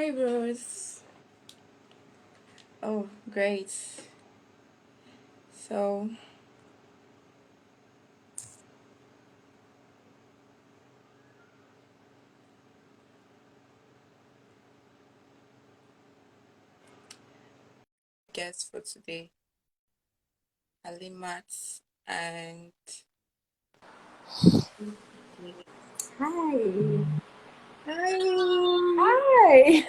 Hi, Rose. Oh, great. So, guest for today, Alimat and Hi. Hi. Hi.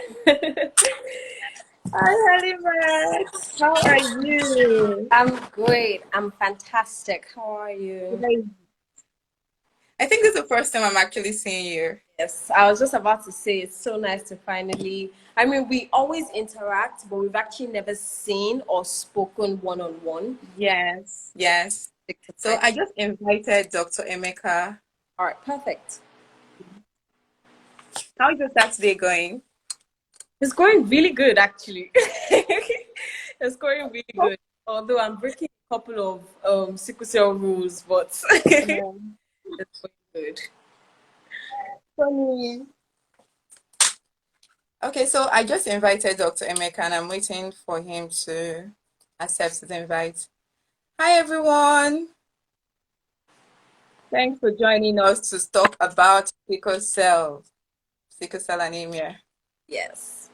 Hi, Alimat. How are you? I'm great. I'm fantastic. How are you? Today, I think this is the first time I'm actually seeing you. Yes, I was just about to say it's so nice to finally. I mean, we always interact, but we've actually never seen or spoken one on one. Yes, yes. So I just invited Dr. Emeka. All right, perfect. How is your Saturday going? It's going really good, actually. It's going really good. Although I'm breaking a couple of sickle cell rules, but Yeah. it's going good. Funny. Okay, so I just invited Dr. Emeka and I'm waiting for him to accept the invite. Hi, everyone. Thanks for joining us to talk about sickle cell anemia. Yes.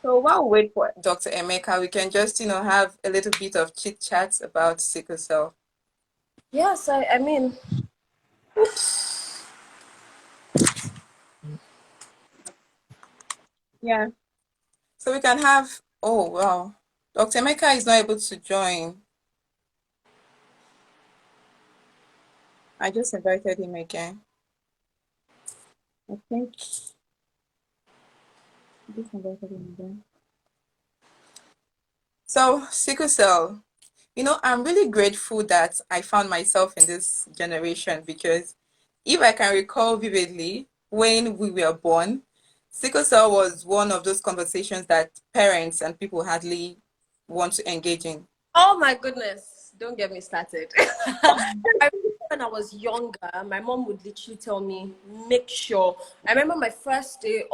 So while we wait for Dr. Emeka, we can just, have a little bit of chit chat about sickle cell. Yes, I mean, Oops. Yeah. So we can have, oh, wow. Dr. Emeka is not able to join. I just invited him again. I think I just invited him again. So, sickle cell, I'm really grateful that I found myself in this generation because if I can recall vividly, when we were born, sickle cell was one of those conversations that parents and people hardly want to engage in. oh my goodness, don't get me started. I remember when I was younger, my mom would literally tell me, make sure. I remember my first day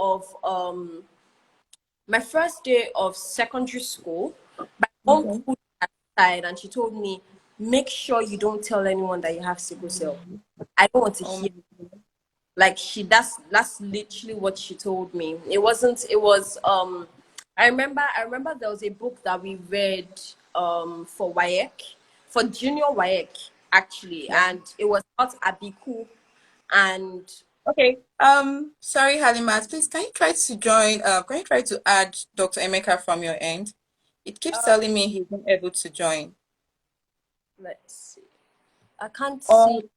of secondary school, my mom Okay. pulled me aside and she told me, make sure you don't tell anyone that you have sickle cell. I don't want to Oh hear. my God. Like that's literally what she told me. It was I remember there was a book that we read for WAEC, for junior WAEC actually, Yeah. and it was about Abiku. And Okay. Sorry, Halimat, please can you try to add Dr. Emeka from your end? It keeps uh, telling me he's not able to join. let's see, I can't Or see.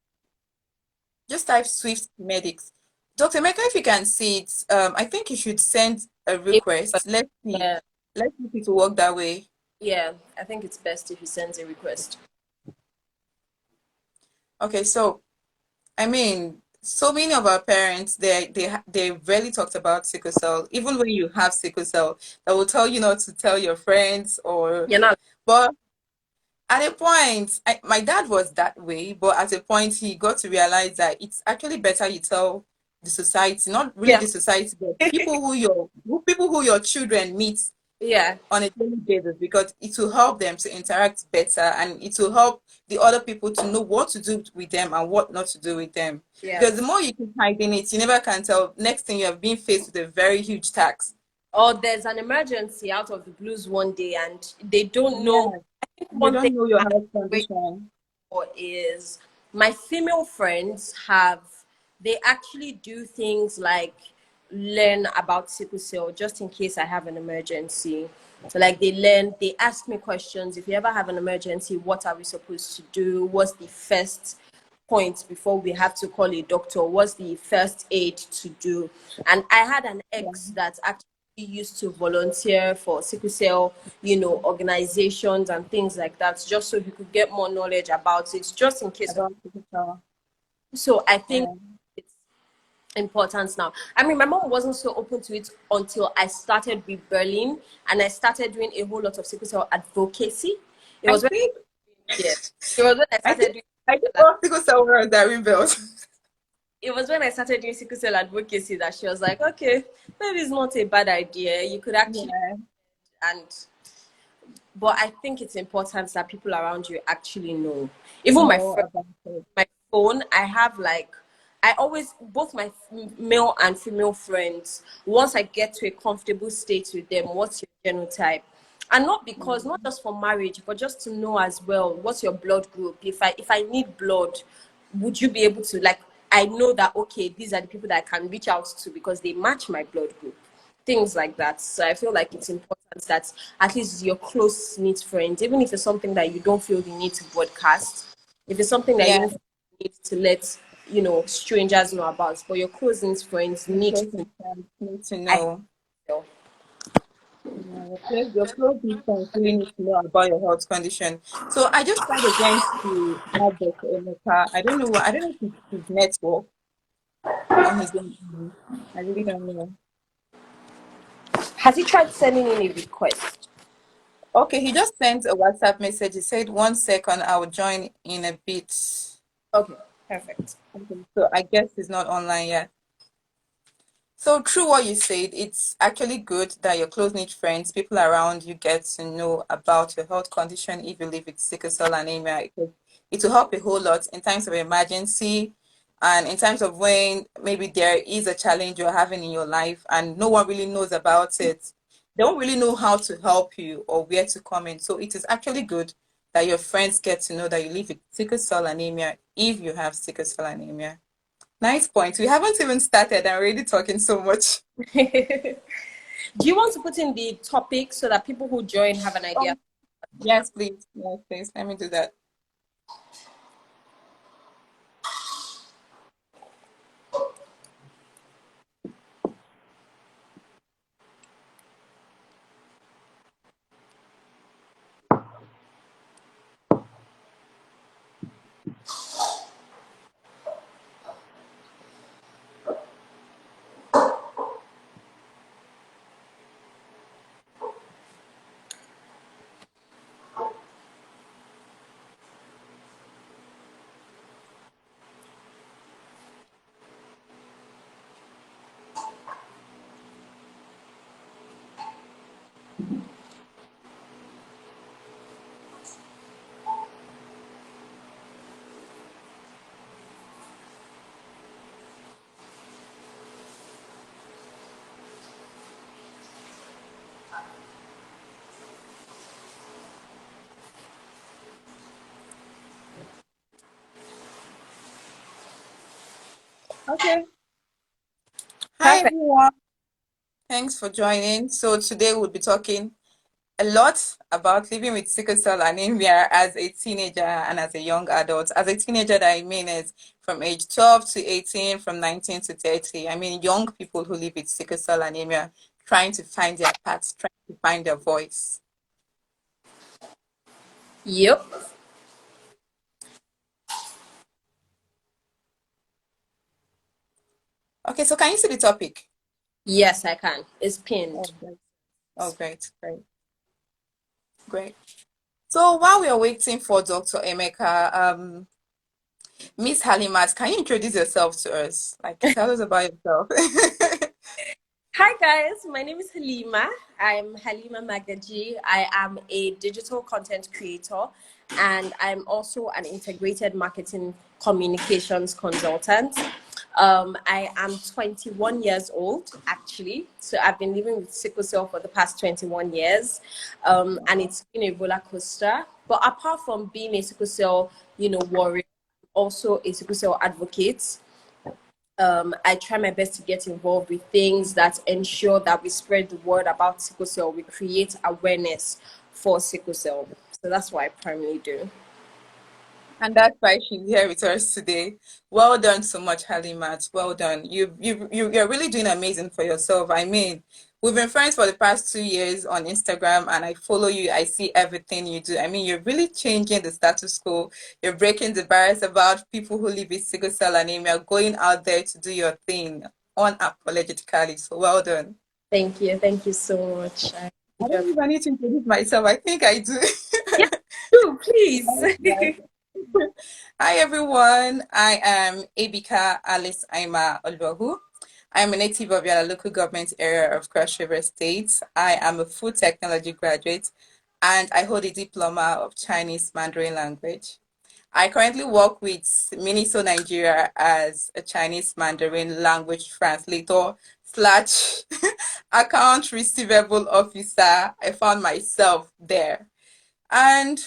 just type Swift Medics. Dr. Emeka, if you can see it, I think you should send a It, request. Let's see. yeah, Let's see if it will work that way. yeah, I think it's best if he sends a request. Okay, so I mean, so many of our parents they rarely talked about sickle cell. Even when you have sickle cell, they will tell you not to tell your friends or. You're not. But at a point, my dad was that way. But at a point, he got to realize that it's actually better you tell the society, not really Yeah. the society, but people who your children meet Yeah. on a daily basis because it will help them to interact better and it will help the other people to know what to do with them and what not to do with them. Because the Yes. more you keep hiding it, you never can tell. Next thing you have been faced with a very huge tax. Or there's an emergency out of the blues one day and they don't know. Yeah, I think they one thing don't know your I'm health grateful condition. for is my female friends have, they actually do things like learn about sickle cell just in case I have an emergency. So like they ask me questions. If you ever have an emergency, what are we supposed to do? What's the first point before we have to call a doctor? What's the first aid to do? And I had an Yeah, ex that actually used to volunteer for sickle cell, organizations and things like that, just so he could get more knowledge about it, just in case. about sickle cell. So I think Yeah. it's important now. I mean, my mom wasn't so open to it until I started with Berlin and I started doing a whole lot of sickle cell advocacy. It I was when, think yeah, it was when I I started think doing I think that. all sickle cell wearers are rebels. it was when I started doing sickle cell advocacy that she was like, okay, maybe it's not a bad idea. You could actually, Yeah, and but I think it's important that people around you actually know. Even my know friends, about it. my phone, I have like, I always, both my male and female friends, once I get to a comfortable state with them, what's your genotype? And not because, not Mm. just for marriage, but just to know as well, what's your blood group? If I need blood, would you be able to, like, I know that, okay, these are the people that I can reach out to because they match my blood group, things like that. So I feel like it's important that at least your close knit friends, even if it's something that you don't feel you need to broadcast, if it's something that you Yeah, don't feel you need to let strangers know about, but your close knit friends your need close to. friends need to I know. feel. Yeah, your close friends really need to know about your health condition. So I just tried again to add Dr. Emeka. I don't know if it's his network on his own. I really don't know. Has he tried sending in a request? Okay, he just sent a WhatsApp message. He said, 1 second, I will join in a bit. Okay, perfect. Okay, so I guess he's not online yet. So true what you said, it's actually good that your close-knit friends, people around you get to know about your health condition if you live with sickle cell anemia. It will help a whole lot in times of emergency and in times of when maybe there is a challenge you're having in your life and no one really knows about it. They don't really know how to help you or where to come in. So it is actually good that your friends get to know that you live with sickle cell anemia if you have sickle cell anemia. Nice point. We haven't even started. I'm already talking so much. Do you want to put in the topic so that people who join have an idea? Oh, yes, please. Yes, please. Let me do that. Okay. Hi, Perfect. everyone. Thanks for joining. So today we'll be talking a lot about living with sickle cell anemia as a teenager and as a young adult. As a teenager, that I mean is from age 12 to 18, from 19 to 30. I mean young people who live with sickle cell anemia, trying to find their paths, trying to find their voice. Yep. Okay, so can you see the topic? Yes, I can. It's Oh, pinned. great. Oh, great, great, great. So while we are waiting for Dr. Emeka, Miss Halimat, can you introduce yourself to us? Like, tell us about yourself. Hi guys, my name is Halima. I'm Halima Magaji. I am a digital content creator and I'm also an integrated marketing communications consultant. I am 21 years old actually, so I've been living with sickle cell for the past 21 years, and it's been a roller coaster. But apart from being a sickle cell, warrior, also a sickle cell advocate. I try my best to get involved with things that ensure that we spread the word about sickle cell. We create awareness for sickle cell. So that's what I primarily do. And that's why she's here with us today. Well done so much, Halimat. Well done. You're really doing amazing for yourself. I mean, we've been friends for the past 2 years on Instagram, and I follow you. I see everything you do. I mean, you're really changing the status quo. You're breaking the barriers about people who live with sickle cell anemia, going out there to do your thing unapologetically. So well done. Thank you. Thank you so much. I I enjoy. don't even need to introduce myself. I think I do. Yeah, do please. Yes, yes. Hi everyone, I am Abika Alice Aima Oluwahu. I am a native of Yala local government area of Cross River State. I am a food technology graduate and I hold a diploma of Chinese Mandarin language. I currently work with Miniso Nigeria as a Chinese Mandarin language translator slash account receivable officer. I found myself there. And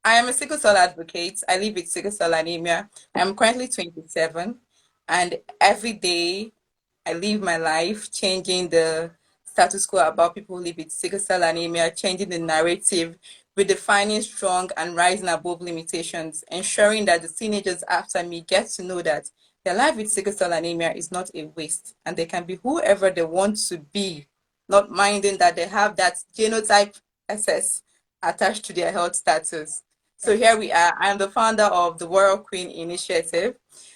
I am a sickle cell advocate. I live with sickle cell anemia. I'm currently 27, and every day I live my life changing the status quo about people who live with sickle cell anemia, changing the narrative, redefining strong and rising above limitations, ensuring that the teenagers after me get to know that their life with sickle cell anemia is not a waste and they can be whoever they want to be, not minding that they have that genotype SS attached to their health status. So here we are. I'm the founder of the Warrior Queen Initiative.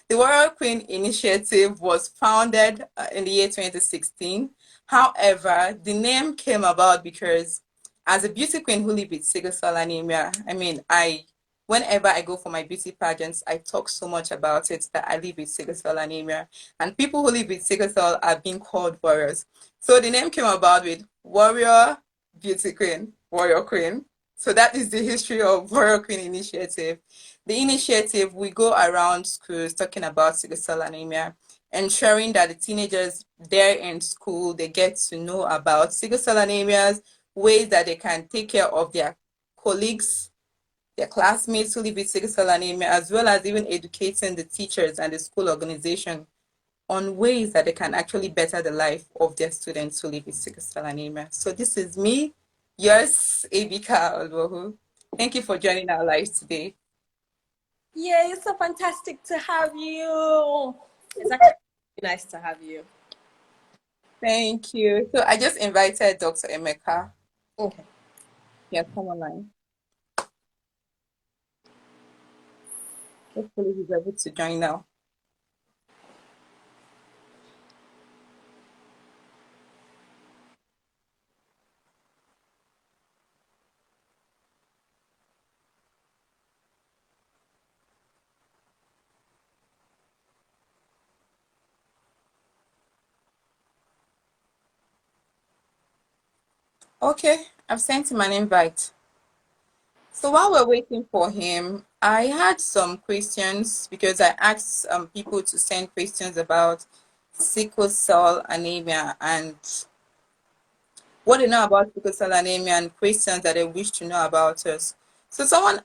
The Warrior Queen Initiative was founded in the year 2016. However, the name came about because as a beauty queen who lives with sickle cell anemia, whenever I go for my beauty pageants, I talk so much about it that I live with sickle cell anemia. And people who live with sickle cell are being called warriors. So the name came about with Warrior Beauty Queen, Warrior Queen. So that is the history of Warrior Queen Initiative. The initiative, we go around schools talking about sickle cell anemia, ensuring that the teenagers there in school, they get to know about sickle cell anemias, ways that they can take care of their colleagues, their classmates who live with sickle cell anemia, as well as even educating the teachers and the school organization on ways that they can actually better the life of their students who live with sickle cell anemia. So this is me, yours, Abika Olwohu. Thank you for joining our live today. Yeah, it's so fantastic to have you. It's actually nice to have you. Thank you. So I just invited Dr. Emeka. Okay. Yeah, come online. Hopefully he's able to join now. Okay, I've sent him an invite. So while we're waiting for him, I had some questions because I asked people to send questions about sickle cell anemia and what they know about sickle cell anemia and questions that they wish to know about us. So someone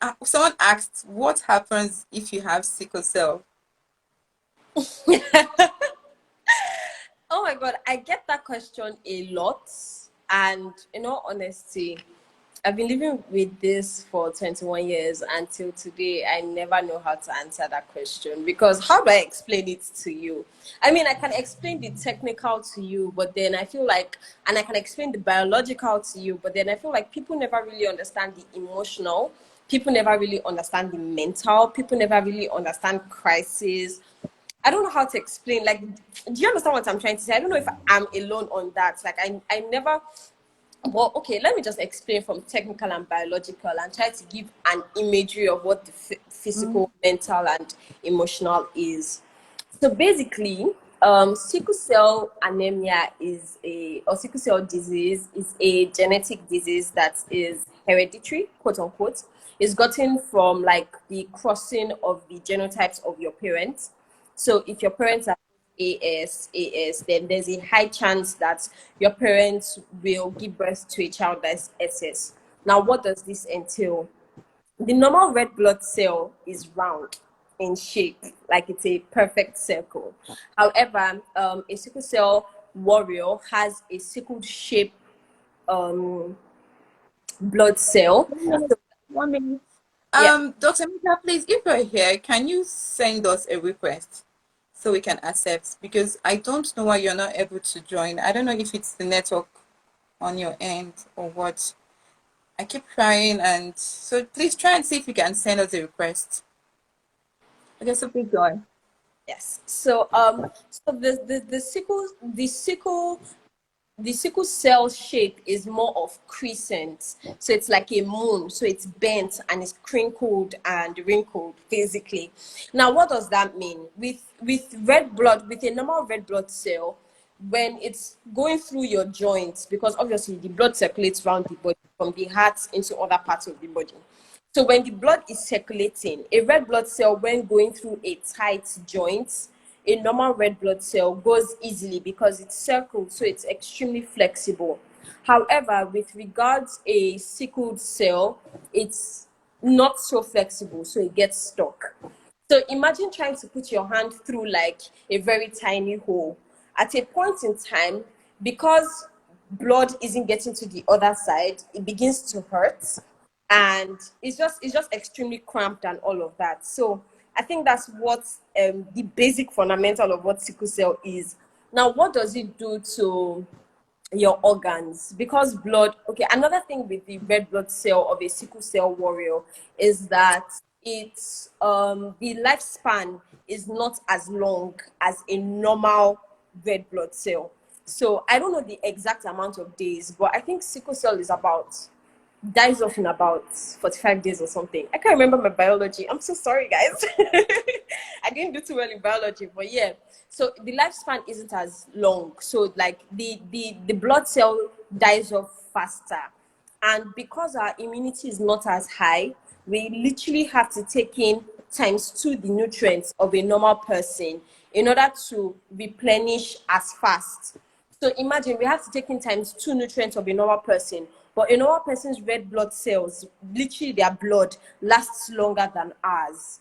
asked, what happens if you have sickle cell? Oh my God, I get that question a lot. And in all honesty, I've been living with this for 21 years. Until today, I never know how to answer that question because how do I explain it to you? I mean, I can explain the technical to you, but then I feel like, and I can explain the biological to you, but then I feel like people never really understand the emotional. People never really understand the mental. People never really understand crisis. I don't know how to explain. Like, do you understand what I'm trying to say? I don't know if I'm alone on that. Like, I never. Well, okay, let me just explain from technical and biological and try to give an imagery of what the Mm, physical, mental, and emotional is. So basically, sickle cell anemia or sickle cell disease is a genetic disease that is hereditary, quote unquote. It's gotten from like the crossing of the genotypes of your parents. So if your parents are AS, then there's a high chance that your parents will give birth to a child that's SS. Now, what does this entail? The normal red blood cell is round in shape, like it's a perfect circle. However, a sickle cell warrior has a sickle shaped um, blood cell. 1 minute. So, 1 minute. yeah, Dr. Mika, please, if you're here, can you send us a request so we can accept? Because I don't know why you're not able to join. I don't know if it's the network on your end or what. I keep trying, and so please try and see if you can send us a request. Okay, so please join. yes. So the sickle the sickle cell shape is more of crescent, so it's like a moon, so it's bent and it's crinkled and wrinkled basically. Now what does that mean? With red blood, with a normal red blood cell, when it's going through your joints, because obviously the blood circulates around the body from the heart into other parts of the body. So when the blood is circulating, a red blood cell, when going through a tight joint, a normal red blood cell goes easily because it's circled, so it's extremely flexible. However, with regards a sickled cell, it's not so flexible, so it gets stuck. So imagine trying to put your hand through like a very tiny hole. At a point in time, because blood isn't getting to the other side, it begins to hurt, and it's just extremely cramped and all of that. So I think that's what the basic fundamental of what sickle cell is. Now, what does it do to your organs? Because blood, okay, another thing with the red blood cell of a sickle cell warrior is that it's the lifespan is not as long as a normal red blood cell. So I don't know the exact amount of days, but I think sickle cell is about dies off in about 45 days or something. I can't remember my biology. I'm so sorry, guys. I didn't do too well in biology, but yeah. So the lifespan isn't as long. So like the blood cell dies off faster. And because our immunity is not as high, we literally have to take in times two the nutrients of a normal person in order to replenish as fast. So imagine we have to take in times two nutrients of a normal person, but a normal person's red blood cells, literally their blood, lasts longer than ours.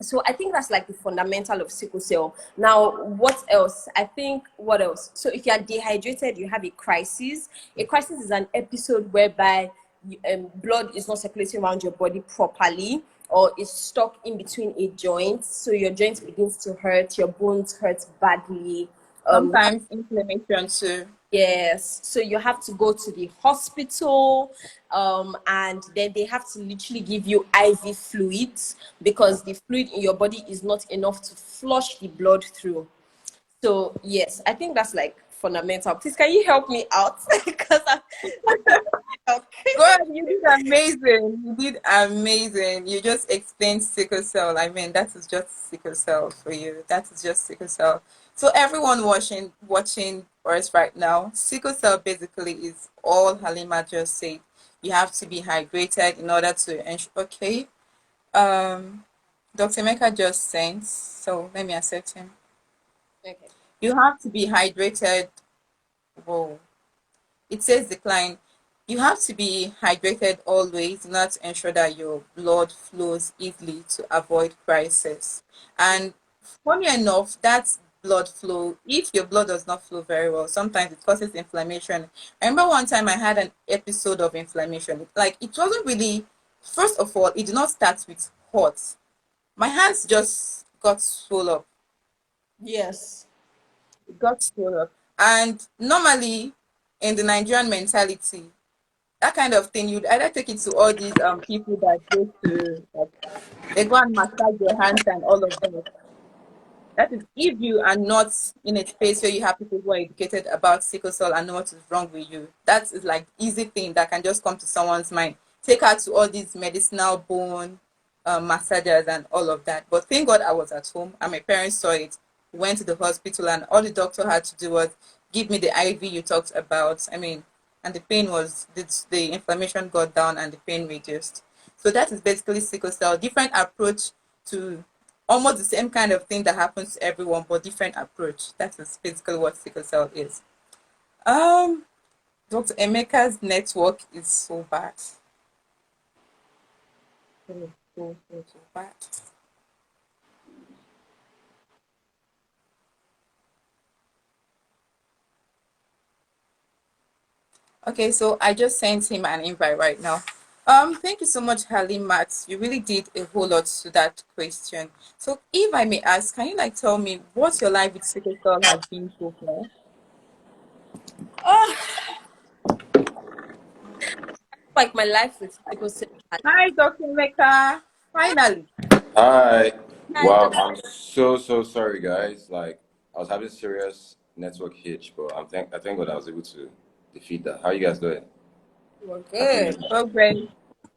So I think that's like the fundamental of sickle cell. Now, what else? I think what else? So if you are dehydrated, you have a crisis. A crisis is an episode whereby blood is not circulating around your body properly, or is stuck in between a joint. So your joint begins to hurt, your bones hurt badly. You have Sometimes inflammation too. Yes, so you have to go to the hospital, and then they have to literally give you IV fluids because the fluid in your body is not enough to flush the blood through. So yes, I think that's like fundamental. Please, can you help me out? Because I'm God, you did amazing. You did amazing. You just explained sickle cell. I mean, that is just sickle cell for you. That is just sickle cell. So everyone watching us right now, sickle cell basically is all Halima just said. You have to be hydrated in order to ensure. Okay. Um, Dr. Meka just sent. So let me accept him. okay. You have to be hydrated. Whoa. It says decline. You have to be hydrated always, not ensure that your blood flows easily to avoid crisis. And funny enough, that blood flow, if your blood does not flow very well, sometimes it causes inflammation. I remember one time I had an episode of inflammation. Like it wasn't really, first of all, it did not start with hot. My hands just got swollen up. Yes. It got swollen up. And normally in the Nigerian mentality, that kind of thing, you'd either take it to all these people that go to like, they go and massage your hands and all of that. That is if you are not in a space where you have people who are educated about sickle cell and know what is wrong with you. That is like easy thing that can just come to someone's mind. Take her to all these medicinal bone massagers and all of that. But thank God I was at home and my parents saw it. Went to the hospital and all the doctor had to do was give me the IV you talked about. I mean, and the pain was the inflammation got down and the pain reduced. So that is basically sickle cell. Different approach to almost the same kind of thing that happens to everyone, but different approach. That is basically what sickle cell is. Um, Dr. Emeka's network is so bad. So bad. Okay, so I just sent him an invite right now. Thank you so much, Halimat. You really did a whole lot to that question. So, if I may ask, can you like tell me what your life with sickle cell has been so far? Oh, like my life with sickle cell. Hi, Dr. Emeka. Finally. Hi. Hi, Wow, Doc. I'm so sorry, guys. Like, I was having serious network hitch, but I thank God I was able to defeat that. How are you guys doing? We're Happy good. weekend. Well, great.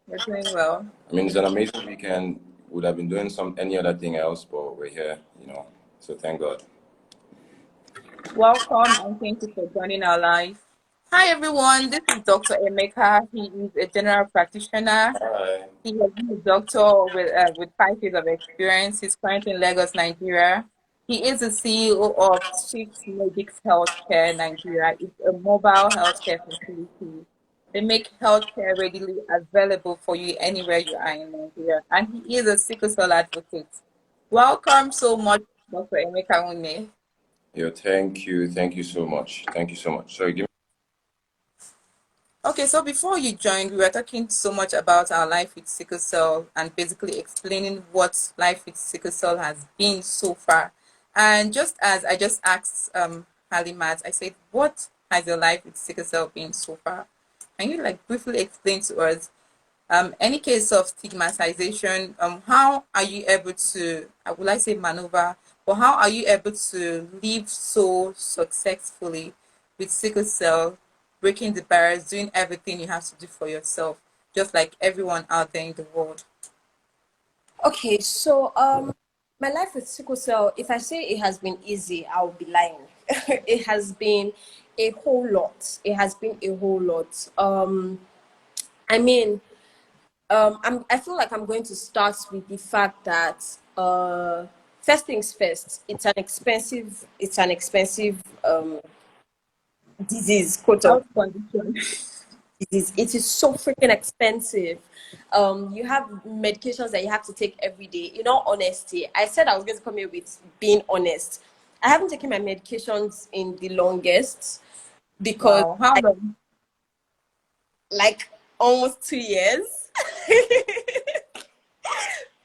We're doing well. I mean, it's an amazing weekend. Would have been doing any other thing else, but we're here, you know. So thank God. Welcome and thank you for joining our live. Hi, everyone. This is Dr. Emeka. He is a general practitioner. Hi. He has been a doctor with 5 years of experience. He's currently in Lagos, Nigeria. He is the CEO of Shift Medics Healthcare Nigeria. It's a mobile healthcare facility. They make healthcare readily available for you anywhere you are in Nigeria. And he is a sickle cell advocate. Welcome so much, Dr. Emeka Une. Yo, thank you. Thank you so much. Thank you so much. Sorry, give me. Okay, so before you joined, we were talking so much about our life with sickle cell and basically explaining what life with sickle cell has been so far. And just as I just asked Halimat, I said, what has your life with sickle cell been so far? Can you like briefly explain to us any case of stigmatization, how are you able to, I would like to say maneuver, but how are you able to live so successfully with sickle cell, breaking the barriers, doing everything you have to do for yourself, just like everyone out there in the world? Okay, so my life with sickle cell, if I say it has been easy, I'll be lying. It has been a whole lot. It has been a whole lot. I mean, I feel like I'm going to start with the fact that first things first, it's an expensive disease, quote Health unquote. condition. It is so freaking expensive. You have medications that you have to take every day. In all honesty, I said I was going to come here with being honest. I haven't taken my medications in the longest because Wow, how long? like almost 2 years.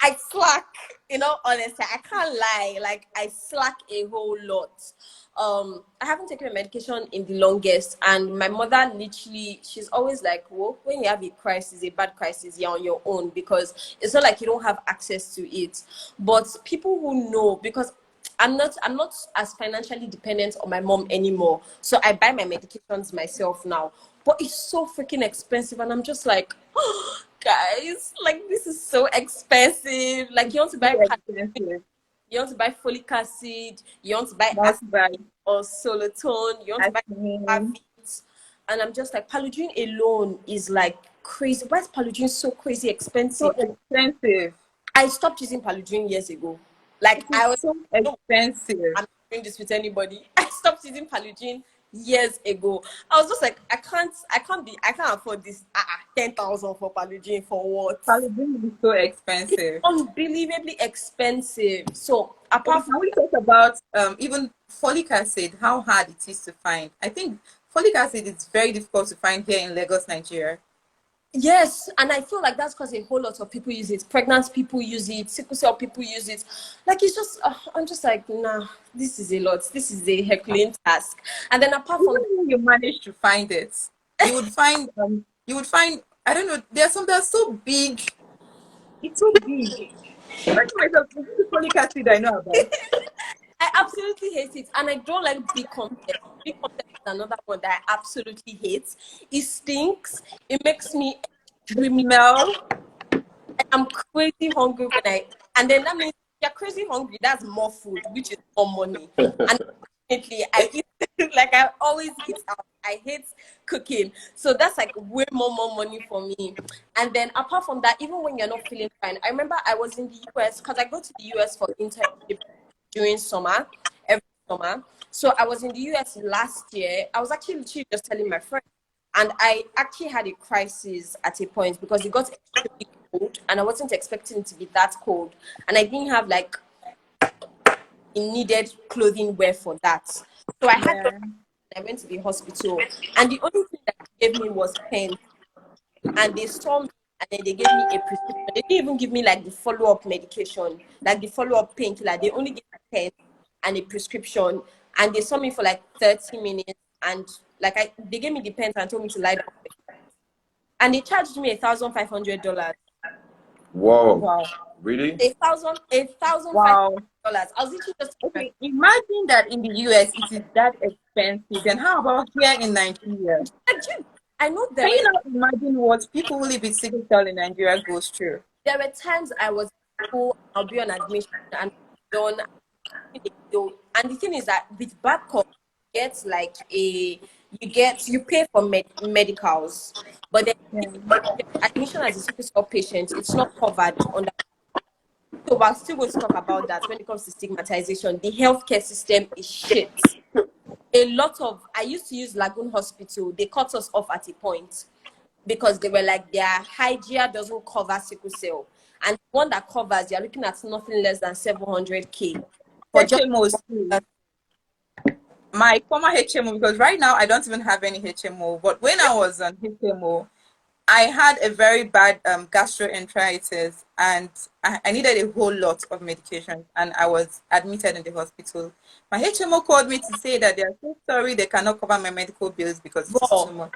I slack, you know, honestly, I can't lie. Like I slack a whole lot. I haven't taken my medication in the longest, and my mother literally, she's always like, well, when you have a crisis, a bad crisis, you're on your own because it's not like you don't have access to it. But people who know, because I'm not as financially dependent on my mom anymore. So I buy my medications myself now. But it's so freaking expensive, and I'm just like, oh, guys, like this is so expensive. Like Very expensive. you want to buy folic acid, you want to buy acid Multivitamin, or solotone, you want to buy aspirin, Pavit, and I'm just like, Paludrin alone is like crazy. Why is Paludrin so crazy so expensive? expensive. I stopped using Paludrin years ago. Like It is I was, so no, expensive. I'm not doing this with anybody. I stopped using Paludrin years ago. I was just like, I can't afford this. 10,000 for Paludrin for what? Packaging is so It's expensive. unbelievably expensive. So Okay, apart from can we talk about even folic acid, how hard it is to find? I think folic acid is very difficult to find here in Lagos, Nigeria. yes, and I feel like that's because a whole lot of people use it. Pregnant people use it. Sickle cell people use it. Like it's just, I'm just like, nah, this is a lot. This is a heckling task. And then apart Even from when you manage to find it, you would find, I don't know, there's some that are so big. It's so big. Imagine myself, this is the folic acid I know about. I absolutely hate it, and I don't like big content. Big content is another one that I absolutely hate. It stinks. It makes me The extremely. smell, I'm crazy hungry when and then that means you're crazy hungry. That's more food, which is more money. And definitely, I eat like I always eat out. I hate cooking, so that's like way more money for me. And then apart from that, even when you're not feeling fine, I remember I was in the US because I go to the US for internship during summer, every summer. So I was in the US last year. I was actually literally just telling my friend, and I actually had a crisis at a point because it got extremely cold, and I wasn't expecting it to be that cold, and I didn't have like needed clothing wear for that. So I had. yeah, I went to the hospital, and the only thing that they gave me was pen, and they saw me, and then they gave me a prescription. They didn't even give me like the follow-up medication, like the follow-up painkiller. They only gave me pen and a prescription, and they saw me for like 30 minutes, and they gave me the pen and told me to lie down, and they charged me $1,500. Whoa. wow. Really? Wow. $1,500. I was literally just Okay, imagine that in the US it is that expensive. Then how about here in Nigeria? I know Can you now imagine what people who live with sickle cell in Nigeria goes through? there were times I was in school, I'll be on admission and done. And the thing is that with Babcock, you get like you pay for medicals, but then Yeah. admission as a sickle cell patient, it's not covered under. So we're still going to talk about that when it comes to stigmatization. The healthcare system is shit. I used to use Lagoon Hospital. They cut us off at a point because they were like, their hygia doesn't cover sickle cell. And the one that covers, you're looking at nothing less than 700K for just HMOs too. My former HMO, because right now I don't even have any HMO, but when I was on HMO, I had a very bad gastroenteritis and I needed a whole lot of medication and I was admitted in the hospital. My HMO called me to say that they are so sorry they cannot cover my medical bills because it is raw. too much.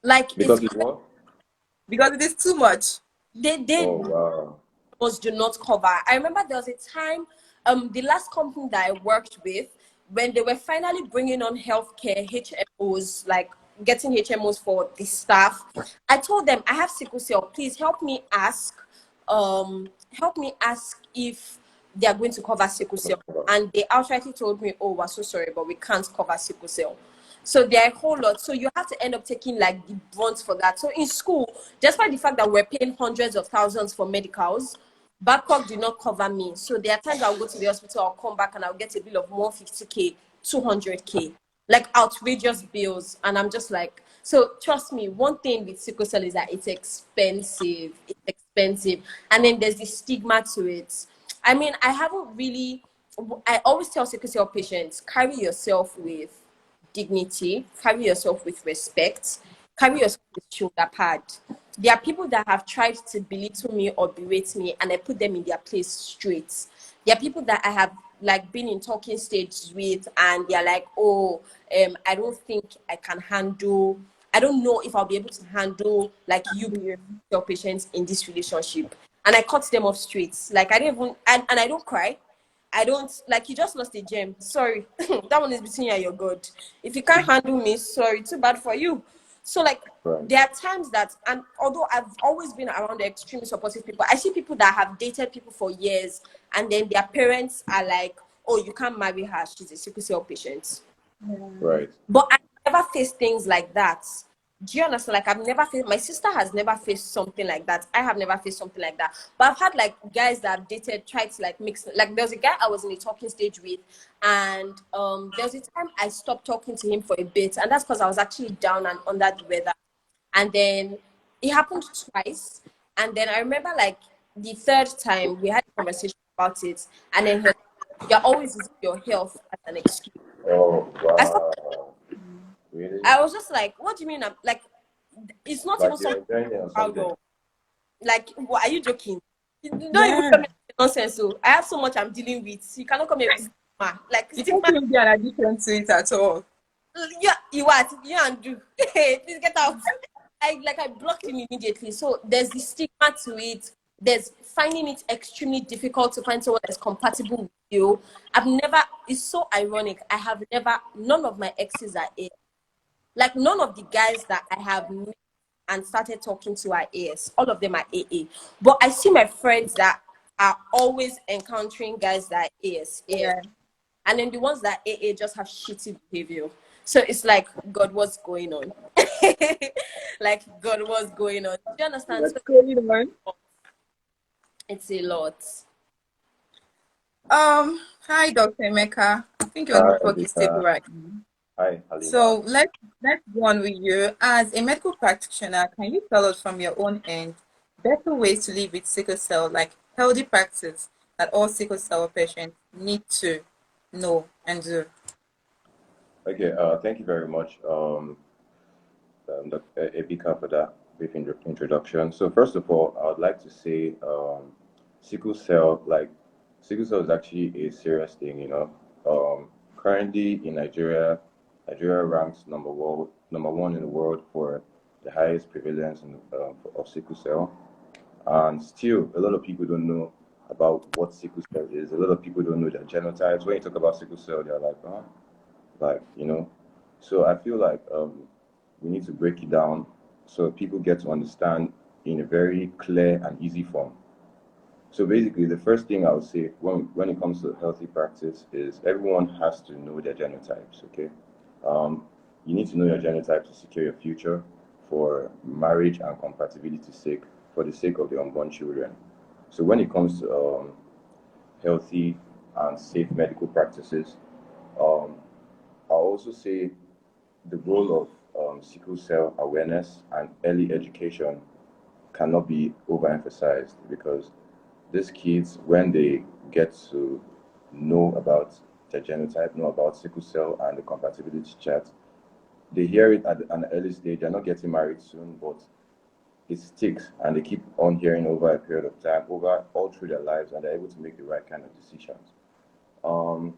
Like Because it's what? Because it is too much. they Oh, wow. do not cover. I remember there was a time, the last company that I worked with, when they were finally bringing on healthcare HMOs, like getting HMOs for the staff, I told them I have sickle cell. Please help me ask if they are going to cover sickle cell. And they outrightly told me, "Oh, we're so sorry, but we can't cover sickle cell." So there are a whole lot. So you have to end up taking like the brunt for that. So in school, despite the fact that we're paying hundreds of thousands for medicals, Babcock did not cover me. So there are times I'll go to the hospital, I'll come back and I'll get a bill of 150K, 200K, like outrageous bills. And I'm just like, so trust me, one thing with sickle cell is that it's expensive. It's expensive. And then there's the stigma to it. I mean, I always tell sickle cell patients, carry yourself with dignity, carry yourself with respect, carry yourself with shoulder pad. There are people that have tried to belittle me or berate me, and I put them in their place straight. There are people that I have like been in talking stages with, and they're like, "Oh, I don't think I can handle. I don't know if I'll be able to handle like you, your patients in this relationship." And I cut them off straight. Like I don't even, and I don't cry. I don't like you just lost a gem. Sorry. That one is between you and your God. If you can't handle me, sorry, too bad for you. So like Right. there are times that, and although I've always been around the extremely supportive people, I see people that have dated people for years and then their parents are like, "Oh, you can't marry her, she's a sickle cell patient." Right. But I never faced things like that. Do you understand? Like I've never faced, my sister has never faced something like that. I have never faced something like that. But I've had like guys that I've dated tried to like mix. Like there was a guy I was in a talking stage with, and there was a time I stopped talking to him for a bit, and that's because I was actually down and under the weather. And then it happened twice, and then I remember like the third time we had a conversation about it, and then he was, "You're always using your health as an excuse." Oh, I stopped. wow. Really? I was just like, "What do you mean?" I'm like, it's not Like even you're something enjoying it or I'm proud something? of. Like, what are you joking? You don't even Yeah. come here with nonsense. So I have so much I'm dealing with. You cannot come here with stigma. Like It can't stigma. even be an addition to it at all. Yeah, you what? You and do. Please get out. I blocked him immediately. So there's the stigma to it. There's finding it extremely difficult to find someone that's compatible with you. I've never. It's so ironic. I have never. None of my exes are A. Like none of the guys that I have met and started talking to are AS. All of them are AA. But I see my friends that are always encountering guys that are AS. Yeah. And then the ones that AA just have shitty behavior. So it's like, God, what's going on? Like, God, what's going on? Do you understand? What's So going on? it's a lot. Hi, Dr. Emeka. I think your Hi, network is stable Adita. right now. Hi, Halima. So let's go on with you. As a medical practitioner, can you tell us from your own end better ways to live with sickle cell, like healthy practice that all sickle cell patients need to know and do? Okay, thank you very much, Dr. Ebika, for that brief introduction. So first of all, I would like to say sickle cell, like sickle cell is actually a serious thing, you know. Currently in Nigeria, Nigeria ranks number one in the world for the highest prevalence of sickle cell. And still, a lot of people don't know about what sickle cell is. A lot of people don't know their genotypes. When you talk about sickle cell, they're like, huh? Like, you know. So I feel like we need to break it down so people get to understand in a very clear and easy form. So basically, the first thing I would say when it comes to healthy practice is everyone has to know their genotypes, okay? You need to know your genotype to secure your future for marriage and compatibility sake, for the sake of the unborn children. So when it comes to healthy and safe medical practices, um, I'll also say the role of sickle cell awareness and early education cannot be overemphasized because these kids, when they get to know about their genotype, know about sickle cell and the compatibility chart, they hear it at an early stage. They're not getting married soon, but it sticks and they keep on hearing over a period of time, over all through their lives, and they're able to make the right kind of decisions. Um,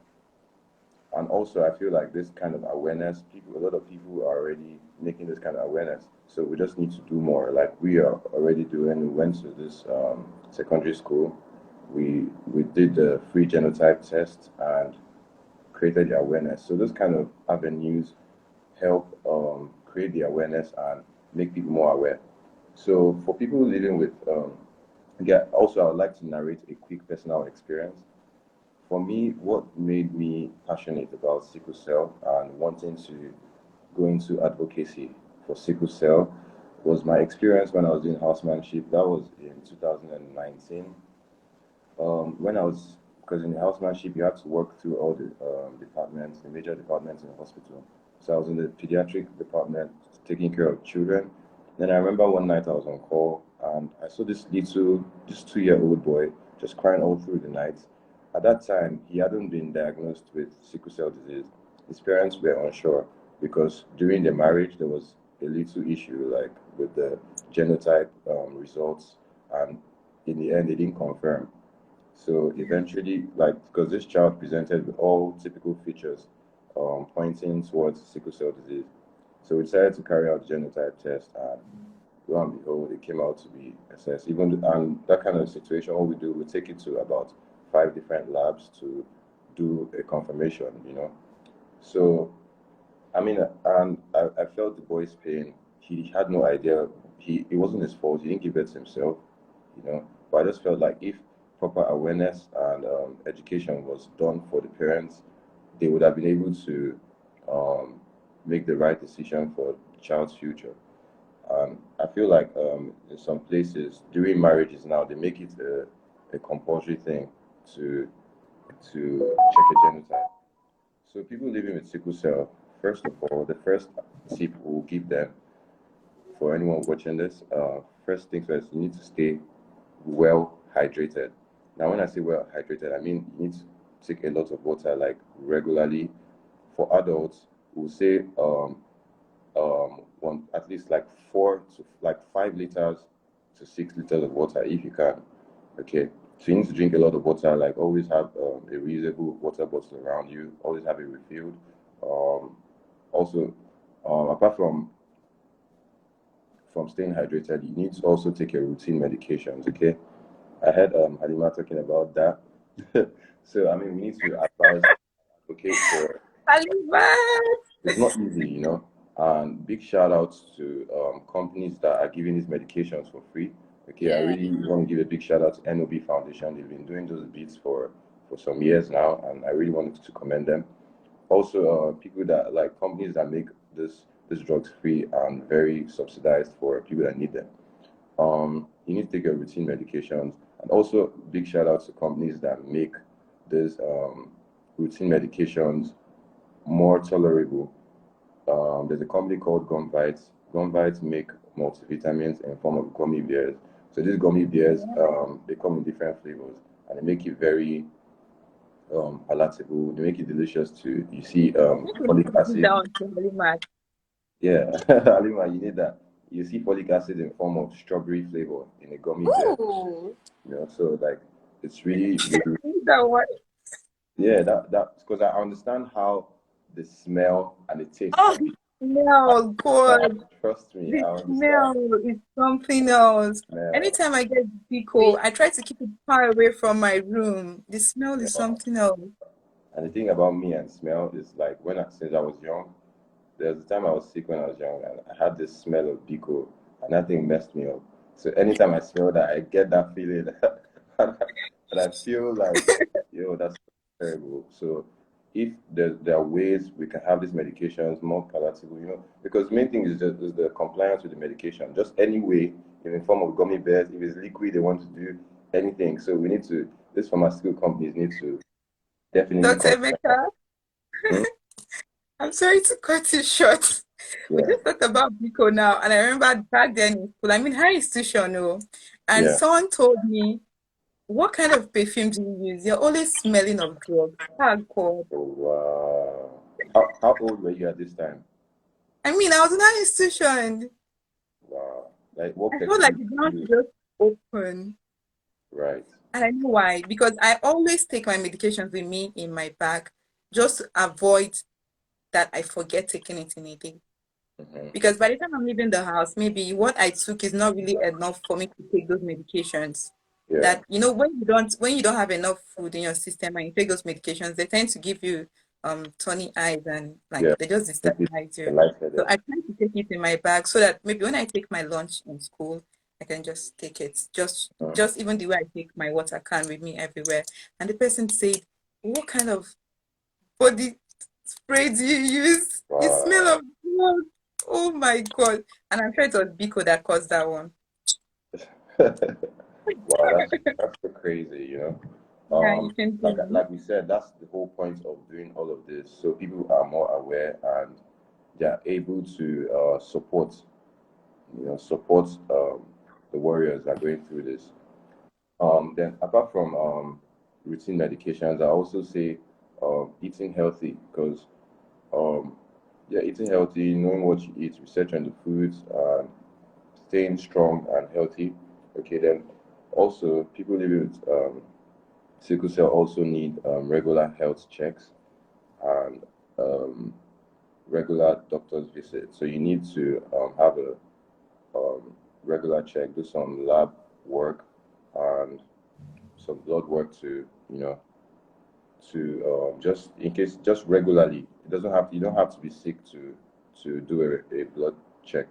and also, I feel like this kind of awareness, a lot of people are already making this kind of awareness. So we just need to do more. Like we are already doing. We went to this secondary school. We did the free genotype test and created the awareness. So those kind of avenues help create the awareness and make people more aware. So for people living with, also I would like to narrate a quick personal experience. For me, what made me passionate about sickle cell and wanting to go into advocacy for sickle cell was my experience when I was doing housemanship. That was in 2019. When I was, because in the housemanship, you had to work through all the departments, the major departments in the hospital. So I was in the pediatric department taking care of children. Then I remember one night I was on call and I saw this 2-year-old boy just crying all through the night. At that time, he hadn't been diagnosed with sickle cell disease. His parents were unsure because during their marriage, there was a little issue like with the genotype results, and in the end, they didn't confirm. So eventually, like, because this child presented with all typical features pointing towards sickle cell disease. So we decided to carry out the genotype test, and lo and behold, it came out to be SS. And that kind of situation, what we do, we take it to about 5 different labs to do a confirmation, you know. So, I mean, and I felt the boy's pain. He had no idea. It wasn't his fault. He didn't give it to himself, you know. But I just felt like if proper awareness and education was done for the parents, they would have been able to um, make the right decision for the child's future. I feel like in some places during marriages now they make it a compulsory thing to check a genotype. So people living with sickle cell, first of all, the first tip we'll give them for anyone watching this, first things first, you need to stay well hydrated. Now, when I say well hydrated, I mean you need to take a lot of water, like regularly. For adults, we'll say one at least like 5 liters to 6 liters of water if you can. Okay, so you need to drink a lot of water. Like always have a reusable water bottle around you. Always have it refilled. Also, apart from staying hydrated, you need to also take your routine medications. Okay, I heard Halima talking about that. So I mean, we need to advocate for. Alibaba. It's not easy, you know. And big shout outs to companies that are giving these medications for free. Okay, I Yeah. really want to give a big shout out to NOB Foundation. They've been doing those beats for some years now, and I really wanted to commend them. Also, people that like companies that make this drugs free and very subsidized for people that need them. You need to take your routine medications, and also big shout out to companies that make these routine medications more tolerable. There's a company called Gumvites. Gumvites make multivitamins in form of gummy bears. So these gummy bears, they come in different flavors, and they make it very palatable. They make it delicious too. You see, You could folic put it acid. down to Halima. Yeah, Alima, you need that. You see folic acid in form of strawberry flavor in a gummy bear. Ooh. You know, so like it's really, really That one. yeah. That because I understand how the smell and the taste Oh, can be. smell, God. Trust me, The I understand. smell is something else. Smell. Anytime I get pico, Wait, I try to keep it far away from my room. The smell is Yeah. something else. And the thing about me and smell is like since I was young, there was a time I was sick when I was young and I had this smell of Biko and that thing messed me up. So anytime I smell that, I get that feeling and I feel like, yo, that's terrible. So if there are ways we can have these medications more palatable, because the main thing is the compliance with the medication. Just any way, in the form of gummy bears, if it's liquid, they want to do anything. So these pharmaceutical companies need to definitely Dr. consider that. Emeka, Hmm? I'm sorry to cut you short. We Yeah, just talked about Biko now, and I remember back then in school, I'm in high institution, oh, and yeah. someone told me, what kind of perfume do you use? You're always smelling of drugs. Oh, God. Oh, wow. How old were you at this time? I mean, I was in high institution. Wow. Like what I felt like perfume the do ground you should just open. right? And I know why. Because I always take my medications with me in my bag just to avoid that I forget taking it in a day. Hmm. Because by the time I'm leaving the house, maybe what I took is not really enough for me to take those medications. Yeah, That when you don't have enough food in your system and you take those medications, they tend to give you turny eyes and like yeah. they just Make it destabilize a you. So lightheaded. I try to take it in my bag so that maybe when I take my lunch in school, I can just take it. Mm. Just even the way I take my water can with me everywhere. And the person said, what kind of body spray do you use? You smell Wow. of blood. Oh my God. And I'm sure it was Biko that caused that one. Wow, that's so crazy, Yeah, you can do. Like we said, that's the whole point of doing all of this. So people are more aware and they are able to support the warriors that are going through this. Then apart from routine medications, I also say eating healthy because um, yeah, eating healthy, knowing what you eat, research on the foods, and staying strong and healthy. Okay, then also people living with sickle cell also need regular health checks and um, regular doctor's visits. So you need to have a um, regular check, do some lab work and some blood work to just in case just regularly. It doesn't have you don't have to be sick to do a blood check.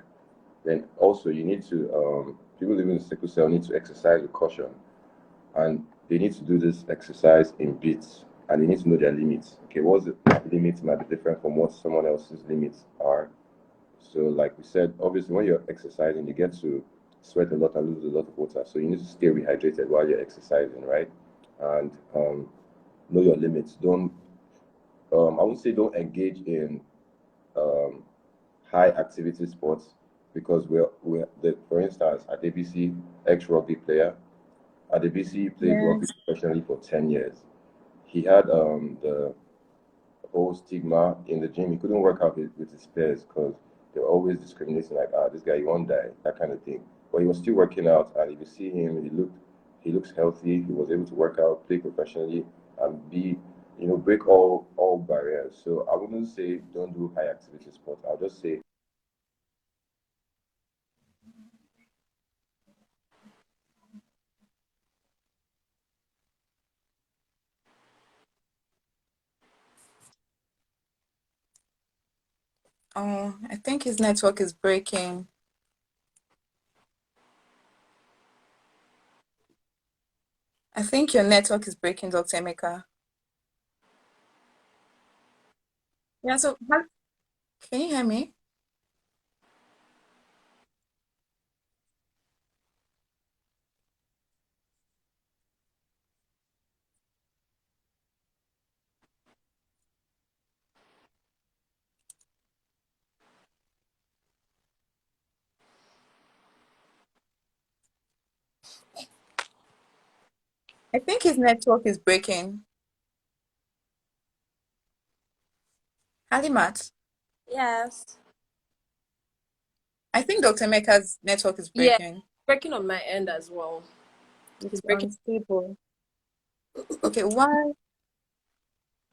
Then also you need to people living with sickle cell need to exercise with caution and they need to do this exercise in bits and they need to know their limits. Okay, what's the limit might be different from what someone else's limits are. So like we said, obviously when you're exercising you get to sweat a lot and lose a lot of water. So you need to stay rehydrated while you're exercising, right? And know your limits. Don't I would say don't engage in um, high activity sports because for instance, at ABC, ex rugby player, at ABC played rugby Yes. professionally for 10 years. He had the whole stigma in the gym. He couldn't work out with his peers because they were always discriminating, like, this guy, you won't die, that kind of thing. But he was still working out, and if you see him, he looks healthy. He was able to work out, play professionally, and break all barriers. So I wouldn't say don't do high activity sports. I'll just say Oh, I think his network is breaking. I think your network is breaking, Dr. Emeka. Yeah, so can you hear me? I think his network is breaking. Halimat, yes. I think Dr. Emeka's network is Yeah, breaking. breaking on my end as well. It's It's breaking. unstable. Okay, why?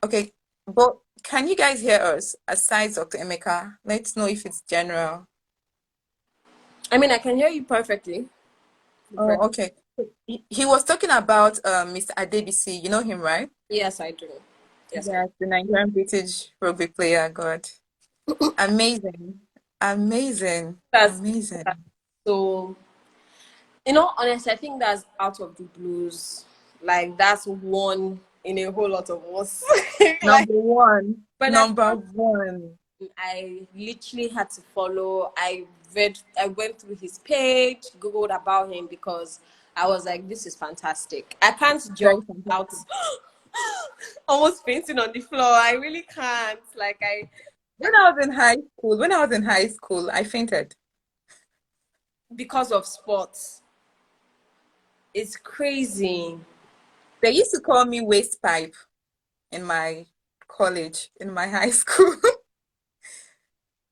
Okay, But can you guys hear us aside Dr. Emeka? Let's know if it's general. I mean, I can hear you perfectly. Oh, okay. He was talking about Mr. Adebisi. You know him, right? Yes, I do. Yes, I do. Yes, the Nigerian British rugby player. God, amazing, amazing, That's amazing. so. Honestly, I think that's out of the blues. Like that's one in a whole lot of us. Like Number one, when I number one. I literally had to follow. I went through his page, googled about him because I was like, this is fantastic. I can't Very jog without fantastic. almost fainting on the floor. I really can't. Like When I was in high school, I fainted. because of sports. It's crazy. They used to call me waste pipe in my college, in my high school.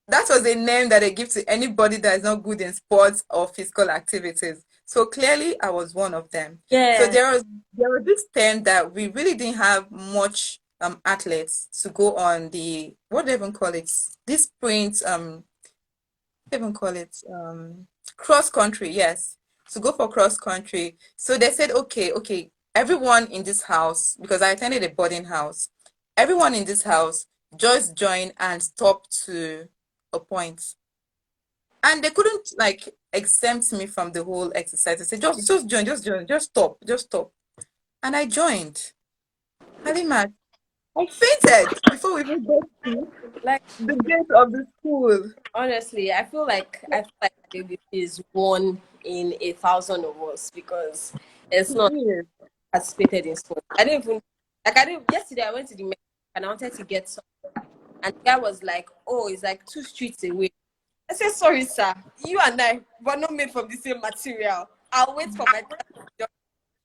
That was a name that they give to anybody that is not good in sports or physical activities. So clearly, I was one of them. So Yeah. there was this term that we really didn't have much athletes to go on the, what do they even call it? This sprint they even call it cross country, yes, to go for cross country. So they said, okay, everyone in this house, because I attended a boarding house, everyone in this house just join and stop to a point. And they couldn't like exempt me from the whole exercise. They said, just join, just stop. And I joined. Halima, I fainted before we even got to Like the gate of the school. honestly, I feel like David is one in 1,000 of us because it's not Yes. participated in sports. I didn't yesterday I went to the medic and I wanted to get some and the guy was like, oh, it's like 2 streets away. I said, sorry, sir, you and I were not made from the same material. I'll wait for my dad to just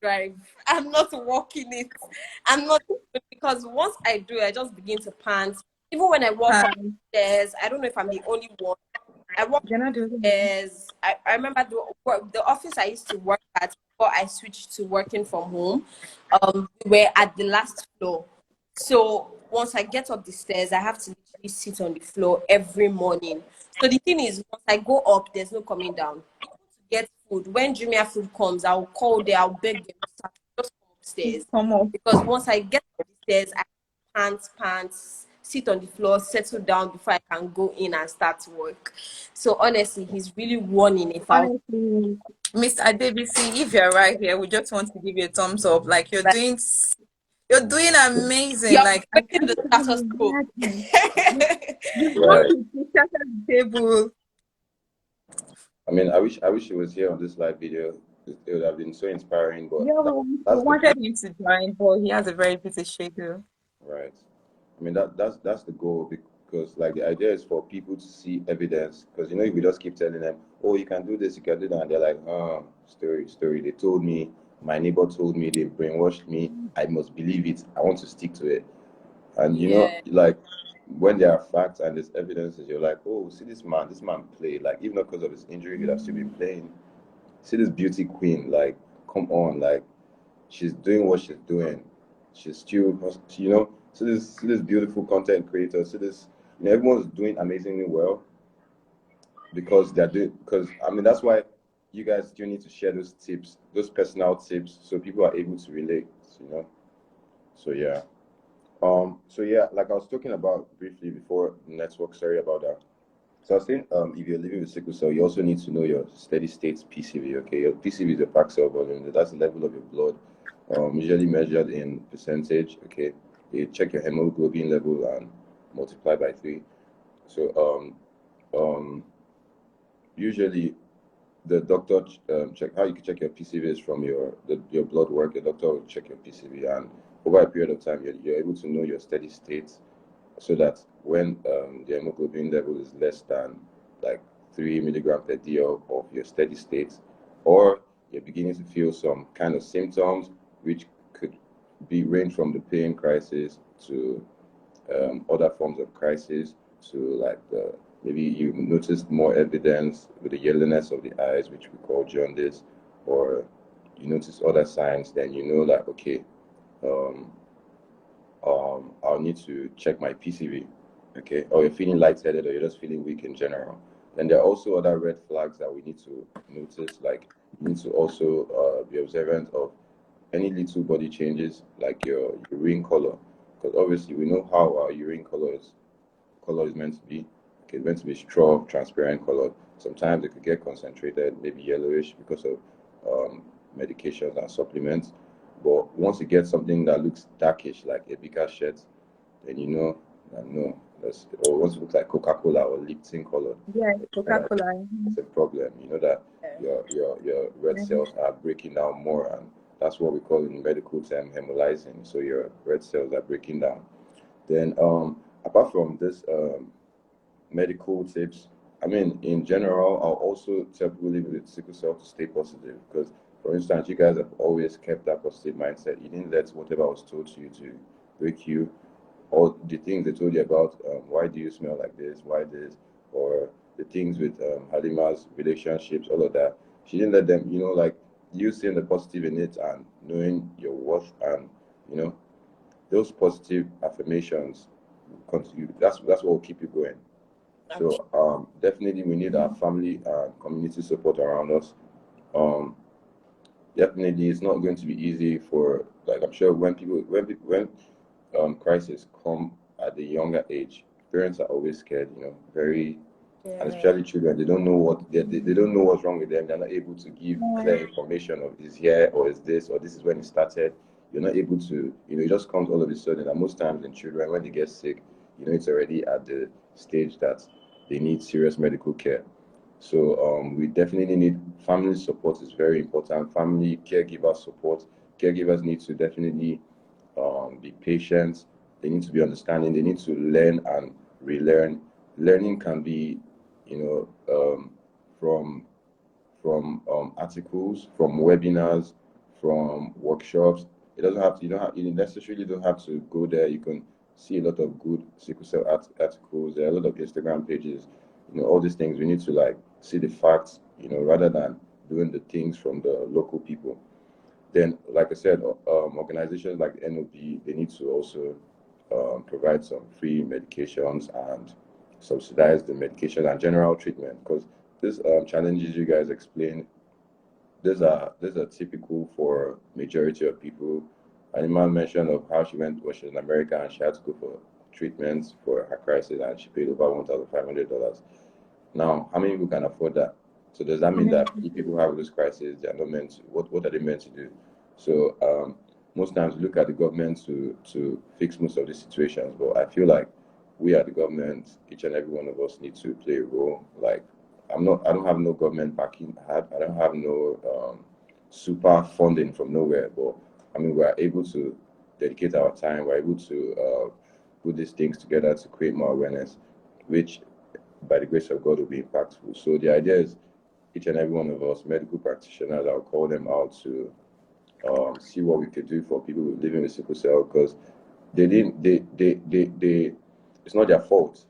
drive. I'm not walking it. I'm not because once I do, I just begin to pant. Even when I walk up Um, stairs, I don't know if I'm the only one. I walk you're not doing it. upstairs. I remember the office I used to work at before I switched to working from home. We were at the last floor. So once I get up the stairs, I have to literally sit on the floor every morning. So the thing is, once I go up, there's no coming down. Even to get food, when Jumia food comes, I'll call there, I'll beg them to just come upstairs. Come on. Because once I get up the stairs, I pants, sit on the floor, settle down before I can go in and start work. So honestly, he's really one in 1,000. Honestly, Miss Adebisi, if you're right here, we just want to give you a thumbs up. Like Like you're doing amazing. you're Like I breaking can't the status even quo. imagine. You want Right. to sit at the table. I mean, I wish he was here on this live video. It would have been so inspiring. But Yeah, we that's the wanted him to join, but he has a very busy schedule. right. I mean that's the goal because like the idea is for people to see evidence. Because if we just keep telling them, oh, you can do this, you can do that, and they're like, oh, story. They told me, my neighbor told me, they brainwashed me. I must believe it. I want to stick to it. And Yeah, like when there are facts and there's evidences, you're like, oh, see this man played. Like even though because of his injury, he'd have still been playing. See this beauty queen, like come on, like she's doing what she's doing. She's still, see this beautiful content creator. See this, everyone's doing amazingly well because they're doing. Because I mean, that's why you guys still need to share those tips, those personal tips, so people are able to relate. You know. So yeah. Like I was talking about briefly before network. Sorry about that. So I was saying, if you're living with sickle cell, you also need to know your steady state PCV. Okay, your PCV is your pack cell volume. That's the level of your blood, usually measured in percentage. Okay, you check your hemoglobin level and multiply by 3. So um, usually the doctor check how you can check your PCV is from your blood work. Your doctor will check your PCV, and over a period of time, you're able to know your steady state so that when the hemoglobin level is less than like 3 milligram per DL of your steady state, or you're beginning to feel some kind of symptoms, which could be range from the pain crisis to other forms of crisis, to like maybe you noticed more evidence with the yellowness of the eyes, which we call jaundice, or you notice other signs, then you know that okay, um, I'll need to check my PCV, okay? Or you're feeling lightheaded or you're just feeling weak in general. Then there are also other red flags that we need to notice, like you need to also be observant of any little body changes, like your urine color, because obviously we know how our urine color is meant to be. Okay, it's meant to be straw, transparent colored. Sometimes it could get concentrated, maybe yellowish because of medications and supplements. But once you get something that looks darkish, like a bigger shed, then you know that no, or once it looks like Coca-Cola or Lipton colored, Yeah, uh, Coca-Cola. it's a problem. You know that your red Mhm. cells are breaking down more, and that's what we call in medical term hemolyzing. So your red cells are breaking down. Then apart from this medical tips, I mean in general, I'll also tell people living with sickle cell to stay positive because, for instance, you guys have always kept that positive mindset. You didn't let whatever was told to you to break you, or the things they told you about, why do you smell like this, why this, or the things with Halima's relationships, all of that. She didn't let them, like you seeing the positive in it and knowing your worth, and you know those positive affirmations continue. That's what will keep you going. Okay. So definitely we need our family and community support around us. Um, Definitely it's not going to be easy for, like, I'm sure when crises come at the younger age, parents are always scared, very, and Yeah. especially children. They don't know they don't know what's wrong with them. They're not able to give Yeah. clear information of is here or is this or this is when it started. You're not able to, it just comes all of a sudden. And most times in children, when they get sick, it's already at the stage that they need serious medical care. So we definitely need family support is very important. Family caregiver support. Caregivers need to definitely be patient. They need to be understanding. They need to learn and relearn. Learning can be, from articles, from webinars, from workshops. It doesn't have to. You necessarily don't have to go there. You can see a lot of good sickle cell articles. There are a lot of Instagram pages. All these things. We need to like see the facts. Rather than doing the things from the local people. Then, like I said, organizations like NOP, they need to also provide some free medications and subsidize the medication and general treatment because these challenges you guys explained, these are typical for majority of people. Anima mentioned of how she was in America and she had to go for treatments for her crisis and she paid over $1,500. Now, how many people can afford that? So does that I mean mean, that if people have this crisis, they are not meant to, what are they meant to do? So most times we look at the government to fix most of these situations, but I feel like we are the government, each and every one of us need to play a role. Like I don't have no government backing. I don't have no super funding from nowhere, but I mean we are able to dedicate our time. We're able to put these things together to create more awareness, which by the grace of God will be impactful. So the idea is each and every one of us, medical practitioners, I'll call them out to see what we could do for people living with sickle cell because they didn't they it's not their fault,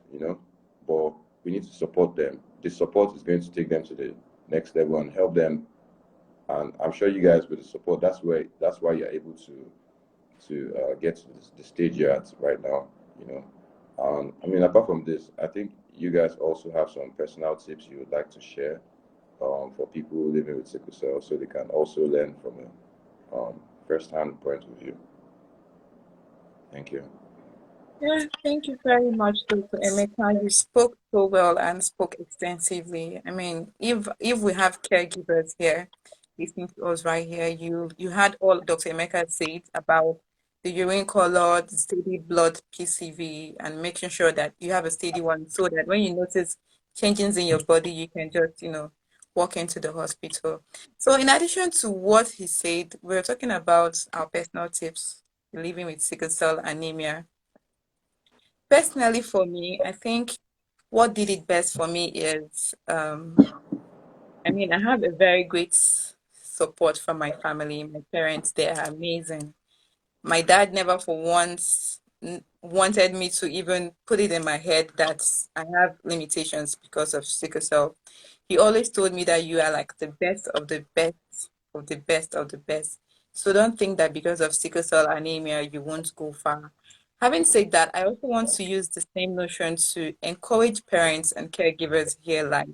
but we need to support them. The support is going to take them to the next level and help them. And I'm sure you guys with the support, that's why you're able to get to the stage you're at right now, you know. I mean, apart from this, I think you guys also have some personal tips you would like to share for people living with sickle cell so they can also learn from a first-hand point of view. Thank you. yeah, thank you very much, Dr. Emeka. You spoke so well and spoke extensively. I mean, if we have caregivers here listening to us right here, you had all Dr. Emeka said about the urine color, the steady blood PCV, and making sure that you have a steady one so that when you notice changes in your body, you can just, walk into the hospital. So in addition to what he said, we're talking about our personal tips living with sickle cell anemia. Personally, for me, I think what did it best for me is, I mean, I have a very great support from my family. My parents, they are amazing. My dad never for once wanted me to even put it in my head that I have limitations because of sickle cell. He always told me that you are like the best of the best of the best of the best. So don't think that because of sickle cell anemia, you won't go far. Having said that, I also want to use the same notion to encourage parents and caregivers here live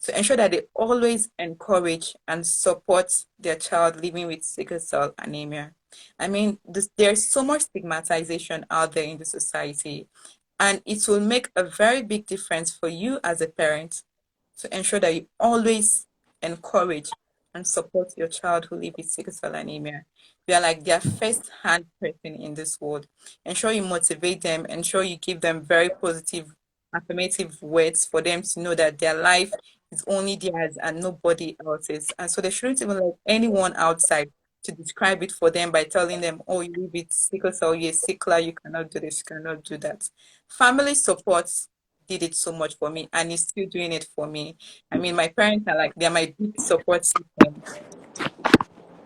to ensure that they always encourage and support their child living with sickle cell anemia. I mean, there's so much stigmatization out there in the society, and it will make a very big difference for you as a parent to ensure that you always encourage and support your child who lives with sickle cell anemia. You are like their first hand person in this world. Ensure you motivate them, ensure you give them very positive, affirmative words for them to know that their life is only theirs and nobody else's. And so they shouldn't even let anyone outside to describe it for them by telling them, oh, you live with sickle cell, you're a sickler, you cannot do this, you cannot do that. Family support did it so much for me and is still doing it for me. I mean, my parents are like, they're my big support system.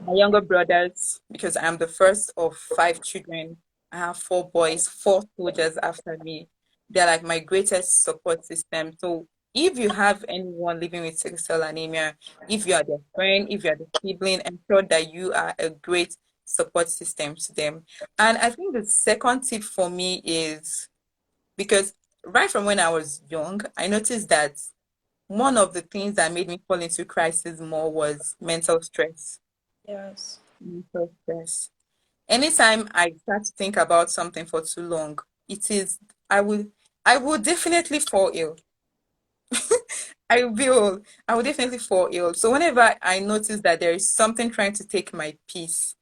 My younger brothers, because I'm the first of five children, I have four boys, four soldiers after me. They're like my greatest support system. So if you have anyone living with sickle cell anemia, if you are their friend, if you are the sibling, ensure that you are a great support system to them. And I think the second tip for me is because right from when I was young, I noticed that one of the things that made me fall into crisis more was mental stress. Yes. Mental stress. Anytime I start to think about something for too long, it is I will definitely fall ill. I will definitely fall ill. So whenever I notice that there is something trying to take my peace,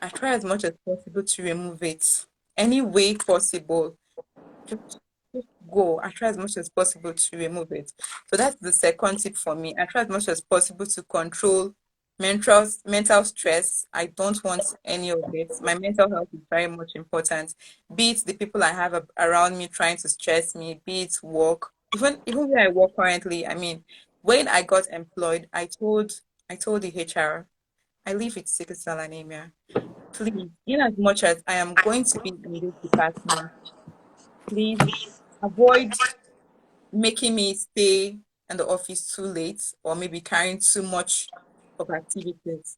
I try as much as possible to remove it. Any way possible. Just, just go. I try as much as possible to remove it. So that's the second tip for me. I try as much as possible to control mental stress. I don't want any of it. My mental health is very much important. Be it the people I have around me trying to stress me, be it work. Even where I work currently, I mean, when I got employed, I told the HR, I live with sickle cell anemia. Please, in as much as I am going to be in this department, please avoid making me stay in the office too late or maybe carrying too much of activities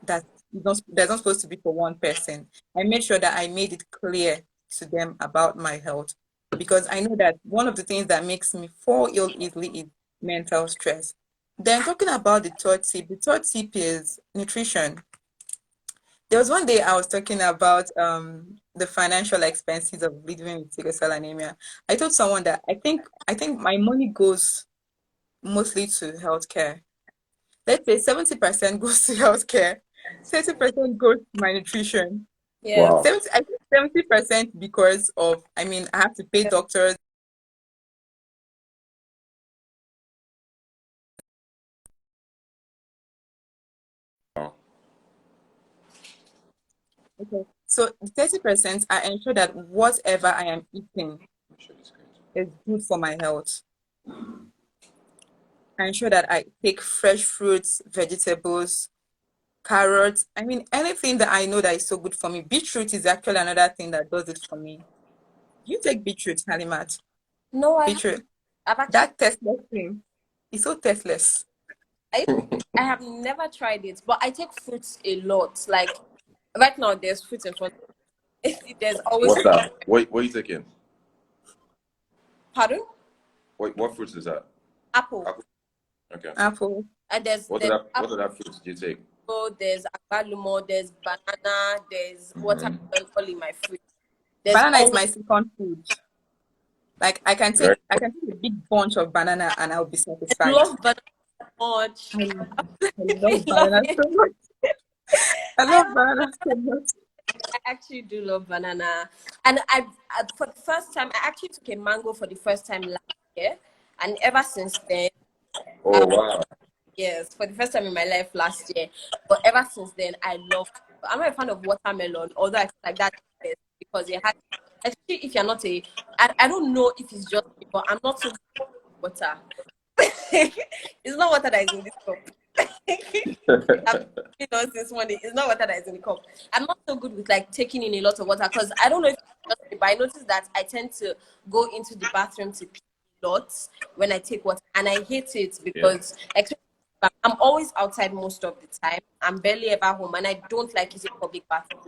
that that's not supposed to be for one person. I made sure that I made it clear to them about my health because I know that one of the things that makes me fall ill easily is mental stress. Then talking about the third tip is nutrition. There was one day I was talking about the financial expenses of living with sickle cell anemia. I told someone that I think my money goes mostly to healthcare. Let's say 70% goes to healthcare, 30% goes to my nutrition. Yeah. Wow. 70, I think 70% because of I mean I have to pay doctors. Wow. Okay. So 30% I ensure that whatever I am eating Share the screen. is good for my health. I ensure that I take fresh fruits, vegetables, carrots. I mean, anything that I know that is so good for me. Beetroot is actually another thing that does it for me. You take beetroot, Halimat. No, Beetroot. I've actually That tasteless thing is so tasteless. I, I have never tried it, but I take fruits a lot. Like right now, there's fruits in front. There's always What's that? What are you taking? pardon What fruits is that? apple. Apple. Okay. Apple. And there's What apple, other fruits do you take? there's agbalumo, there's banana, there's watermelon all in my fruit. There's Banana is always my second food. Like Very I can take a big bunch of banana and I'll be I satisfied. love banana much. I, I I love love banana it. so much. I I love love banana so much. I actually do love banana. And for the first time, I actually took a mango for the first time last year. And ever since then, Oh wow. yes, for the first time in my life last year. But ever since then, I love. I'm not a fan of watermelon, although I feel like that is because it has, especially if you're not I don't know if it's just me, but I'm not so good with water. It's not water that is in this cup. I've been on this morning. It's not water that is in the cup. I'm not so good with like taking in a lot of water because I don't know if it's just me, but I noticed that I tend to go into the bathroom to pee a lot when I take water, and I hate it Yeah. because I'm always outside most of the time. I'm barely ever home, and I don't like using public bathrooms,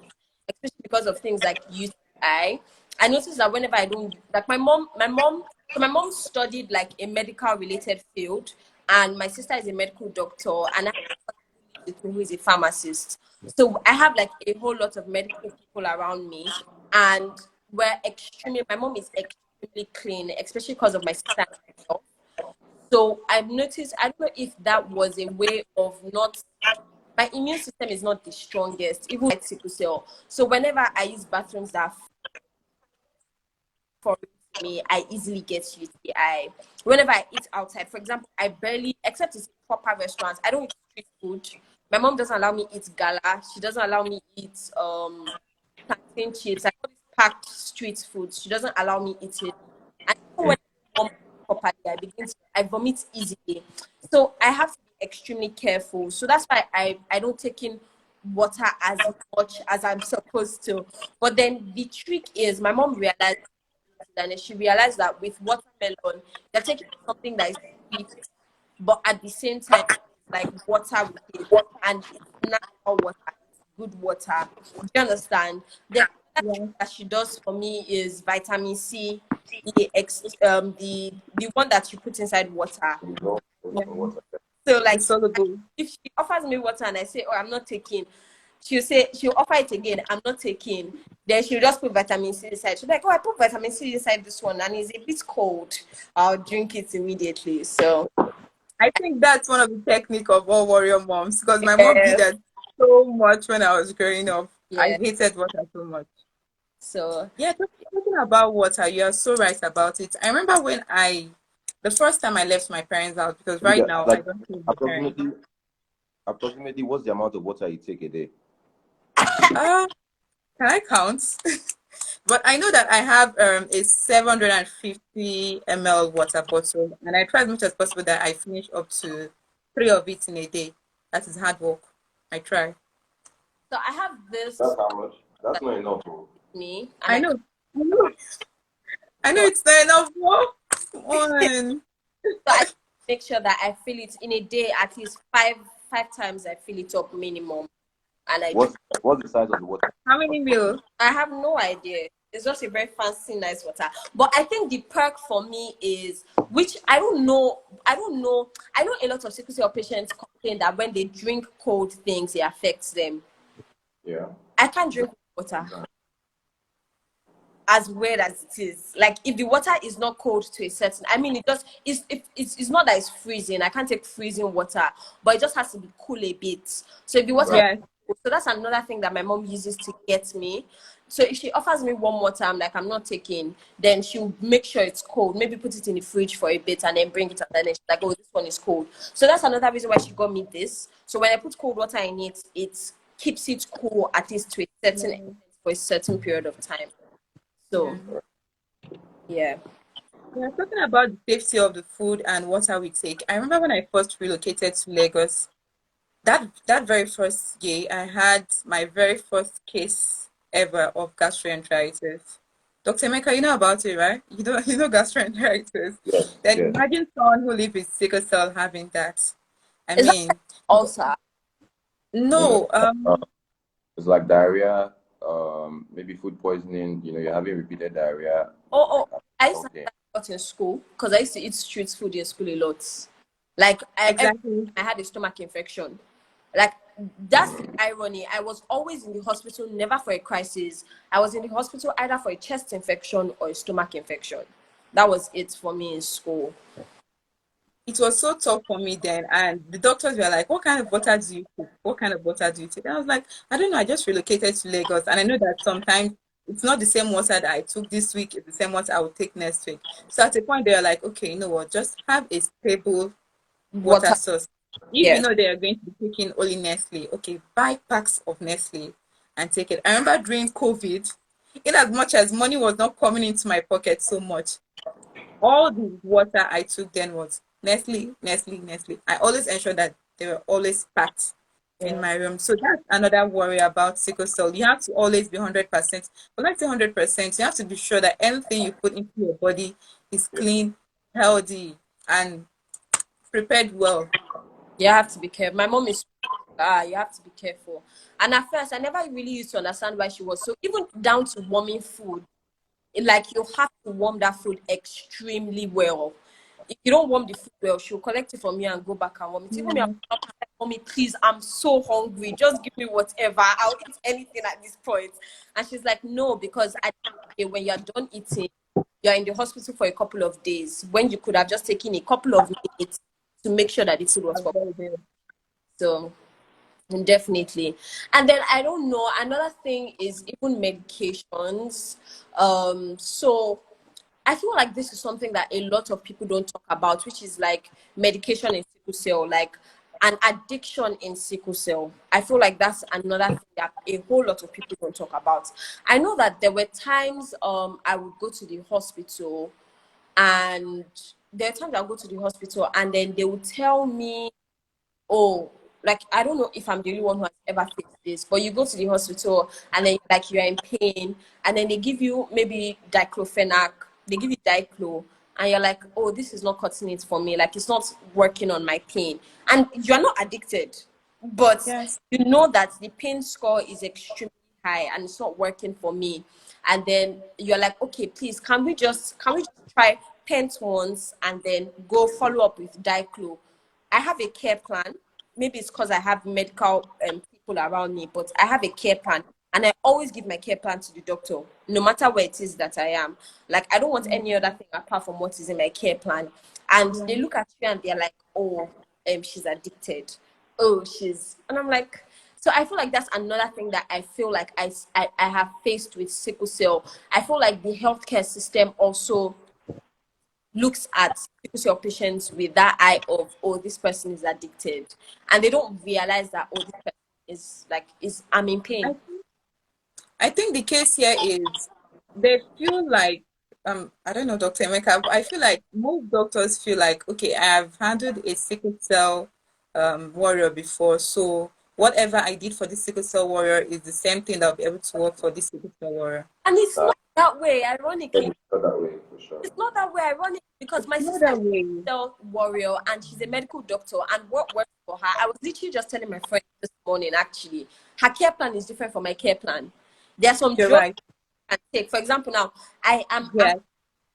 especially because of things like use. I noticed that whenever I don't, like my mom studied like a medical related field, and my sister is a medical doctor, and I with me who is a pharmacist. So I have like a whole lot of medical people around me, and my mom is extremely clean, especially because of my sister and myself. So I've noticed, I don't know if that was a way of not, my immune system is not the strongest, even like sickle cell. So whenever I use bathrooms that are for me, I easily get UTI. Whenever I eat outside, for example, I barely, except it's proper restaurants, I don't eat street food. My mom doesn't allow me eat gala. She doesn't allow me eat plantain chips. I call this packed street food. She doesn't allow me eat it. And even when I vomit properly, I vomit easily. So I have to be extremely careful. So that's why I don't take in water as much as I'm supposed to. But then the trick is my mom realized, and she realized that with watermelon, they're taking something that is sweet, but at the same time, like water with it, and it's natural water, it's good water. Do you understand? Then another trick Yeah. that she does for me is vitamin C, the one that you put inside water. You know, Yeah. what So The like soluble. if she offers me water and I say, "Oh, I'm not taking," she'll say she'll offer it again. I'm not taking. Then she'll just put vitamin C inside. She'll be like, "Oh, I put vitamin C inside this one, and it's a bit cold. I'll drink it immediately." So I think that's one of the technique of all warrior moms because my mom did yes, that so much when I was growing up. I yeah. hated water so much. So Yeah, talking about water, you are so right about it. I remember the first time I left my parents' house because right Yeah, now I like don't live with my parents. approximately, what's the amount of water you take a day? Uh, can I count? But I know that I have a 750 ml water bottle, and I try as much as possible that I finish up to 3 of it in a day. That is hard work. I try. I have That's this how much. That's that not enough, bro. me, and I I know. I know. I know so it's not enough. Work. Come on. I make sure that I fill it in a day at least five times. I fill it up minimum, and I drink. What's the size of the water? How many mil? I have no idea. It's just a very fancy, nice water. But I think the perk for me is, which I don't know. I don't know. I know a lot of sickle cell patients complain that when they drink cold things, it affects them. Yeah. I can't drink water, as weird as it is. Like if the water is not cold to a certain, I mean, it just it's not that it's freezing. I can't take freezing water, but it just has to be cool a bit. So if the water, Right. Yes. so that's another thing that my mom uses to get me. So if she offers me one more time, like I'm not taking, then she'll make sure it's cold. Maybe put it in the fridge for a bit and then bring it, and then she's like, "Oh, this one is cold." So that's another reason why she got me this. So when I put cold water in it, it keeps it cool at least to a certain Yeah. extent for a certain period of time. Yeah. So yeah. We are talking about the safety of the food and water we take. I remember when I first relocated to Lagos, that very first year, I had my very first case ever of gastroenteritis. Dr. Meka, you know about it, right? You know gastroenteritis. Yes. Then Yes. imagine someone who lives with sickle cell having that. I Is that mean, ulcer? No, no. no, It's like diarrhea, maybe food poisoning. You're having repeated diarrhea. Oh, I used to have Okay. that a lot in school because I used to eat street food in school a lot. Like every exactly. time I had a stomach infection. Like that's the irony. I was always in the hospital, never for a crisis. I was in the hospital either for a chest infection or a stomach infection. That was it for me in school. It was so tough for me then. And the doctors were like, "What kind of water do you take? What kind of water do you take?" And I was like, "I don't know. I just relocated to Lagos. And I know that sometimes it's not the same water that I took this week, it's the same water I will take next week." So at a point, they were like, "Okay, you know what? Just have a stable water Water, source. If you yes. know they are going to be taking only Nestle, okay, buy packs of Nestle and take it." I remember during COVID, in as much as money was not coming into my pocket so much, all the water I took then was Nestle, Nestle, Nestle. I always ensure that they were always packed in Yeah. my room. So that's another worry about sickle cell. You have to always be 100%. But like 100%, you have to be sure that anything you put into your body is Yeah. clean, healthy, and prepared well. You have to be careful. My mom is you have to be careful. And at first, I never really used to understand why she was so, even down to warming food. Like you have to warm that food extremely well. If you don't warm the food well, she'll collect it from you and go back and warm it. Even me, I'm Yeah. like, mommy, please, I'm so hungry. Just give me whatever. I'll eat anything at this point. And she's like, no, because when you're done eating, you're in the hospital for a couple of days when you could have just taken a couple of minutes to make sure that the food was for. So definitely. And then I don't know, another thing is even medications. So I feel like this is something that a lot of people don't talk about, which is like medication in sickle cell, like an addiction in sickle cell. I feel like that's another thing that a whole lot of people don't talk about. I know that there were times I would go to the hospital, and there are times I go to the hospital and then they would tell me, oh, like I don't know if I'm the only one who has ever faced this, but you go to the hospital and then like you're in pain, and then they give you maybe diclofenac, they give you diclo, and you're like, oh, this is not cutting it for me, like it's not working on my pain, and you're not addicted, but Yes. you know that the pain score is extremely high and it's not working for me, and then you're like, okay, please, can we just try pent once and then go follow up with diclo. I have a care plan. Maybe it's because I have medical people around me, but I have a care plan. And I always give my care plan to the doctor, no matter where it is that I am. Like, I don't want any other thing apart from what is in my care plan. And they look at you and they're like, oh, she's addicted. Oh, and I'm like, so I feel like that's another thing that I feel like I have faced with sickle cell. I feel like the healthcare system also looks at sickle cell patients with that eye of, oh, this person is addicted, and they don't realize that, oh, this person is I'm in pain. I think the case here is they feel like I don't know, Dr. Emeka, but I feel like most doctors feel like, okay, I have handled a sickle cell warrior before, so whatever I did for this sickle cell warrior is the same thing that I'll be able to work for this sickle cell warrior. And it's Uh, not that way, ironically. not that way for sure. It's not that way, ironically, because my Not sister is that way. a cell warrior and she's a medical doctor, and what works for her, I was literally just telling my friend this morning, actually, her care plan is different from my care plan. There are some You're drugs right. I can take. For example, now I am Yes.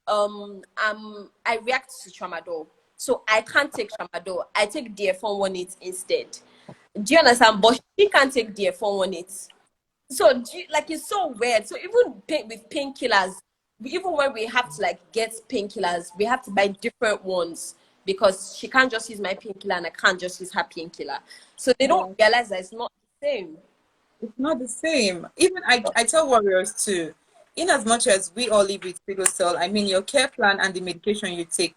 I react to tramadol. So I can't take tramadol. I take DF118 instead. Do you understand? But she can't take DF118. So like it's so weird. So even with painkillers, even when we have to like get painkillers, we have to buy different ones because she can't just use my painkiller and I can't just use her painkiller. So they don't Yes. realize that it's not the same. It's not the same. Even I tell warriors too, in as much as we all live with sickle cell, I mean, your care plan and the medication you take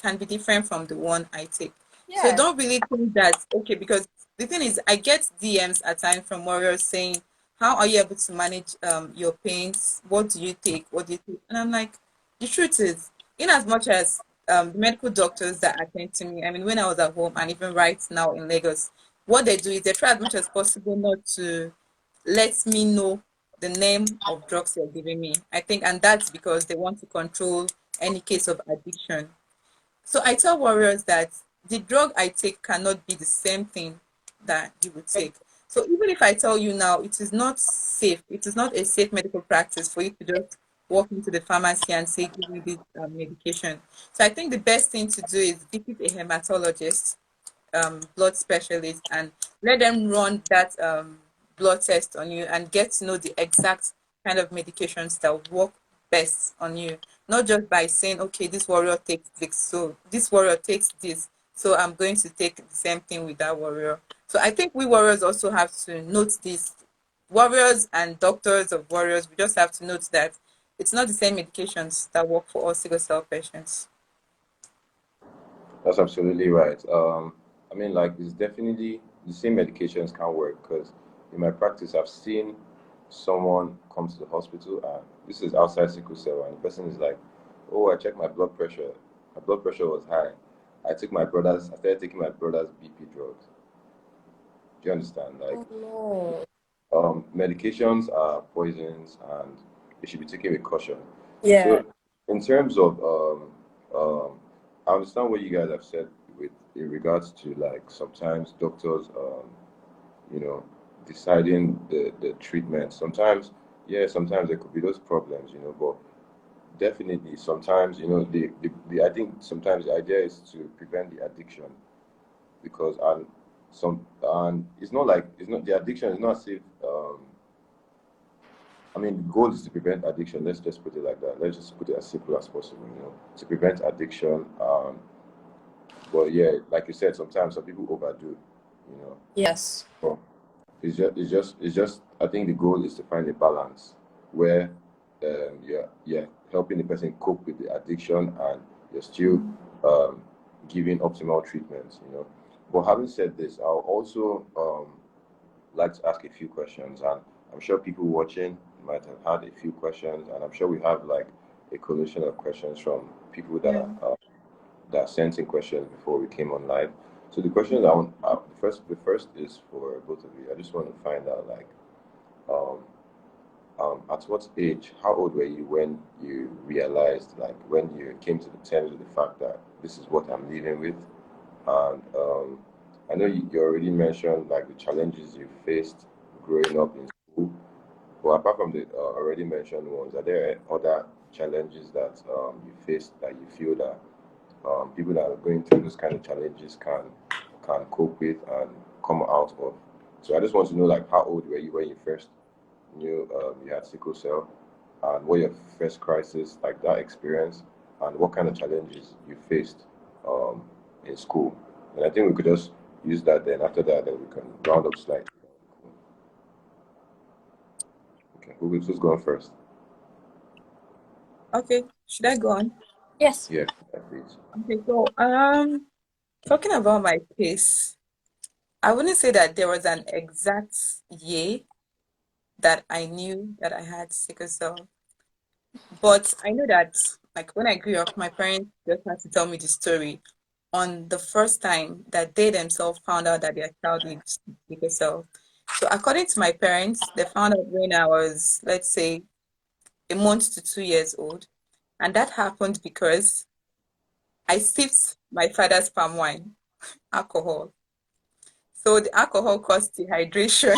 can be different from the one I take. So Yeah. don't really think that, okay, because the thing is, I get DMs at times from warriors saying, how are you able to manage your pains? What do you take? What do you take? And I'm like, the truth is, in as much as the medical doctors that attend to me, I mean, when I was at home and even right now in Lagos, what they do is they try as much as possible not to let me know the name of drugs they're giving me. I think, and that's because they want to control any case of addiction. So I tell warriors that the drug I take cannot be the same thing that you would take. So even if I tell you now, it is not safe. It is not a safe medical practice for you to just walk into the pharmacy and say, give me this medication. So I think the best thing to do is visit a hematologist, blood specialist, and let them run that blood test on you and get to know the exact kind of medications that work best on you. Not just by saying, okay, this warrior takes this, so this warrior takes this, so I'm going to take the same thing with that warrior. So I think we warriors also have to note this. Warriors and doctors of warriors, we just have to note that it's not the same medications that work for all sickle cell patients. That's absolutely right. I mean, like, it's definitely the same medications can work because in my practice, I've seen someone come to the hospital and this is outside sickle cell, and the person is like, "Oh, I checked my blood pressure. My blood pressure was high. I started taking my brother's BP drugs." Do you understand? Like, Oh no. medications are poisons and they should be taken with caution. Yeah. So, in terms of, I understand what you guys have said with in regards to like sometimes doctors, you know, deciding the treatment. Sometimes, yeah, sometimes there could be those problems, but definitely sometimes, I think sometimes the idea is to prevent the addiction because and it's not the addiction is not safe. I mean, the goal is to prevent addiction. Let's just put it like that. Let's just put it as simple as possible, to prevent addiction. But yeah, like you said, sometimes some people overdo, you know. Yes. But it's just. I think the goal is to find a balance where, you're helping the person cope with the addiction and you're still um, giving optimal treatments, But having said this, I'll also like to ask a few questions, and I'm sure people watching might have had a few questions, and I'm sure we have like a collection of questions from people Yeah. that sent in questions before we came on live. So the questions I want, the first is for both of you. I just want to find out like, um, at what age, how old were you when you realized, like, when you came to the terms with the fact that this is what I'm living with, and I know you already mentioned like the challenges you faced growing up in school. But apart from the already mentioned ones, are there other challenges that you faced that you feel that people that are going through those kind of challenges can cope with and come out of? So I just want to know like how old were you when you first knew you had sickle cell, and what your first crisis, like that experience, and what kind of challenges you faced um, in school. And I think we could just use that. Then after that, then we can round up slightly. Okay, who's going first? Okay, should I go on? Yes. Yeah, please. Okay, so talking about my case, I wouldn't say that there was an exact year that I knew that I had sickle cell, but I know that like when I grew up, my parents just had to tell me the story on the first time that they themselves found out that their child with sickle cell. So according to my parents, they found out when I was, let's say, a month to 2 years old. And that happened because I sipped my father's palm wine, alcohol. So the alcohol caused dehydration,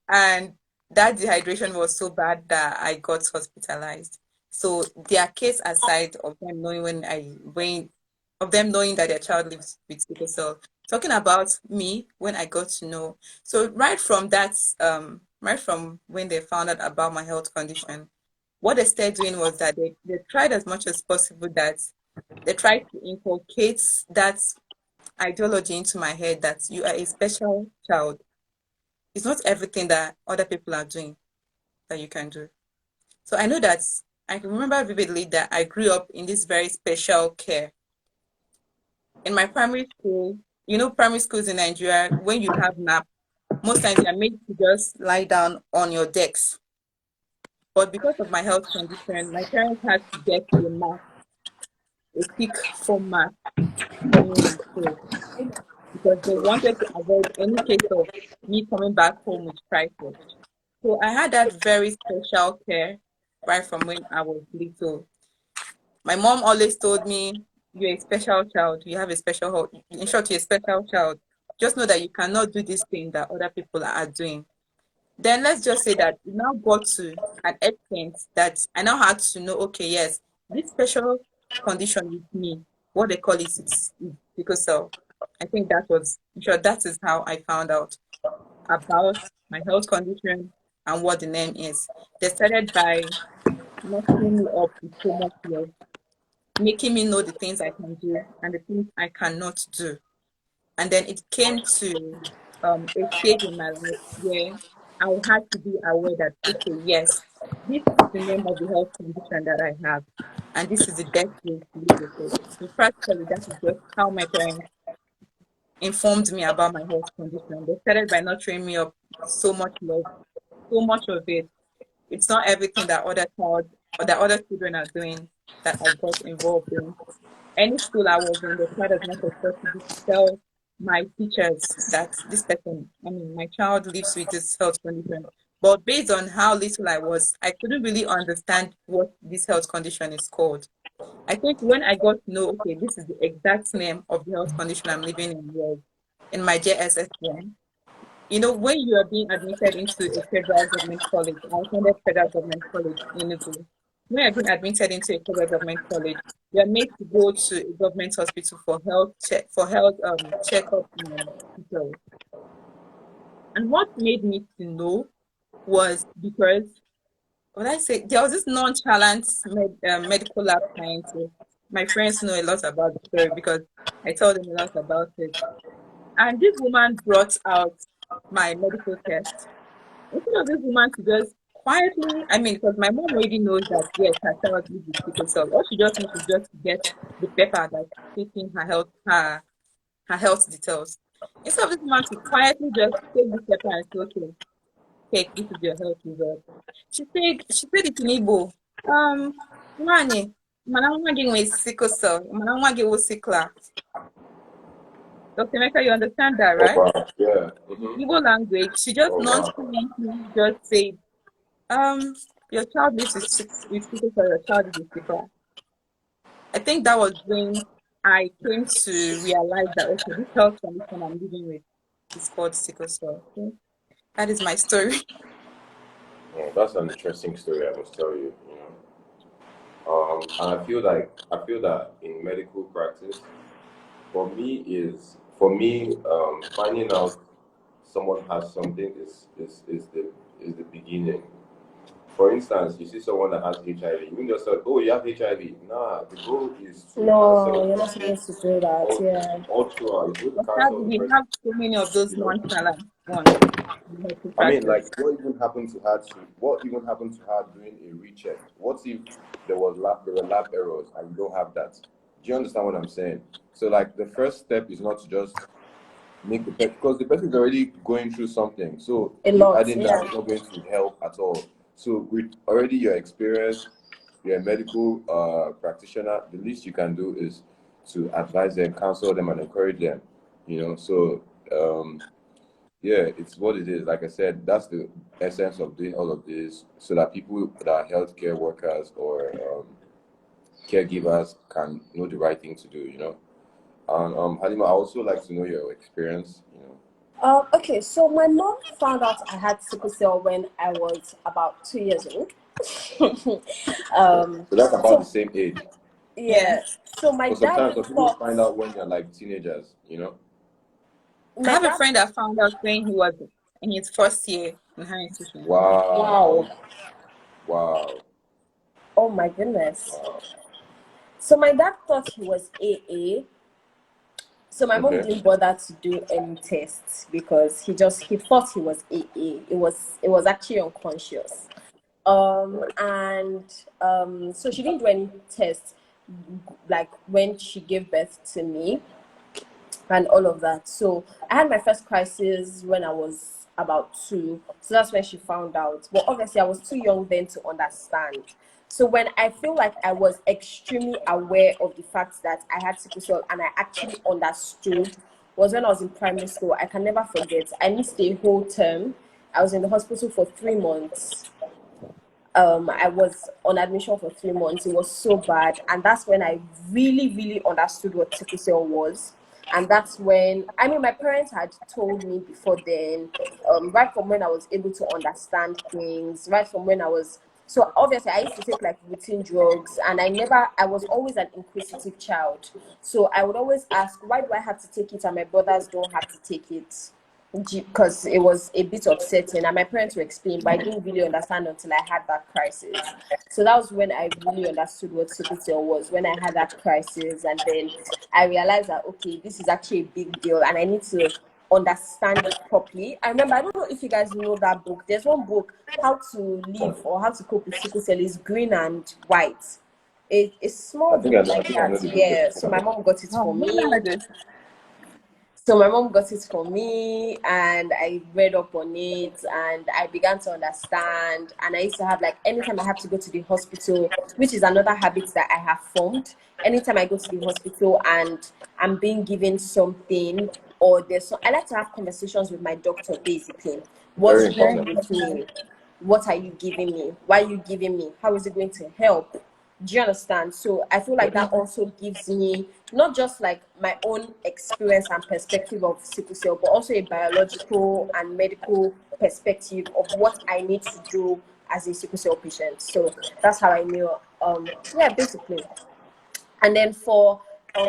and that dehydration was so bad that I got hospitalized. So their case aside of them knowing when of them knowing that their child lives with sickle cell, talking about me when I got to know. So right from when they found out about my health condition, what they started doing was that they tried as much as possible that they tried to inculcate that ideology into my head that you are a special child. It's not everything that other people are doing that you can do. So I know that I can remember vividly that I grew up in this very special care. In my primary school, primary schools in Nigeria, when you have nap, most times you're made to just lie down on your decks. But because of my health condition, my parents had to get a mat, a thick foam mat for me in the school because they wanted to avoid any case of me coming back home with crisis. So I had that very special care right from when I was little. My mom always told me, "You're a special child. You have a special, in short, you're a special child. Just know that you cannot do this thing that other people are doing." Then let's just say that it now got to an extent that I now had to know, okay, yes, this special condition with me, what they call it, it's because so I think that was, in short, that is how I found out about my health condition and what the name is. They started by nurturing me up with so much love, making me know the things I can do and the things I cannot do. And then it came to a stage in my life where I had to be aware that, okay, yes, this is the name of the health condition that I have, and this is the best way to live with it. So practically, that is just how my parents informed me about my health condition. They started by nurturing me up so much love, so much of it. It's not everything that other child or that other children are doing that I got involved in. Any school I was in, they tried as much as possible to tell my teachers that this person, I mean, my child lives with this health condition. But based on how little I was, I couldn't really understand what this health condition is called. I think when I got to know, okay, this is the exact name of the health condition I'm living in was in my JSS1, when you are being admitted into a federal government college, I attended federal government college in Enugu. When you're being admitted into a federal government college, you're made to go to a government hospital for health checkup and details. And what made me to know was because when I say there was this nonchalant medical lab scientist. My friends know a lot about the story because I told them a lot about it. And this woman brought out my medical test. Instead of this woman to just quietly, I mean, because my mom already knows that yes, her child is with sickle cell. All she just needs is just to get the paper that's taking her health details. Instead of this woman to quietly just take this paper and say, okay, take this is your health result. She said it in Igbo. Nwanyị, mana nwa gị nwere sickle cell, mana nwa gị wụ sickler. Dr. Meka, you understand that, right? Oh, wow. Yeah. Igbo language. She just Oh, wow. nonchalantly just said, your child lives with sickle cell, your child is with sickle. I think that was when I came to realize that okay, this health condition I'm living with is called sickle cell. Okay? That is my story. Yeah, that's an interesting story, I must tell you. And I feel that in medical practice, for me, finding out someone has something is the beginning. For instance, you see someone that has HIV, you just say, oh, you have HIV. Nah, the goal is to No, cancel you're not supposed to do that. Yeah. all throughout. You But cancel the we person, have so many of those you know. nonchalant ones in medical I mean, practice. like, what even happened to her doing a recheck? What if there were lab errors and you don't have that? Do you understand what I'm saying? So, like, the first step is not to just make the person, because the person is already going through something. So, A you lot. adding Yeah. that is not going to help at all. So, with already your experience, you're a medical practitioner, the least you can do is to advise them, counsel them, and encourage them. So yeah, it's what it is. Like I said, that's the essence of doing all of this, so that people that are healthcare workers or caregivers can know the right thing to do. And Halima, I also like to know your experience. Okay, so my mom found out I had sickle cell when I was about 2 years old. So that's about the So same age. Yeah. yeah, so my But dad sometimes some people thought find out when they're like teenagers. I my have a dad. friend that found out when he was in his first year in higher institution. Wow. Wow. Wow. Oh my goodness. Wow. So my dad thought he was AA. So my mom Okay. didn't bother to do any tests because he thought he was AA. It was actually unconscious. Right. And so she didn't do any tests like when she gave birth to me and all of that. So I had my first crisis when I was about 2. So that's when she found out. But obviously I was too young then to understand. So when I feel like I was extremely aware of the fact that I had sickle cell and I actually understood was when I was in primary school. I can never forget. I missed a whole term. I was in the hospital for 3 months. I was on admission for 3 months. It was so bad, and that's when I really, really understood what sickle cell was. And that's when, I mean, my parents had told me before then, right from when I was able to understand things, right from when I was. So obviously, I used to take like routine drugs, and I was always an inquisitive child. So I would always ask, why do I have to take it and my brothers don't have to take it? Because it was a bit upsetting, and my parents were explaining, but I didn't really understand until I had that crisis. So that was when I really understood what sickle cell was, when I had that crisis, and then I realized that okay, this is actually a big deal, and I need to understand it properly. I remember, I don't know if you guys know that book. There's one book, How to Live or How to Cope with Sickle Cell, is green and white. A small I book think like I know that. the book you're Yeah. So talking my about. mom got it Oh, for I've never me. heard this. So my mom got it for me, and I read up on it, and I began to understand. And I used to have, like, anytime I have to go to the hospital, which is another habit that I have formed. Anytime I go to the hospital and I'm being given something, or I like to have conversations with my doctor. Basically, Very what's Very wrong important. with important. me? What are you giving me? Why are you giving me? How is it going to help? Do you understand? So I feel like that also gives me not just like my own experience and perspective of sickle cell, but also a biological and medical perspective of what I need to do as a sickle cell patient. So that's how I knew. Yeah, basically. And then for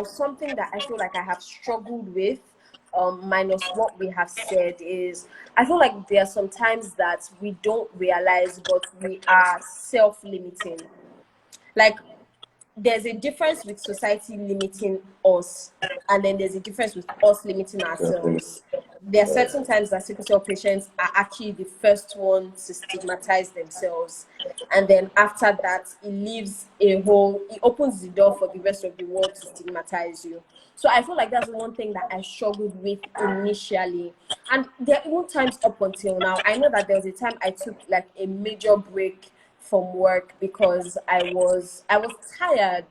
something that I feel like I have struggled with, minus what we have said, is I feel like there are some times that we don't realize, but we are self-limiting. Like there's a difference with society limiting us, and then there's a difference with us limiting Definitely. ourselves. There are Yeah. certain times that sickle cell patients are actually the first ones to stigmatize themselves, and then after that it opens the door for the rest of the world to stigmatize you. So I feel like that's one thing that I struggled with initially, and there are even times up until now. I know that there was a time I took like a major break from work because I was tired.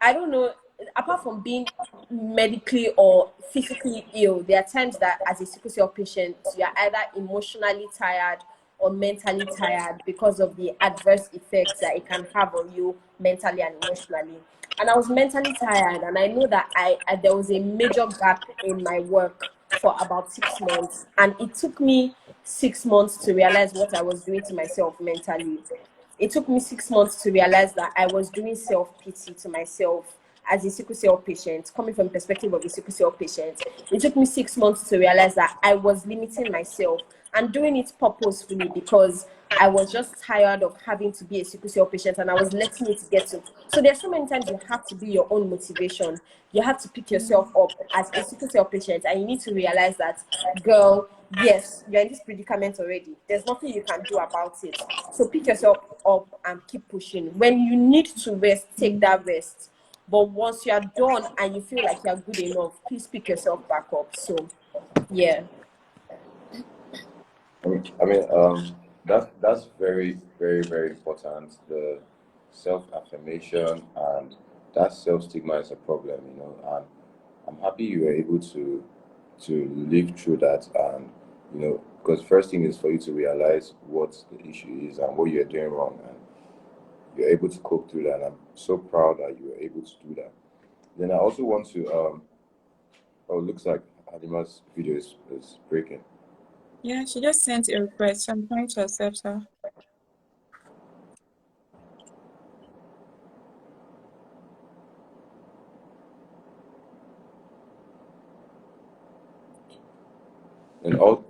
I don't know, apart from being medically or physically ill, there are times that as a sickle cell patient, you are either emotionally tired or mentally tired because of the adverse effects that it can have on you mentally and emotionally. And I was mentally tired, and I know that there was a major gap in my work for about 6 months, and it took me 6 months to realize what I was doing to myself mentally. It took me 6 months to realize that I was doing self-pity to myself as a sickle cell patient, coming from the perspective of a sickle cell patient. It took me 6 months to realize that I was limiting myself and doing it purposefully because I was just tired of having to be a sickle cell patient, and I was letting it get to. So there's so many times you have to be your own motivation. You have to pick yourself up as a sickle cell patient, and you need to realize that, girl, yes, you're in this predicament already. There's nothing you can do about it. So pick yourself up and keep pushing. When you need to rest, take that rest. But once you are done and you feel like you're good enough, please pick yourself back up. So yeah. That's very, very, very important. The self-affirmation and that self-stigma is a problem, and I'm happy you were able to live through that, and because first thing is for you to realize what the issue is and what you're doing wrong, and you're able to cope through that. And I'm so proud that you were able to do that. Then I also want to oh, it looks like Halima's video is breaking. Yeah, she just sent a request, so I'm trying to accept her. And all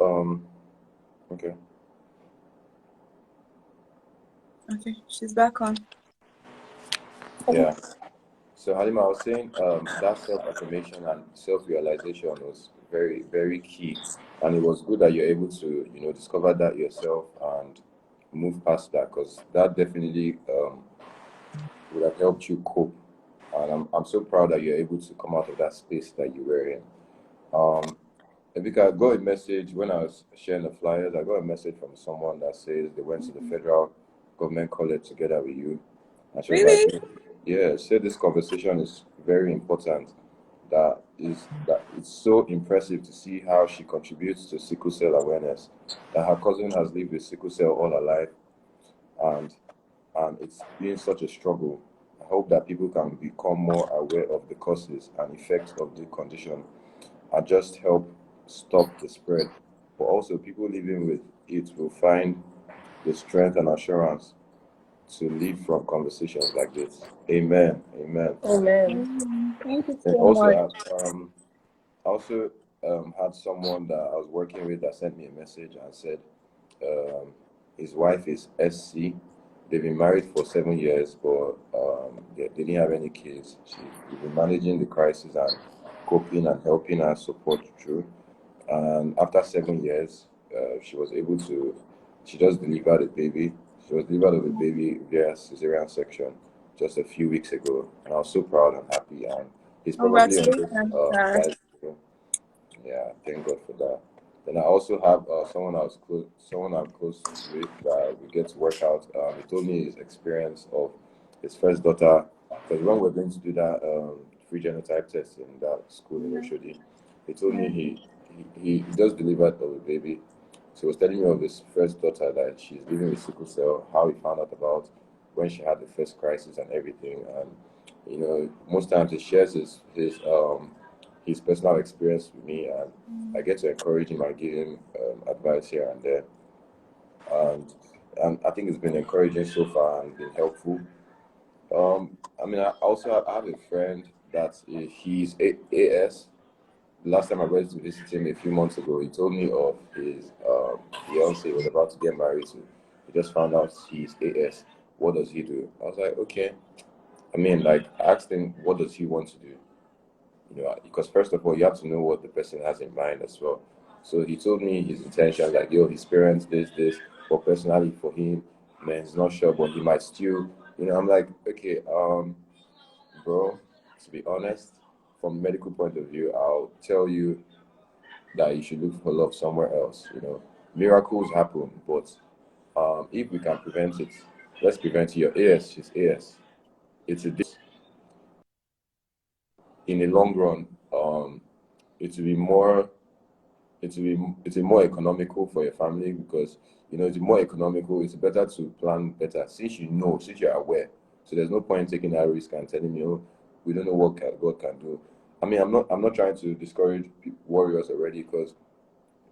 okay. Okay, she's back on. Yeah. So Halima, I was saying that self-affirmation and self-realization was very, very key. And it was good that you're able to, discover that yourself and move past that, because that definitely would have helped you cope. And I'm so proud that you're able to come out of that space that you were in. Because I got a message when I was sharing the flyers, I got a message from someone that says they went to the federal government college together with you. And she was like, Really? yeah, said this conversation is very important. That it's so impressive to see how she contributes to sickle cell awareness. That her cousin has lived with sickle cell all her life, and it's been such a struggle. I hope that people can become more aware of the causes and effects of the condition and just help stop the spread. But also, people living with it will find the strength and assurance to live from conversations like this. Amen. Amen. Amen. Thank you And so much. I also had someone that I was working with that sent me a message and said um, his wife is SC. They've been married for 7 years, but they didn't have any kids. She's been managing the crisis and coping and helping her support through. And after 7 years, she just delivered a baby. She was delivered of a baby via cesarean section just a few weeks ago. And I was so proud and happy. And he's probably on this Congratulations, sir. live video. Yeah, thank God for that. Then I also have someone I'm close with that we get to work out. He told me his experience of his first daughter, because when we're going to do that free genotype test in that school in Oshodi, he told me he just delivered of a baby. So he was telling me of his first daughter that she's living with sickle cell, how he found out about, when she had the first crisis and everything. And most times he shares his personal experience with me, and I get to encourage him and give him advice here and there. And I think it's been encouraging so far and been helpful. I mean, I have a friend that he's AS. Last time I went to visit him a few months ago, he told me of his fiance was about to get married to. He just found out he's AS. What does he do? I was like, okay. I mean, like, I asked him, what does he want to do? Because first of all, you have to know what the person has in mind as well. So he told me his intention, like, yo, his parents, this, but personally for him, man, he's not sure, but he might still, I'm like, okay, bro, to be honest, from a medical point of view, I'll tell you that you should look for love somewhere else. Miracles happen, but if we can prevent it, let's prevent it. Your AS, his AS. It's a in the long run, it will be more it's a more economical for your family because it's more economical. It's better to plan better since you're aware. So there's no point taking that risk and telling me, oh, we don't know what God can do. I mean, I'm not trying to discourage warriors already because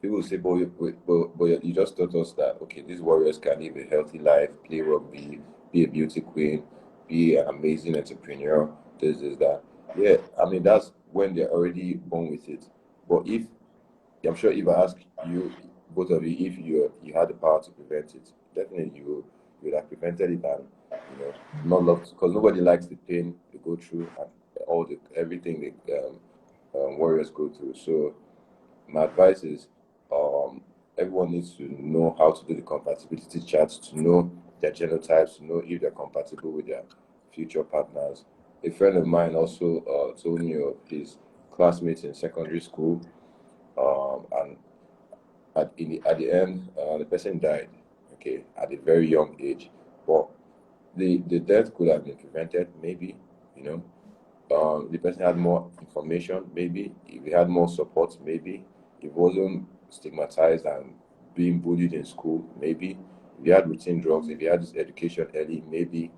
people say, but you just taught us that okay, these warriors can live a healthy life, play rugby, be a beauty queen, be an amazing entrepreneur. This is that. Yeah, I mean that's when they're already born with it. But if I'm sure if I ask you, both of you, if you had the power to prevent it, definitely you would have prevented it and not loved because nobody likes the pain they go through and everything the warriors go through. So my advice is um, everyone needs to know how to do the compatibility charts, to know their genotypes, to know if they're compatible with their future partners. A friend of mine also told me of his classmates in secondary school, and at the end, the person died, okay, at a very young age. But the death could have been prevented, maybe, you know. The person had more information, maybe. If he had more support, maybe. If he wasn't stigmatized and being bullied in school, maybe. If he had routine drugs, if he had his education early, maybe,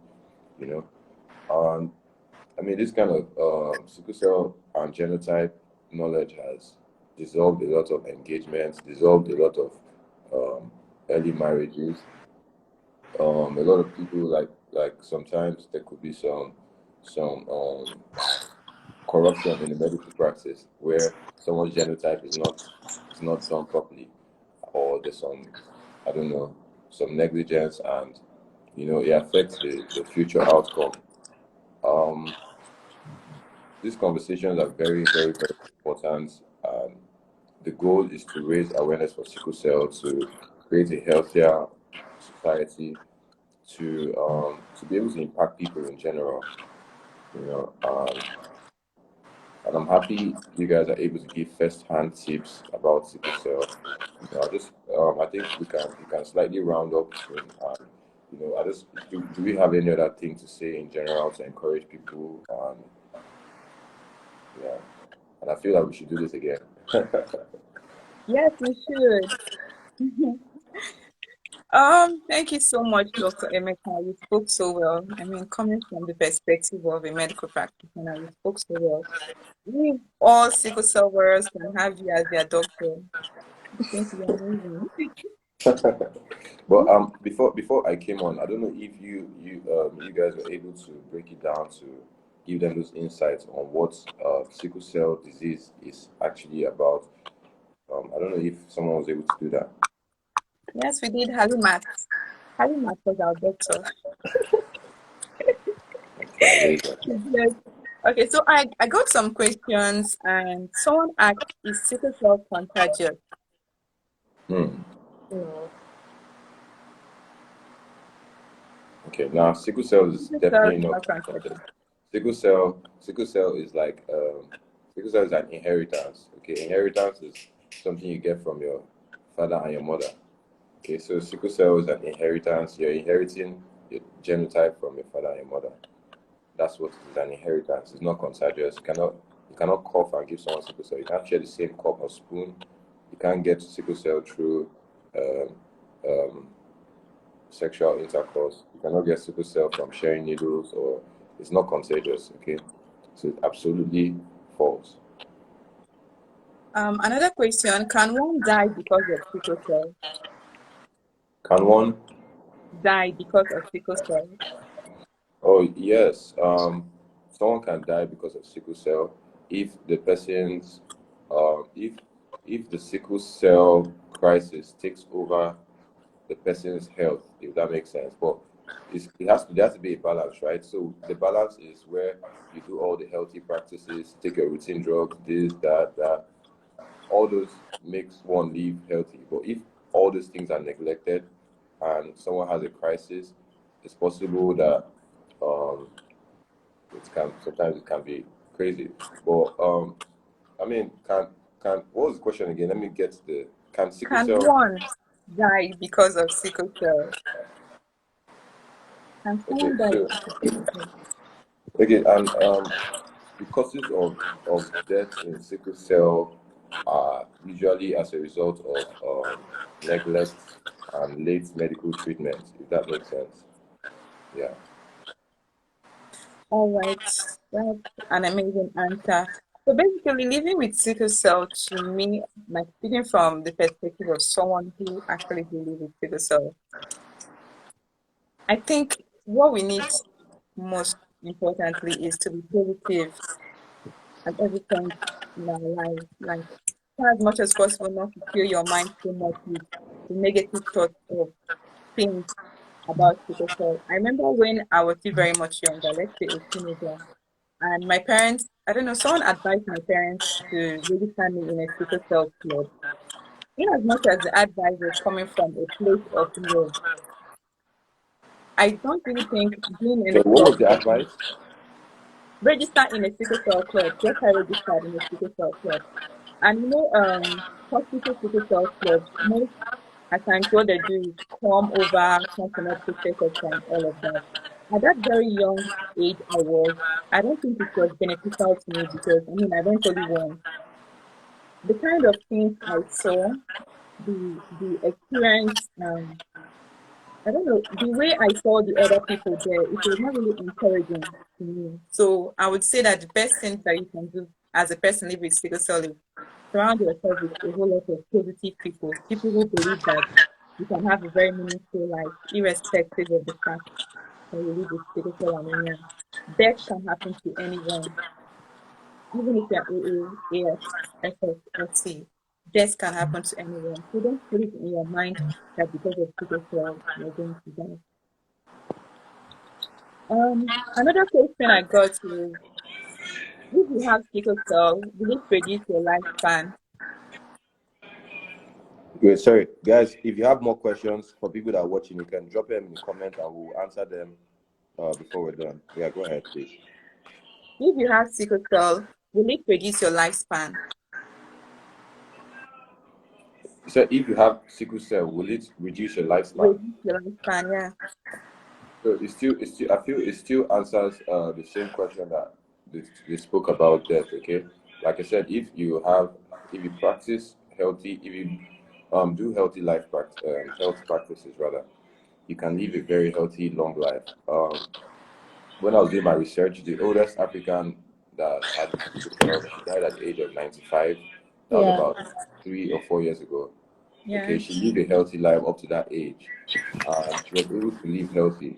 you know. Um, I mean, this kind of sickle cell and genotype knowledge has dissolved a lot of engagements, dissolved a lot of early marriages. A lot of people like sometimes there could be some corruption in the medical practice where someone's genotype is not done properly, or there's some I don't know some negligence, and it affects the future outcome. Um, these conversations are very, very, very important. The goal is to raise awareness for sickle cell, to create a healthier society, to be able to impact people in general. You know, um, and I'm happy you guys are able to give first-hand tips about sickle cell. I think we can slightly round up soon. And I just do we have any other thing to say in general to encourage people? Yeah, and I feel like we should do this again. Yes, we should. Thank you so much, Dr. Emeka. You spoke so well. I mean, coming from the perspective of a medical practitioner, you spoke so well. We all sickle cell warriors can have you as their doctor. It's going to be amazing. But before I came on, I don't know if you guys were able to break it down to give them those insights on what sickle cell disease is actually about. I don't know if someone was able to do that. Yes, we did Halimat. Halimat was our doctor. Okay, amazing. Yes. Okay, so I got some questions and someone asked, is sickle cell contagious? Hmm. No. Okay, now sickle cell is Sickle cell definitely is not not contagious. contagious. Sickle cell is like sickle cell is an inheritance. Okay, inheritance is something you get from your father and your mother. Okay, so sickle cell is an inheritance. You're inheriting your genotype from your father and your mother. That's what it is, an inheritance. It's not contagious. You cannot cough and give someone sickle cell. You can't share the same cup or spoon. You can't get sickle cell through um, um, sexual intercourse. You cannot get sickle cell from sharing needles, or it's not contagious. Okay, so it's absolutely false. Another question, can one die because of sickle cell? Can one? Die because of sickle cell? Oh yes. Someone can die because of sickle cell if the person's if the sickle cell crisis takes over the person's health, if that makes sense. But there has to be a balance, right? So the balance is where you do all the healthy practices, take your routine drugs, this, that, all those makes one live healthy. But if all those things are neglected and someone has a crisis, it's possible that um, it can sometimes it can be crazy. But I mean, can what was the question again? Let me get the can sickle Can cell. one die because of sickle cell? Can Okay, someone die so because of sickle cell? okay, and the causes of death in sickle cell are usually as a result of neglect and late medical treatment, if that makes sense. Yeah. All right, that's an amazing answer. So basically, living with sickle cell to me, like speaking from the perspective of someone who actually do live with sickle cell, I think what we need most importantly is to be positive at every point in our lives. Like try as much as possible not to fill your mind so much with the negative thoughts of things about sickle cell. I remember when I was still very much younger, let's say a teenager. And my parents, I don't know, someone advised my parents to register me in a sickle cell club. In as much as the advice was coming from a place of love, I don't really think being in So a what club was the was enough. advice? Register in a sickle cell club. Get her registered in a sickle cell club. And hospital sickle cell clubs, most at times what they do is come over, come to medical checkups and all of that. At that very young age I don't think it was beneficial to me because I eventually won. The kind of things I saw, the experience, I don't know, the way I saw the other people there, it was not really encouraging to me. So I would say that the best thing that you can do as a person living with sickle cell is surround yourself with a whole lot of positive people who believe that you can have a very meaningful life, irrespective of the fact that you live with sickle cell anemia. Death can happen to anyone, even if you're AA, AS, SS, SC, death can happen to anyone. So don't put it in your mind that because of sickle cell, you're going to die. Another question I got is, if you have sickle cell, will it reduce your lifespan? Great, sorry guys. If you have more questions for people that are watching, you can drop them in the comment and we'll answer them before we're done. Yeah, go ahead, please. If you have sickle cell, will it reduce your lifespan? So if you have sickle cell, will it reduce your lifespan? Reduce your lifespan, yeah. So it's still I feel it still answers the same question that they spoke about death. Okay, like I said, if you practice healthy, if you do healthy health practices rather, you can live a very healthy long life. When I was doing my research, the oldest African that had sickle cell, she died at the age of 95. That was Yeah. about 3 or 4 years ago. Yeah. Okay, she lived a healthy life up to that age, and she was able to live healthy.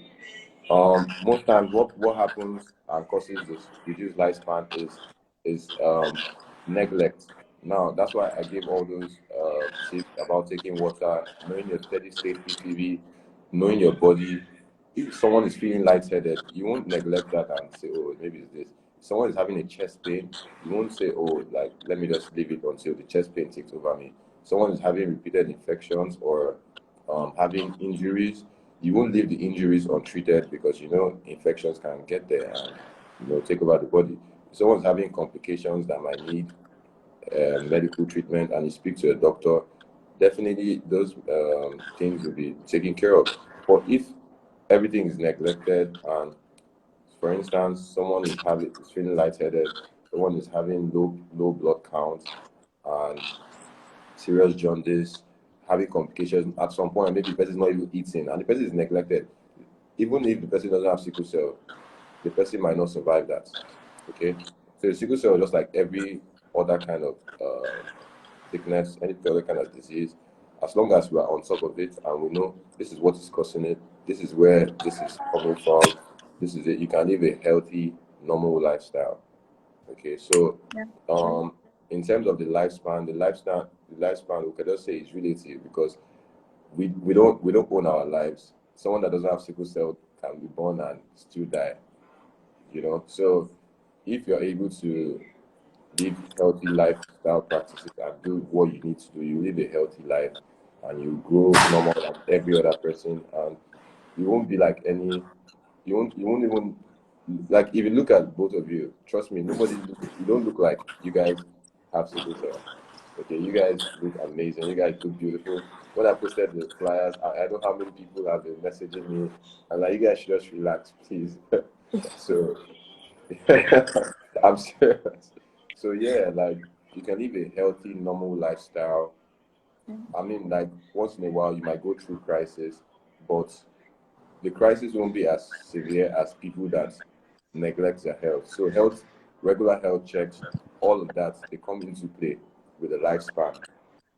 Most times, what happens and causes this reduced lifespan is neglect. Now, that's why I gave all those tips about taking water, knowing your steady state PPV, knowing your body. If someone is feeling lightheaded, you won't neglect that and say, "Oh, maybe it's this." If someone is having a chest pain, you won't say, "Oh, like let me just leave it until the chest pain takes over me." Someone is having repeated infections or having injuries, you won't leave the injuries untreated because you know infections can get there and take over the body. If someone's having complications that might need medical treatment and you speak to a doctor, definitely those things will be taken care of. But if everything is neglected and, for instance, someone is feeling lightheaded, someone is having low blood count and serious jaundice, having complications at some point, maybe the person is not even eating and the person is neglected, even if the person doesn't have sickle cell, the person might not survive that. Okay, so sickle cell is just like every other kind of sickness, any other kind of disease. As long as we are on top of it and we know this is what is causing it, this is where this is coming from, this is it, you can live a healthy, normal lifestyle. Okay, so Yeah. in terms of the lifespan, we can just say is relative because we don't own our lives. Someone that doesn't have sickle cell can be born and still die. So if you're able to live healthy lifestyle practices and do what you need to do, you live a healthy life and you grow normal like every other person, and you won't be like you won't even like if you look at both of you, trust me, you don't look like you guys have sickle cell. Okay, you guys look amazing. You guys look beautiful. When I posted the flyers, I know how many people have been messaging me. I'm like, you guys should just relax, please. So, I'm serious. So yeah, like you can live a healthy, normal lifestyle. I mean, like once in a while you might go through crisis, but the crisis won't be as severe as people that neglect their health. So regular health checks, all of that, they come into play with the lifespan.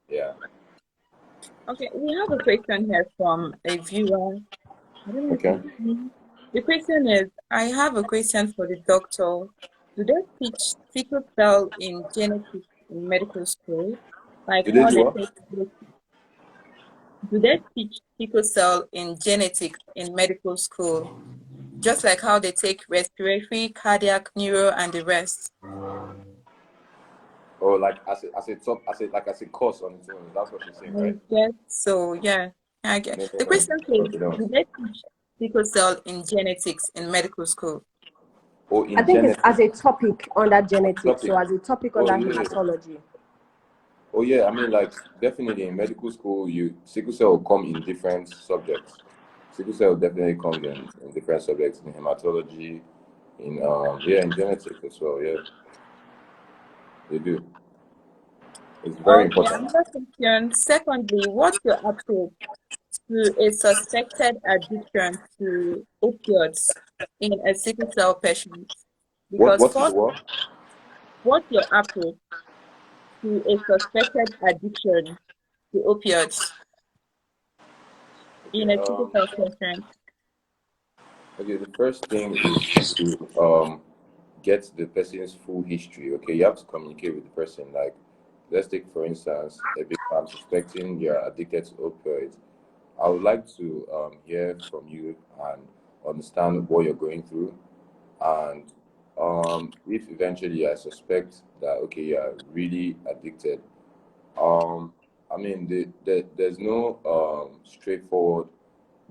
Yeah. Okay, we have a question here from a viewer. I don't know if Okay. it's me. The question is, I have a question for the doctor. Do they teach sickle cell in genetics in medical school? Like Do they how do they what? take, do they teach sickle cell in genetics in medical school? Just like how they take respiratory, cardiac, neuro, and the rest. Or like as a course on its own. That's what she's saying, I right? guess so, yeah. I get No, no, the no. question No, says, they don't. do they teach sickle cell in genetics in medical school? Or I in think it's as genetics a topic under genetics, topic. so as a topic Oh under yeah. hematology. Oh yeah. I mean, like definitely in medical school, you sickle cell will come in different subjects. Sickle cell definitely comes in different subjects in hematology, in genetics as well. Yeah, they do. It's very Okay, important. another question. Secondly, what's your approach to a suspected addiction to opioids in a sickle cell patient? Because What is the first, what? what's your approach to a suspected addiction to opioids Okay. in a sickle cell patient? Okay. The first thing is to get the person's full history. Okay, you have to communicate with the person. Like, let's take for instance, if I'm suspecting you're addicted to opioids, I would like to hear from you and understand what you're going through. And if eventually I suspect that okay, you're really addicted, I mean, there's no straightforward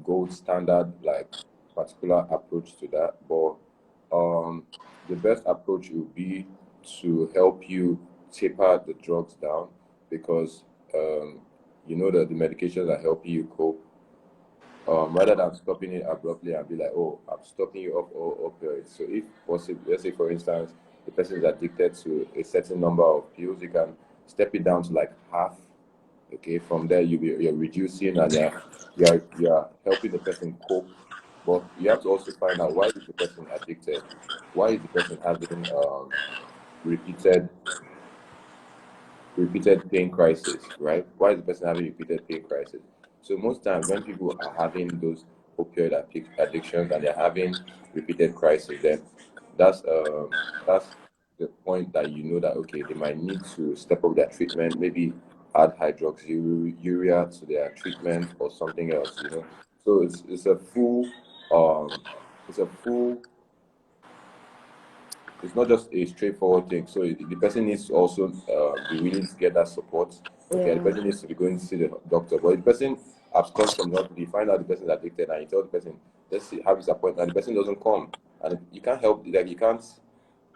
gold standard like particular approach to that, but the best approach would be to help you taper the drugs down because you know that the medications are helping you cope rather than stopping it abruptly and be like, oh, I'm stopping you off all opioids. So if possible, let's say for instance, the person is addicted to a certain number of pills, you can step it down to like half. Okay, from there you're reducing and you're helping the person cope. But you have to also find out why is the person addicted? Why is the person having repeated repeated pain crisis, right? Why is the person having repeated pain crisis? So most times when people are having those addictions and they're having repeated crisis, then that's the point that you know that okay, they might need to step up their treatment, maybe add hydroxyurea to their treatment or something else, you know. So um it's a full it's not just a straightforward thing. So the person needs to also be willing to get that support. Okay, the Yeah. person needs to be going to see the doctor. But if the person absconds from the hospital, you find out the person is addicted, and you tell the person, let's see, have this appointment, and the person doesn't come, and you can't help. Like you can't.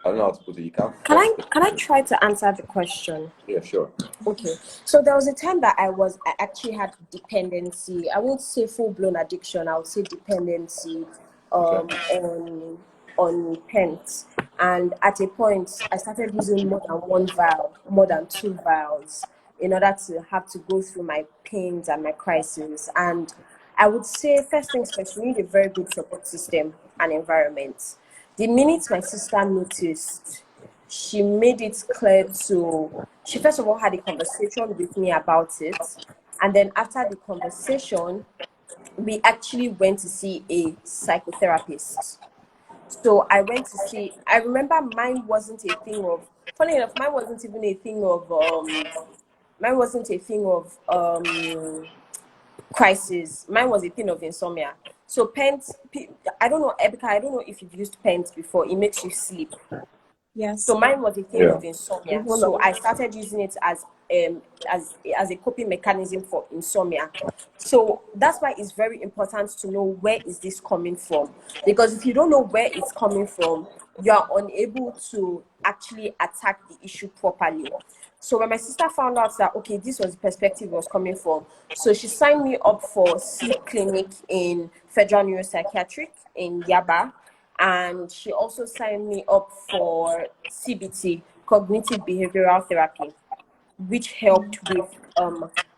I don't know how to put it. You can't Can force I the can I person. try to answer the question? Yeah, sure. Okay. So there was a time that I actually had dependency. I won't say full blown addiction. I would say dependency Okay. on pens. And at a point I started using more than one vial, more than two vials in order to have to go through my pains and my crises. And I would say first things first, you need a very good support system and environment. The minute my sister noticed, she made it clear to, she first of all had a conversation with me about it. And then after the conversation, we actually went to see a psychotherapist. So I went to see, I remember mine wasn't a thing of, funny enough, mine wasn't even a thing of, mine wasn't a thing of crisis. Mine was a thing of insomnia. So pens, I don't know, Ebika, I don't know if you've used pens before. It makes you sleep. Yes. So mine was a thing Yeah. of insomnia. So I started using it as a coping mechanism for insomnia. So that's why it's very important to know where is this coming from. Because if you don't know where it's coming from, you are unable to actually attack the issue properly. So when my sister found out that okay, this was the perspective it was coming from, so she signed me up for sleep clinic in Federal Neuropsychiatric in Yaba, and she also signed me up for CBT, cognitive behavioral therapy, which helped with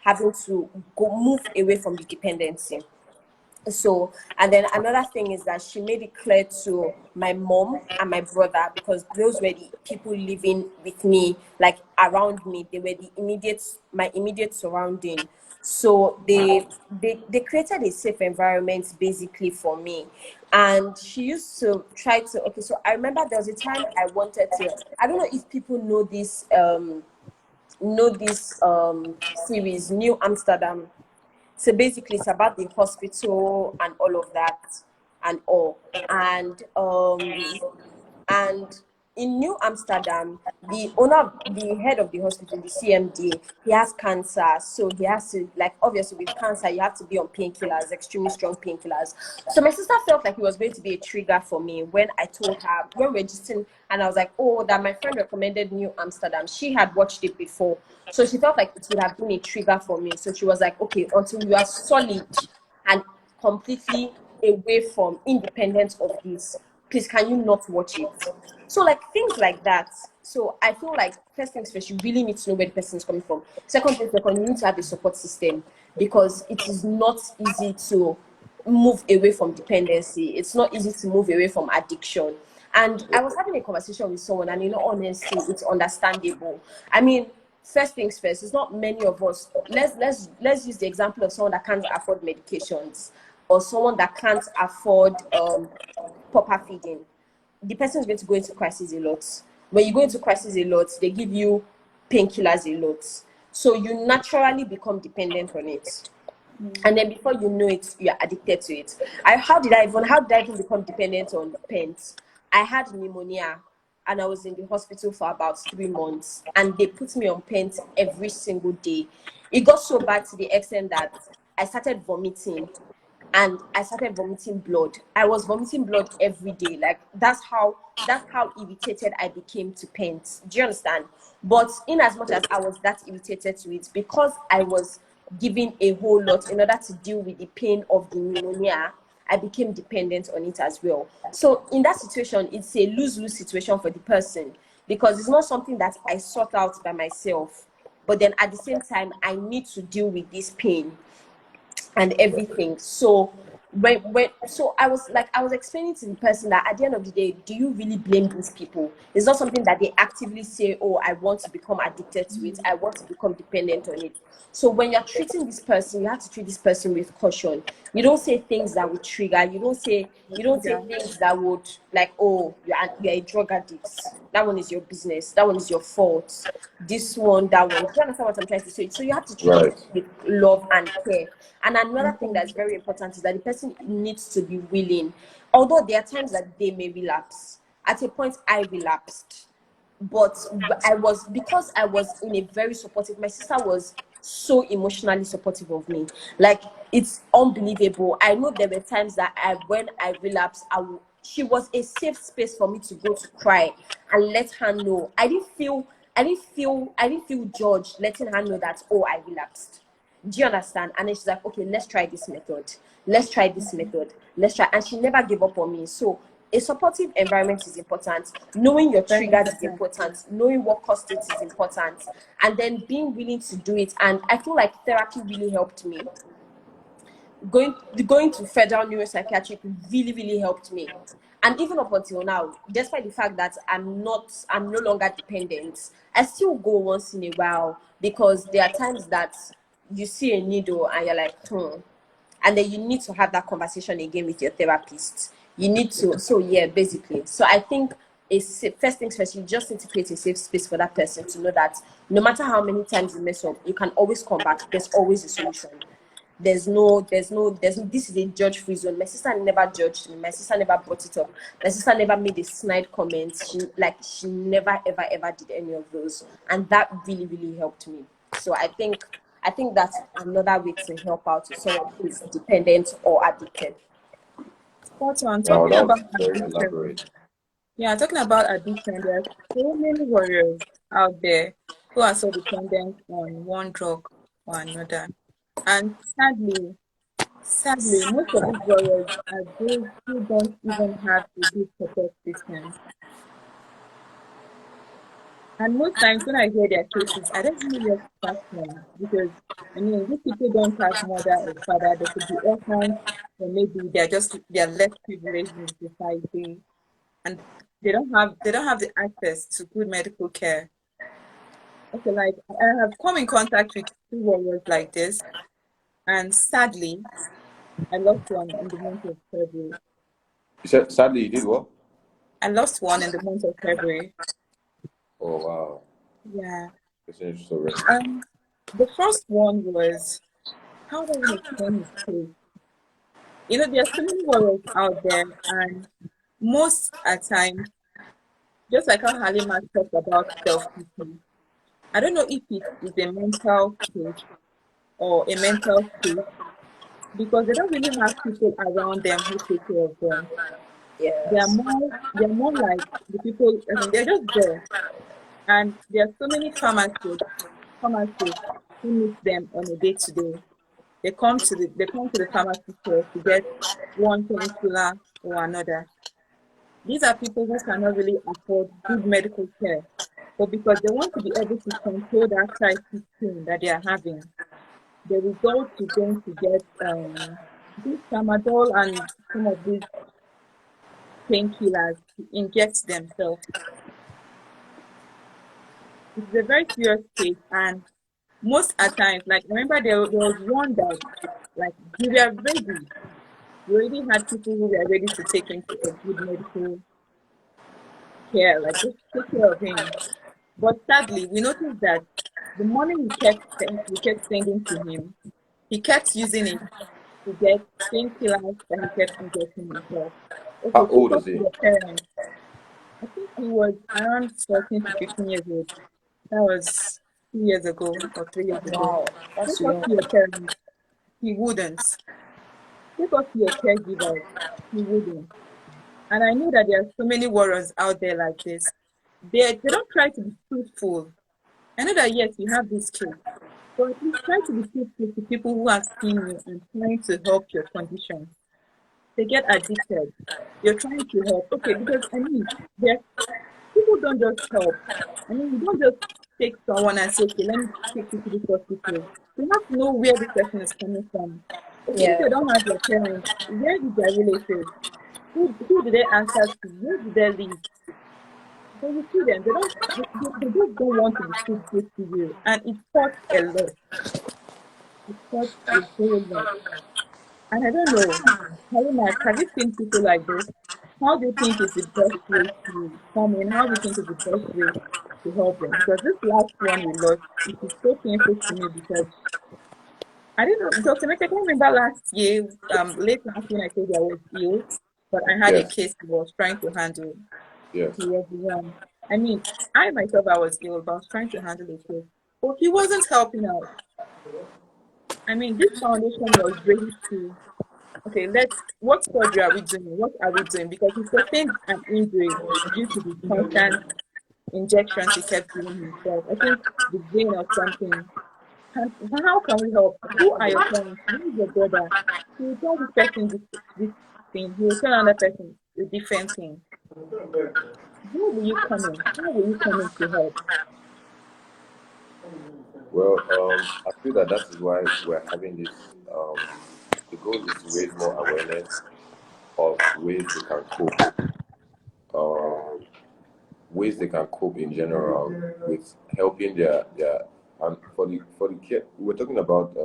having to go move away from the dependency. So, and then another thing is that she made it clear to my mom and my brother, because those were the people living with me, like around me. They were the immediate, my immediate surrounding. So they created a safe environment basically for me. And she used to try to, okay, so I remember there was a time I wanted to, I don't know if people know this series, New Amsterdam. So basically, it's about the hospital and all of that, and all. And in New Amsterdam, the owner, the head of the hospital, the CMD, he has cancer. So he has to, like, obviously with cancer, you have to be on painkillers, extremely strong painkillers. So my sister felt like it was going to be a trigger for me when I told her, when we were just in, and I was like, oh, that my friend recommended New Amsterdam. She had watched it before. So she felt like it would have been a trigger for me. So she was like, okay, until you are solid and completely away from independence of this, please can you not watch it? So like things like that. So I feel like first things first, you really need to know where the person is coming from. Second thing second, you need to have a support system, because it is not easy to move away from dependency. It's not easy to move away from addiction. And I was having a conversation with someone, and in all honesty, it's understandable. I mean, first things first, it's not many of us. Let's use the example of someone that can't afford medications, or someone that can't afford proper feeding. The person is going to go into crisis a lot. When you go into crisis a lot, they give you painkillers a lot. So you naturally become dependent on it. And then before you know it, you're addicted to it. How did I even become dependent on pens? I had pneumonia and I was in the hospital for about 3 months, and they put me on pens every single day. It got so bad to the extent that I started vomiting, and I started vomiting blood. I was vomiting blood every day. Like that's how irritated I became to paint. Do you understand? But in as much as I was that irritated to it, because I was giving a whole lot in order to deal with the pain of the pneumonia, I became dependent on it as well. So in that situation, it's a lose-lose situation for the person, because it's not something that I sought out by myself. But then at the same time, I need to deal with this pain and everything. So so I was explaining to the person that at the end of the day, do you really blame these people? It's not something that they actively say, oh, I want to become addicted to it, I want to become dependent on it. So when you're treating this person, you have to treat this person with caution. You don't say things that would trigger. You don't say Yeah. things that would, like, oh, you're a drug addict, that one is your business, that one is your fault, this one, that one. Do you understand what I'm trying to say? So you have to treat it Right. with love and care. And another thing that's very important is that the person needs to be willing. Although there are times that they may relapse. At a point, I relapsed, but because I was in a very supportive, my sister was so emotionally supportive of me. Like, it's unbelievable. I know there were times that when I relapsed, she was a safe space for me to go to cry and let her know. I didn't feel judged letting her know that, oh, I relapsed. Do you understand? And then she's like, okay, let's try this method. Let's try this method. Let's try. And she never gave up on me. So a supportive environment is important. Knowing your Very triggers is important. important. Knowing what caused it is important. And then being willing to do it. And I feel like therapy really helped me, going to federal neuropsychiatric really, really helped me. And even up until now, despite the fact that I'm no longer dependent, I still go once in a while, because there are times that you see a needle and you're like, and then you need to have that conversation again with your therapist. You need to, so yeah, basically. So I think first things first, you just need to create a safe space for that person to know that no matter how many times you mess up, you can always come back. There's always a solution. This is a judge-free zone. My sister never judged me. My sister never brought it up. My sister never made a snide comment. She never ever did any of those, and that really, really helped me. So I think that's another way to help out to someone who is dependent or addicted. Spot on. Wow, Talking that about was very addiction. elaborate. Yeah, talking about addiction, there are so many warriors out there who are so dependent on one drug or another. And sadly, most of these warriors are those who don't even have a good support system. And most times when I hear their cases, I don't know where to start from, because I mean, these people don't have mother or father. They could be orphans, or maybe they're less privileged in society, and they don't have the access to good medical care. Okay, like I have come in contact with two warriors like this, and sadly, I lost one in the month of February. You said sadly you did what? I lost one in the month of February. Oh wow, Yeah. it's an interesting story. The first one was, how do I even explain his case? There's so many warriors out there, and most at times, just like how Halima talked about self-pity, I don't know if it is a mental case or a mental state, because they don't really have people around them who take care of them. Yes. They're more like the people, I mean, they're just there. And there are so many pharmacists who meet them on a day-to-day. They come to the pharmacy store to get one painkiller or another. These are people who cannot really afford good medical care, but because they want to be able to control that crisis pain that they are having, they will go to them to get this tramadol and some of these painkillers to inject themselves. It's a very serious case, and most at times, like I remember there was one that, like, we were ready. We already had people who were ready to take him to a good medical care, like just take care of him. But sadly, we noticed that the money we kept sending to him, he kept using it to get painkillers that he kept injecting himself. Okay, How take old us is to he? your parents. I think he was around 14 to 15 years old. That was 2 years ago or 3 years ago. Wow, that's Take us young. to your parents. He wouldn't. Take us to your caregivers. He wouldn't. And I know that there are so many warriors out there like this. They don't try to be truthful. I know that yes, you have this case, but at least try to be truthful to people who have seen you and trying to help your condition. They get addicted. You're trying to help. Okay, because I mean, there people don't just help. I mean, you don't just take someone and say, okay, let me take you to this hospital. You have to know where this person is coming from. Okay, if they Yeah. don't have their parents, where is their relatives? Who do they answer to? Where do they live? So you see them, they just don't want to be truthful to you. And it costs a lot. It costs a whole lot. And I don't know, Halima, have you seen people like this? How do you think is the best way to come in? How do you think is the best way to help them? Because this last one we lost, it is so painful to me, because I don't know, Dr. Meka, I can remember last year, late last year, I told you I was ill, but I had a Yes, case I was trying to handle. yes. He was the one. I mean, I myself, I was ill, but I was trying to handle the case. But he wasn't helping out. I mean, this foundation was ready to, okay, what surgery are we doing? What are we doing? Because he sustained an injury due to the constant injections he kept giving himself. I think the vein or something. How can we help? Who are your parents? Who is your brother? He will tell this person this thing. He will tell another person a different thing. Where will you come in? How will you come in to help? Well, I feel that that is why we're having this the goal is to raise more awareness of ways they can cope in general with helping their and for the care. We're talking about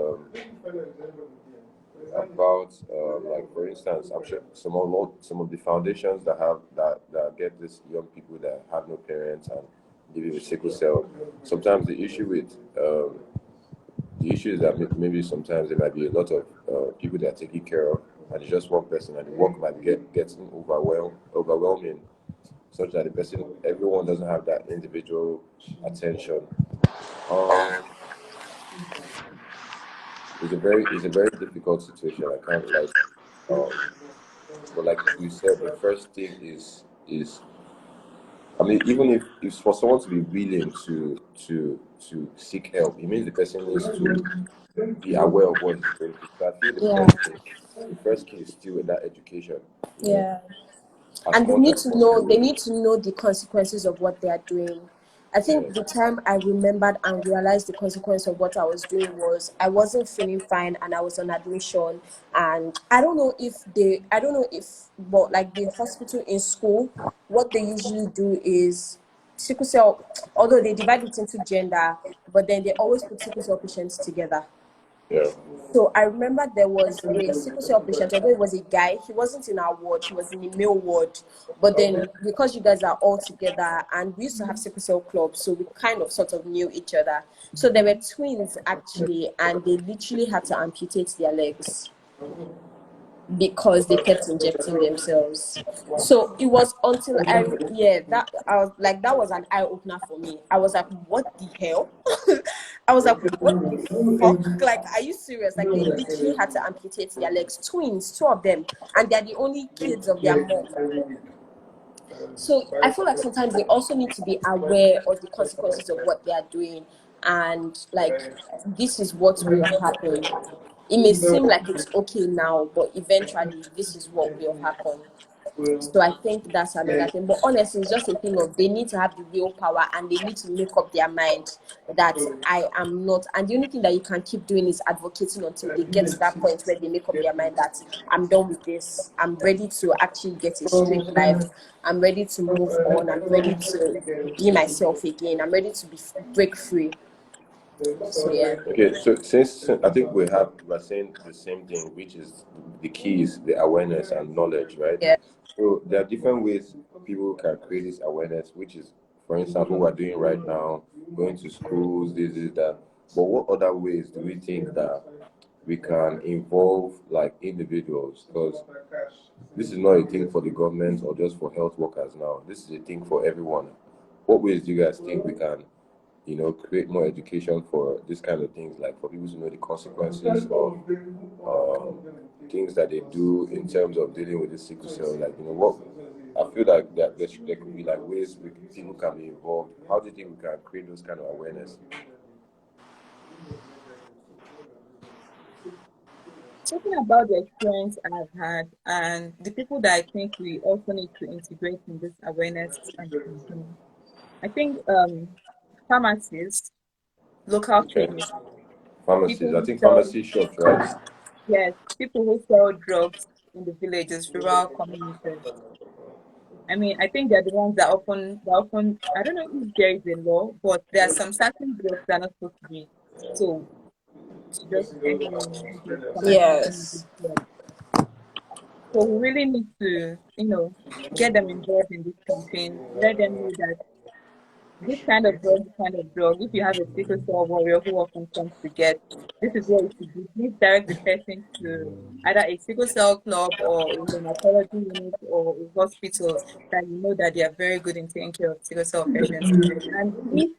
like, for instance, I'm sure some of the foundations that get these young people that have no parents and living with sickle cell. Sometimes the issue is that maybe sometimes there might be a lot of people that are taking care of, and it's just one person, and the work might getting overwhelming, such that everyone doesn't have that individual attention. Um, it's a very difficult situation. I can't like, um, but like you said, the first thing is I mean, even if for someone to be willing to seek help, it means the person needs to be aware of what he's going through. So I feel Yeah. the first key is still in that education. You know, Yeah. as And they much need as to know, possible. they need to know the consequences of what they are doing. I think the Yes. time I remembered and realized the consequence of what I was doing was I wasn't feeling fine and I was on admission, and I don't know if but like the hospital in school, what they usually do is sickle cell, although they divide it into gender, but then they always put sickle cell patients together. Yeah. So I remember there was a sickle cell patient, although it was a guy, he wasn't in our ward, he was in the male ward. But then because you guys are all together and we used to have sickle cell clubs, so we kind of sort of knew each other. So they were twins actually, and they literally had to amputate their legs because they kept injecting themselves. So it was until that was an eye opener for me. I was like, what the hell? I was like, what the fuck? Like, are you serious? Like, they literally had to amputate their legs, twins, two of them, and they're the only kids of their mom. So I feel like sometimes they also need to be aware of the consequences of what they are doing, and like, this is what will happen. It may seem like it's okay now, but eventually this is what will happen. So I think that's another thing. But honestly, it's just a thing of they need to have the willpower and they need to make up their mind that I am not. And the only thing that you can keep doing is advocating until they get to that point where they make up their mind that I'm done with this. I'm ready to actually get a straight life. I'm ready to move on. I'm ready to be myself again. I'm ready to break free. So yeah. Okay, so since I think we're saying the same thing, which is the key is the awareness and knowledge, right? Yeah. So there are different ways people can create this awareness, which is, for instance, what we're doing right now, going to schools, this is that. But what other ways do we think that we can involve like individuals? Because this is not a thing for the government or just for health workers now. This is a thing for everyone. What ways do you guys think we can, create more education for this kind of things, like for people to know the consequences of things that they do in terms of dealing with the sickle cell? Like, what I feel like that there could be like ways people can be involved. How do you think we can create those kind of awareness? Talking about the experience I've had and the people that I think we also need to integrate in this awareness campaign, I think pharmacists, local Okay. chemists, Pharmacies. people I who think sell, pharmacy shops, right? yes, people who sell drugs in the villages, rural communities. I mean, I think they're the ones that often, I don't know if there is a law, but there are some certain drugs that are not supposed to be sold to just anyone who just come and say, "Give me this Yes. drug." So we really need to, get them involved in this campaign, let them know that this kind of drug, if you have a sickle cell warrior who often comes to get, this is what you should do. Please direct the person to either a sickle cell club or a hematology unit or a hospital that you know that they are very good in taking care of sickle cell patients. And if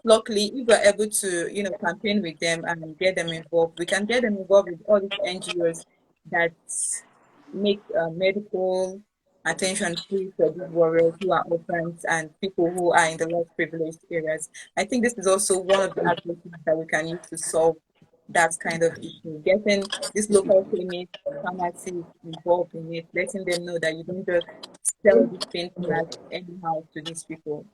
luckily, if we're able to, campaign with them and get them involved, we can get them involved with all these NGOs that make medical attention free for these warriors who are orphans and people who are in the less privileged areas. I think this is also one of the approaches that we can use to solve that kind of issue. Getting these local clinics, pharmacies involved in it, letting them know that you don't just sell these painkillers anyhow to these people.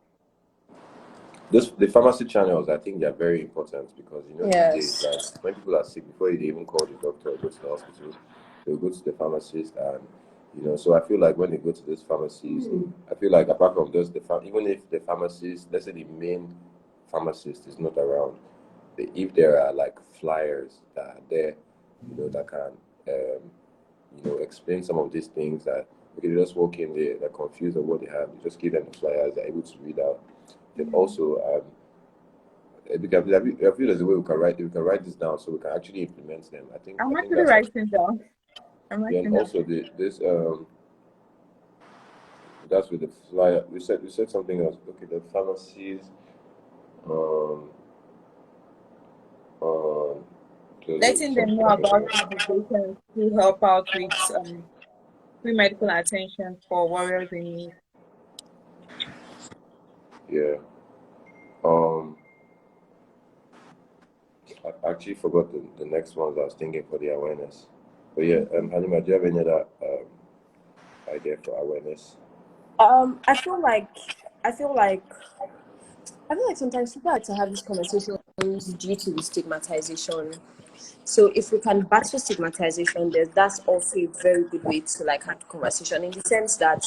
the pharmacy channels, I think they're very important because these days, Yes. like when people are sick, before they even call the doctor or go to the hospital, they'll go to the pharmacist, and so I feel like when they go to these pharmacies, I feel like apart from those, even if the pharmacist, let's say the main pharmacist is not around, if there are like flyers that are there, that can explain some of these things that okay, they just walk in there, they're confused of what they have, you just give them the flyers, they're able to read out. Then also, I feel there's a way we can write this down so we can actually implement them. I think I'm I think actually that's writing down. I'm yeah, and writing down. also that's with the flyer. We said something else. Okay, the pharmacies. Um, um, there's Letting them something know about else. organizations who help out with free medical attention for warriors in need. Yeah. Um, I actually forgot the next ones I was thinking for the awareness. But yeah, Halima, do you have any other idea for awareness? I feel like I feel like I feel like sometimes people like to have these conversations due to the stigmatization. So if we can battle stigmatization, that's also a very good way to like have the conversation in the sense that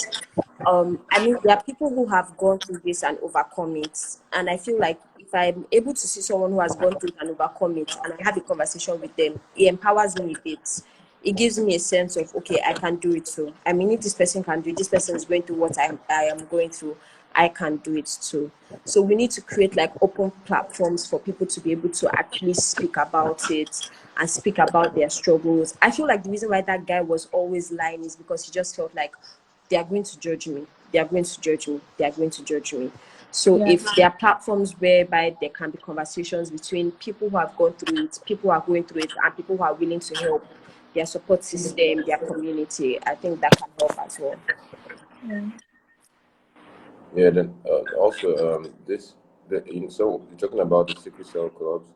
I mean there are people who have gone through this and overcome it. And I feel like if I'm able to see someone who has gone through it and overcome it and I have a conversation with them, it empowers me a bit. It gives me a sense of okay, I can do it too. I mean if this person can do it, this person is going through what I am going through, I can do it too. So we need to create like open platforms for people to be able to actually speak about it and speak about their struggles. I feel like the reason why that guy was always lying is because he just felt like they are going to judge me. They are going to judge me. They are going to judge me. So Yeah. if there are platforms whereby there can be conversations between people who have gone through it, people who are going through it, and people who are willing to help their support system, their community, I think that can help as well. Yeah. Yeah. Then also so you're talking about the sickle cell clubs.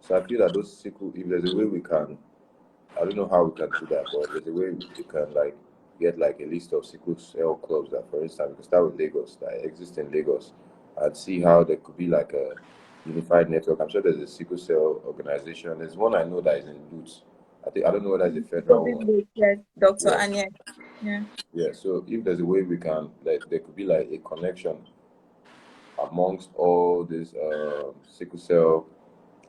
So I feel that those sickle, if there's a way we can, I don't know how we can do that, but there's a way we can like get like a list of sickle cell clubs that, for instance, we can start with Lagos that exist in Lagos and see how there could be like a unified network. I'm sure there's a sickle cell organization. There's one I know that is in Lutz. I don't know whether it's a So federal this one. week, yes, Dr. Yeah, Anya. Yeah. yeah. So if there's a way we can, like, there could be like a connection amongst all these sickle cell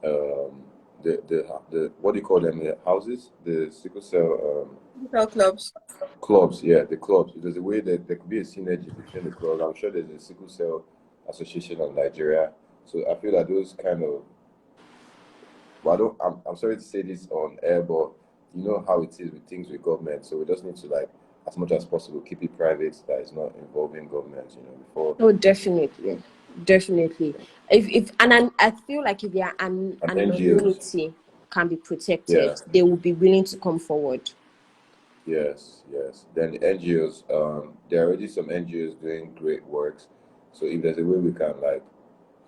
um, the what do you call them? The houses, the sickle cell Cell clubs. clubs. Yeah, the clubs. There's a way that there could be a synergy between the clubs. I'm sure there's a sickle cell association of Nigeria. So I feel that those kind of well, I don't. I'm sorry to say this on air, but you know how it is with things with government. So we just need to like, as much as possible, keep it private. That is not involving government. Before Oh, definitely, definitely. If and I feel like if their and NGOs. anonymity can be protected, Yeah. they will be willing to come forward. Yes, yes. Then the NGOs, there are already some NGOs doing great works. So if there's a way we can like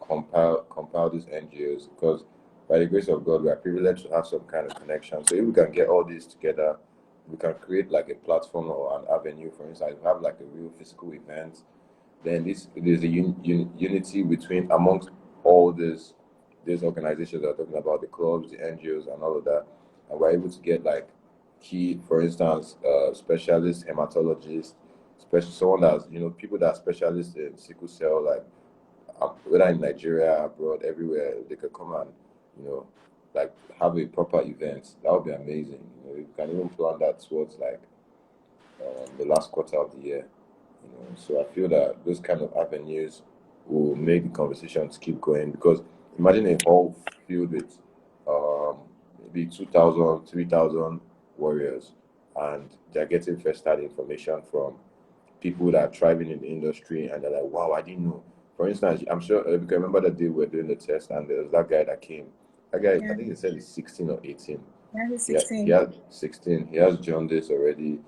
compile these NGOs, because by the grace of God, we are privileged to have some kind of connection. So if we can get all these together, we can create like a platform or an avenue. For instance, we have like a real physical event. Then there's a unity between amongst all these organizations that are talking about the clubs, the NGOs, and all of that, and we're able to get like key, for instance, specialist hematologists, special someone that's people that are specialists in sickle cell, like whether in Nigeria, abroad, everywhere, they could come and you know like have a proper event. That would be amazing. You can even plan that towards like the last quarter of the year. So I feel that those kind of avenues will make the conversations keep going because imagine a hall filled with um, maybe 2,000, 3,000 warriors, and they're getting first-hand information from people that are thriving in the industry, and they're like, "Wow, I didn't know." For instance, I'm sure you can remember that day we were doing the test, and there was that guy that came. That guy, I Yeah. think he said he's 16 or 18. Yeah, he's Yeah, he 16. has 16. He has jaundice already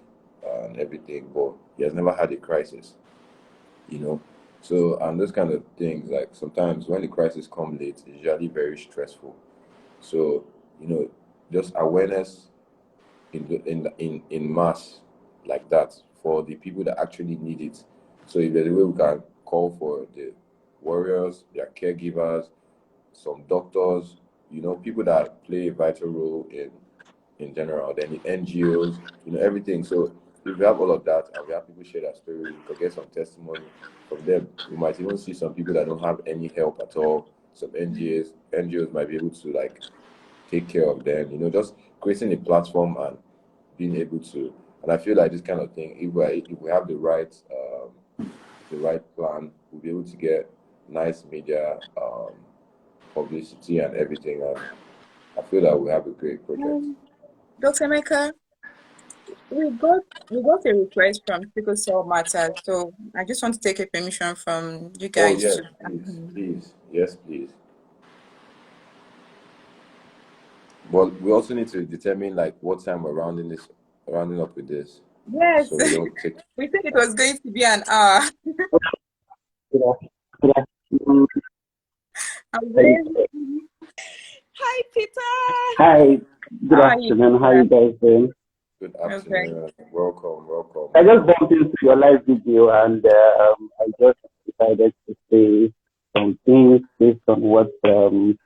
and everything, but he has never had a crisis, you know. So, and those kind of things, like sometimes when the crisis comes late, it's usually very stressful. So, just awareness in mass like that for the people that actually need it. So, if there's a way we can call for the warriors, there are caregivers, some doctors, people that play a vital role in general, then the NGOs, everything. So if we have all of that and we have people share their story, we could get some testimony from them. We might even see some people that don't have any help at all. Some NGOs might be able to like take care of them, just creating a platform and being able to. And I feel like this kind of thing, if we have the right plan, we'll be able to get nice media publicity and everything. And I feel that we have a great project. Dr. Mecca, we got a request from Sickle Cell Matters, so I just want to take a permission from you Oh guys yes, to. please, yes, please. But we also need to determine like what time we're rounding up with this, Yes, so we don't take. we said it was going to be an hour. Good good afternoon. I'm very. Hi, Peter. Hi, good How are you, afternoon. How Peter? you guys doing? Good Okay. afternoon. Welcome, welcome. I just bumped into your live video and I just decided to say some things based on what the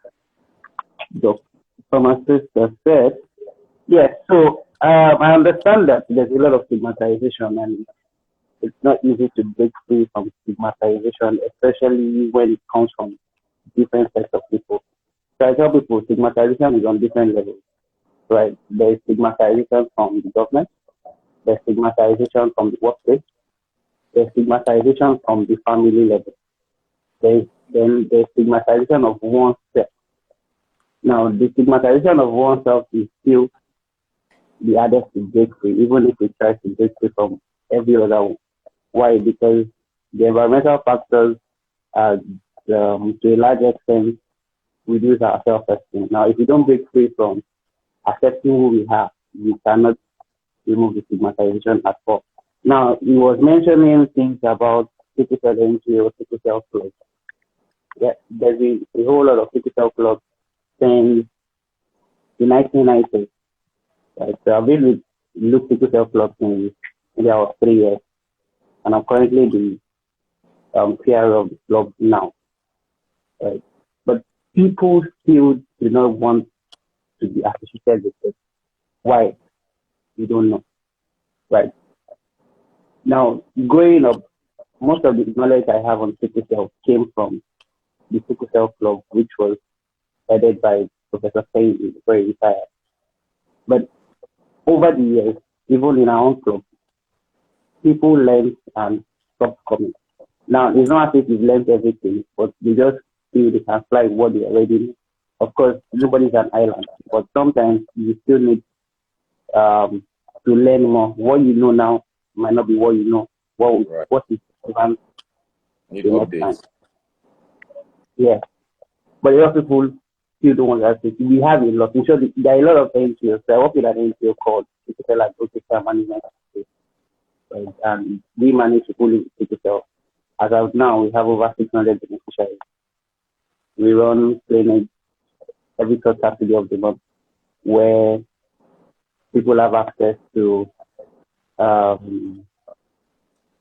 pharmacist has said. Yes, so I understand that there's a lot of stigmatization and it's not easy to break free from stigmatization, especially when it comes from different sets of people. So I tell people stigmatization is on different levels, right? There is stigmatization from the government, there's stigmatization from the workplace, there's stigmatization from the family level, then there's stigmatization of oneself. Now, the stigmatization of oneself is still the hardest to break free, even if we try to break free from every other one. Why? Because the environmental factors are, to a large extent, reduce our self-esteem. Now, if we don't break free from accepting who we are, we cannot remove the stigmatization at all. Now, he was mentioning things about sickle cell NGO, sickle cell clubs. Yeah, there's a whole lot of sickle cell clubs since the 1990s. Right? So I've been with Luke Sickle Cell Club in maybe about 3 years, and I'm currently the PR of the club now. Right? But people still do not want to be associated with it. Why? We don't know. Right? Now, growing up, most of the knowledge I have on sickle cell came from the Sickle Cell Club, which was headed by Professor Payne before he retired. But over the years, even in our own club, people learned and stopped coming. Now, it's not as if you've learned everything, but they just feel they can fly what they already know. Of course, nobody's an island, but sometimes you still need to learn more. What you know now might not be what you know. Right. What is relevant Need the next time? updates. Yeah. But a lot of people still don't want to access. We have a lot. I'm sure there are a lot of NGOs. I work with an NGO called Sickle Cell Advocacy and Management. Right? And we manage to fully sickle cell. As of now, we have over 600 beneficiaries. We run clinics every third Saturday of the month where people have access to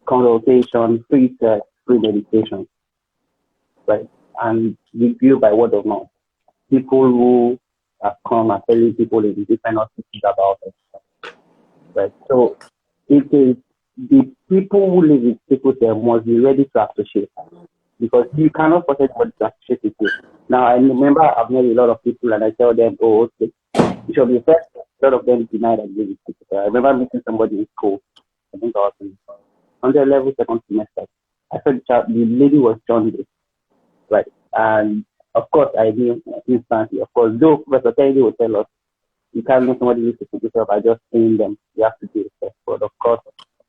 consultation, free test, free medication, right? And review by word of mouth. People who have come are telling people in different hospitals about it, right? So it is the people who live with sickle cell must be ready to associate because you cannot force anybody to associate with you. Now, I remember I've met a lot of people and I tell them, oh, okay, you should be first. A lot of them deny that they live with sickle cell. I remember meeting somebody in school, I think I was in 100 level second semester. I said the lady was jaundice, right? And of course, I knew instantly. Of course, though Professor Kennedy will tell us you can't know somebody with sickle cell by just seeing them. You have to do a test. But of course,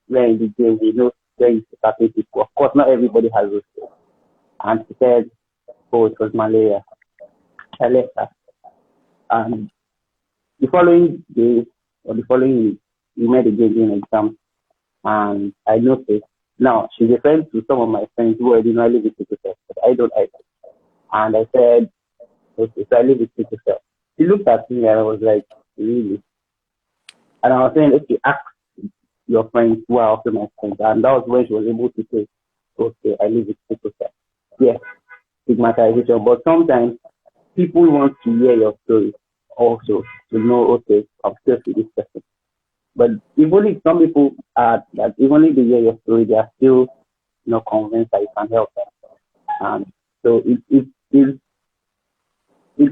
we're in the game. We know where you start people. Of course, not everybody has those skills. And she said, oh, it was malaria. I left her. And the following day or the following week, we met again during exam. And I noticed now she's a friend to some of my friends who already know I live with sickle cell, but I don't either. And I said, okay, so I live with sickle cell. She looked at me and I was like, really? And I was saying, okay, ask your friends who are also my friends. And that was when she was able to say, okay, I live with sickle cell. Yes, stigmatization, but sometimes people want to hear your story also to know, okay, I'm still with this person. But even if some people are that even if they hear your story, they are still not convinced that you can help them. And so it's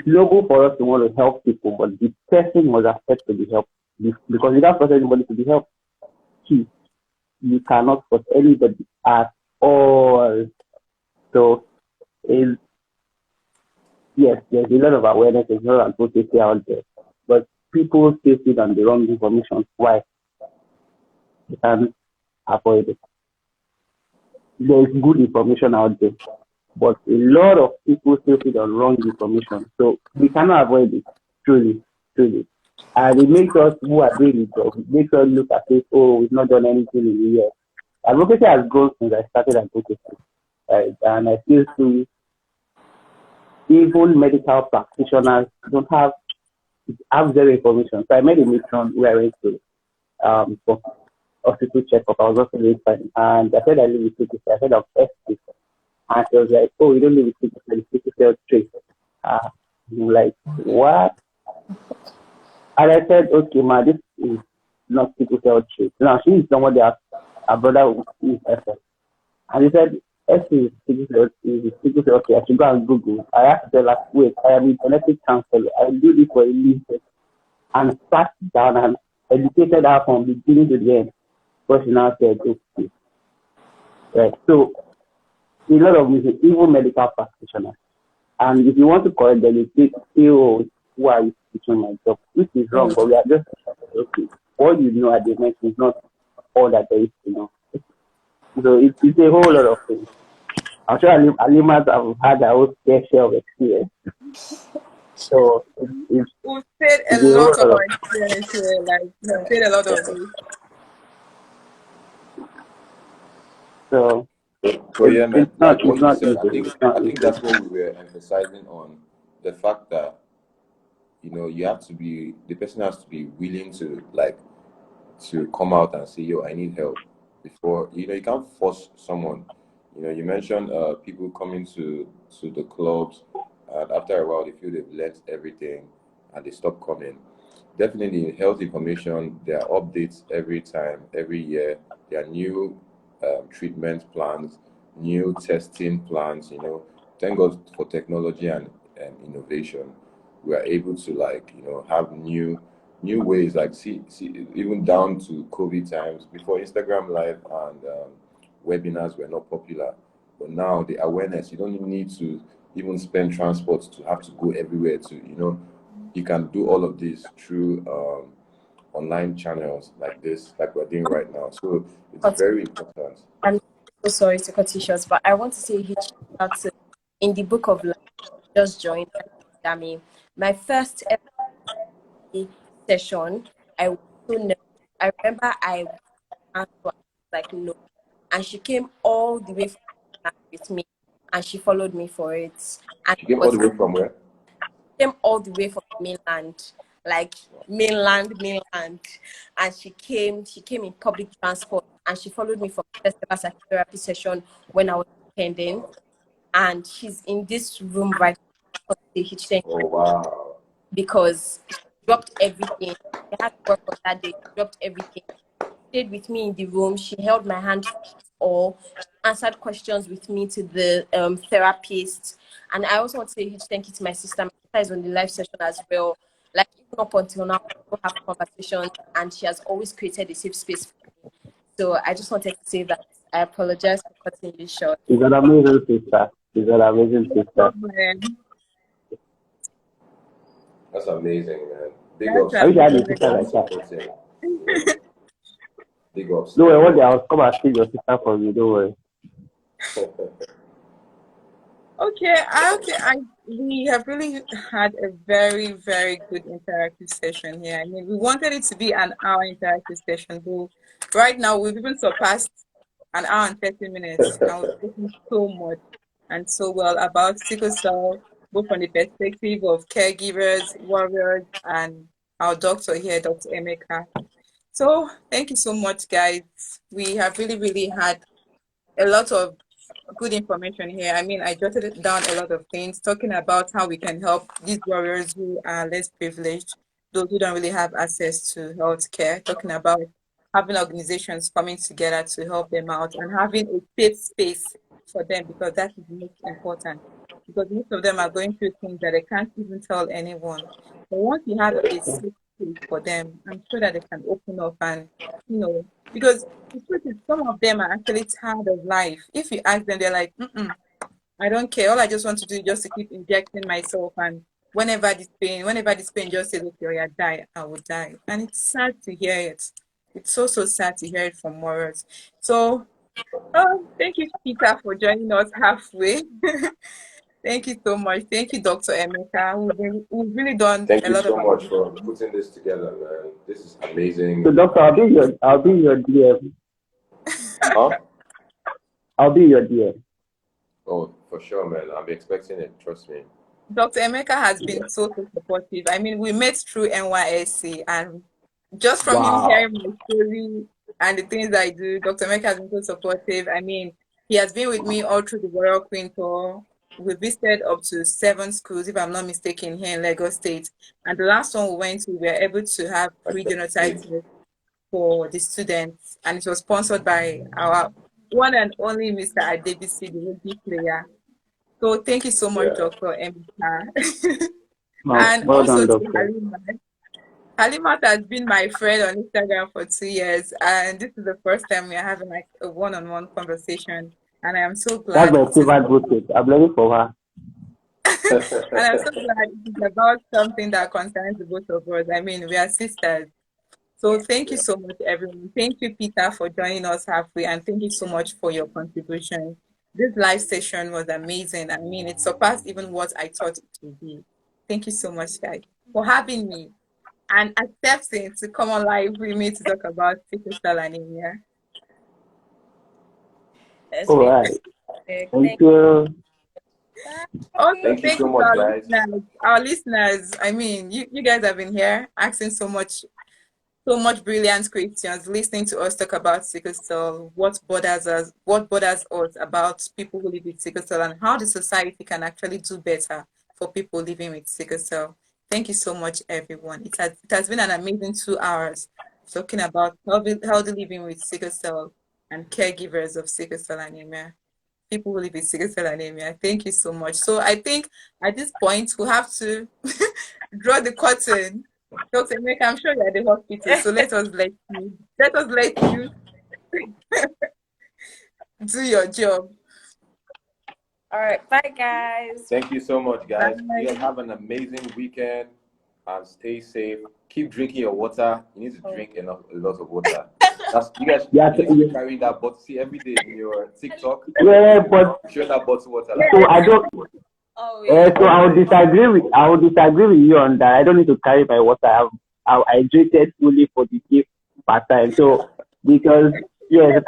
noble for us to want to help people, but the person must accept to be helped. Because without forcing anybody to be helped, you cannot force anybody at all. So it's, yes, there's a lot of awareness, there's a lot of advocacy out there, but people still feed on the wrong information. Why? You can avoid it. There's good information out there, but a lot of people still feed on wrong information. So we cannot avoid it, truly, truly. And it makes us who are doing the job, it makes us look at it, oh, we've not done anything in a year. Advocacy has grown since I started advocacy, right? And I still see even medical practitioners don't have zero information. So I made a matron where I went to for hospital checkup. I was also very fine. And I said I live with sickle cell. I said I'm ST. And she was like, oh, you don't live with sickle cell, it's sickle cell trait. I'm like, what? And I said, okay, ma, this is not sickle cell trait. Now she is somebody else, her brother is FS. And he said, ST is sickle cell trait. I should go and Google. I asked her, like, wait, I am a genetic counselor. I do this for a living. And sat down and educated her from beginning to the end. But she now said, okay. Right. So a lot of even medical practitioners. And if you want to correct them, you say, oh, who are you teaching my job? Which is wrong, but we are just okay. All you know at the next is not all that there is to know. So it's a whole lot of things. I'm sure Alimas have had their own fair share of experience. So We've said a it's a whole lot of lot of our experience here, like we have said a lot of this. so So yeah, man, like it's what you not said, easy. It's not I think easy. that's what we were emphasizing on, the fact that you have to be, the person has to be willing to like to come out and say, yo, I need help, before you can't force someone. You mentioned people coming to the clubs, and after a while they feel they've learned everything and they stop coming. Definitely in health information, there are updates every time, every year. There are new treatment plans, new testing plans. Thank God for technology and innovation. We are able to have new ways, like see even down to COVID times, before Instagram live and webinars were not popular. But now the awareness, you don't even need to even spend transport to have to go everywhere you can do all of this through online channels like this, like we're doing right now. So it's But very important. I'm so sorry to cut you short, but I want to say huge shout out to in the book of life. Just joined. I mean, my first ever session, I was so nervous. I remember I was like no, and she came all the way from Ghana with me, and she followed me for it, and She came all was the way from where? came all the way from mainland, like mainland, and she came in public transport, and she followed me for first ever psychotherapy session when I was attending, and she's in this room right now, Oh wow. because she dropped everything. She had to work on that day. She dropped everything. She stayed with me in the room. She held my hand through it all. She answered questions with me to the therapist. And I also want to say a huge thank you to my sister. My sister is on the live session as well. Like even up until now, we still have conversations, and she has always created a safe space for me. So I just wanted to say that I apologize for cutting you short. She's an amazing sister. She's an amazing No sister. problem. That's amazing, man. Big That's ups I to wish I you had a and sister amazing. for like that. supporting. Big ups, No worry, man. one day I'll come and see your sister for you. Don't worry. We have really had a very, very good interactive session here. I mean, we wanted it to be an hour interactive session, but right now we've even surpassed an hour and 30 minutes, and we've spoken so much and so well about sickle cell, both from the perspective of caregivers, warriors, and our doctor here, Dr. Emeka. So thank you so much, guys. We have really, really had a lot of good information here. I mean, I jotted it down a lot of things, talking about how we can help these warriors who are less privileged, those who don't really have access to health care, talking about having organizations coming together to help them out and having a safe space for them because that is most important. Because most of them are going through things that they can't even tell anyone. But once you have a safe space for them, I'm sure that they can open up and, because the truth is, some of them are actually tired of life. If you ask them, they're like, I don't care. All I just want to do is just to keep injecting myself. And whenever this pain just says, okay, yeah, die, I will die. And it's sad to hear it. It's so, so sad to hear it from morals. So, thank you, Peter, for joining us halfway. Thank you so much. Thank you, Dr. Emeka. We've really done Thank a you lot of so much for amazing. putting this together, man. This is amazing. So, doctor, I'll be your DM. Huh? I'll be your DM. Oh, for sure, man. I'm expecting it. Trust me. Dr. Emeka has been so, so supportive. I mean, we met through NYSC, and just from him hearing my story and the things I do, Dr. Emeka has been so supportive. I mean, he has been with me all through the Royal Queen Tour. We visited up to 7 schools, if I'm not mistaken, here in Lagos State. And the last one we went to, we were able to have free genotype tests for the students, and it was sponsored by our one and only Mr. Adebisi, the rugby player. So thank you so much, Dr. Emeka. And Well also done, to doctor. Halimat has been my friend on Instagram for 2 years, and this is the first time we are having like a one-on-one conversation, and I am so That's glad my it is favorite bouquet. I'm ready for her. and I'm so glad it is about something that concerns the both of us. I mean, we are sisters. So thank you so much, everyone. Thank you, Peter, for joining us halfway, and thank you so much for your contribution. This live session was amazing. I mean, it surpassed even what I thought it would be. Thank you so much, guys, for having me and accepting to come on live with me to talk about sickle cell anemia. All right. Thank you. Also, Thank you thank so you to much, guys. our listeners. I mean, you guys have been here asking so much brilliant questions, listening to us talk about sickle cell, what bothers us about people who live with sickle cell, and how the society can actually do better for people living with sickle cell. Thank you so much, everyone. It has been an amazing 2 hours talking about healthy living with sickle cell and caregivers of sickle cell anemia. People who live with sickle cell anemia. Thank you so much. So I think at this point we have to draw the curtain. Dr. Emeka, I'm sure you're at the hospital, so let us let you do your job. All right, bye guys. Thank you so much, guys. Bye. You guys have an amazing weekend and stay safe. Keep drinking your water. You need to drink a lot of water. You guys need to carry that bottle. See every day in your TikTok. Yeah, but show that bottle water. so I don't. So I will disagree with you on that. I don't need to carry my water. I hydrated fully for the gift part time. So because yes,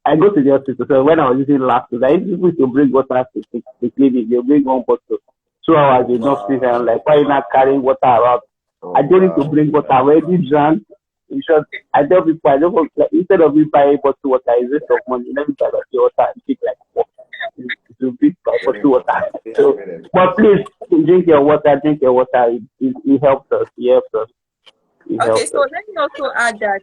I go to the hospital. So when I was using last week, I used to bring water to the clinic. They bring 1 bottle. 2 hours enough. And I'm like, why are you not carrying water around? I don't need to bring water. I already drank. In short, I tell people I don't want, like, instead of me buying bottle water, it's waste of money. Let me buy bottle water and take like 4 to big bottle water. So, but please drink your water. Drink your water. It helps us. It helps us. Okay, so let me also add that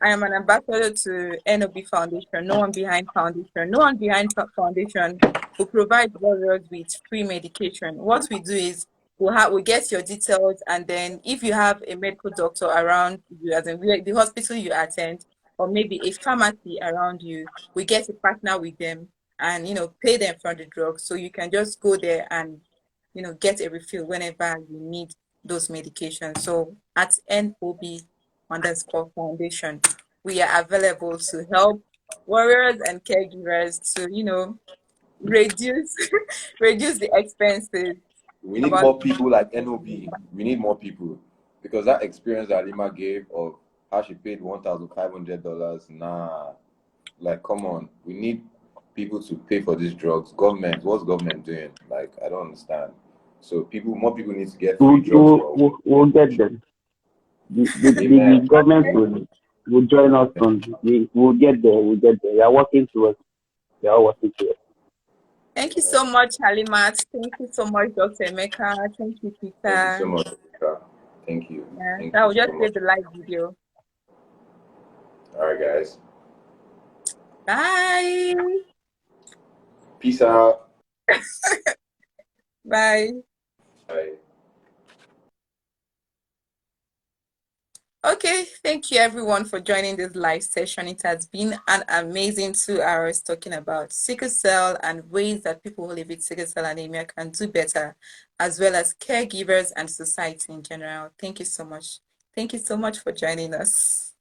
I am an ambassador to NOB Foundation, No One Behind Foundation. No One Behind Foundation will provide warriors with free medication. What we do is we get your details, and then if you have a medical doctor around you, as in the hospital you attend, or maybe a pharmacy around you, we get to partner with them and pay them for the drugs, so you can just go there and get a refill whenever you need those medications. So at NOB_Foundation, we are available to help warriors and caregivers to reduce reduce the expenses. We need more people like NOB. We need more people, because that experience that Lima gave of how she paid $1,500. Nah, like, come on. We need people to pay for these drugs. What's government doing? Like, I don't understand. So more people need to get free drugs. We'll get them. The government will join us soon. We'll get there. We are working towards. They are working towards. Thank you so much, Halimat. Thank you so much, Dr. Emeka. Thank you, Thank you so Peter. much, Erica. Thank you. Yeah, Thank so I you will just so much. save the live video. All right, guys. Bye. Peace out. Bye. Bye. Okay, thank you everyone for joining this live session. It has been an amazing 2 hours talking about sickle cell and ways that people who live with sickle cell anemia can do better, as well as caregivers and society in general. Thank you so much. Thank you so much for joining us.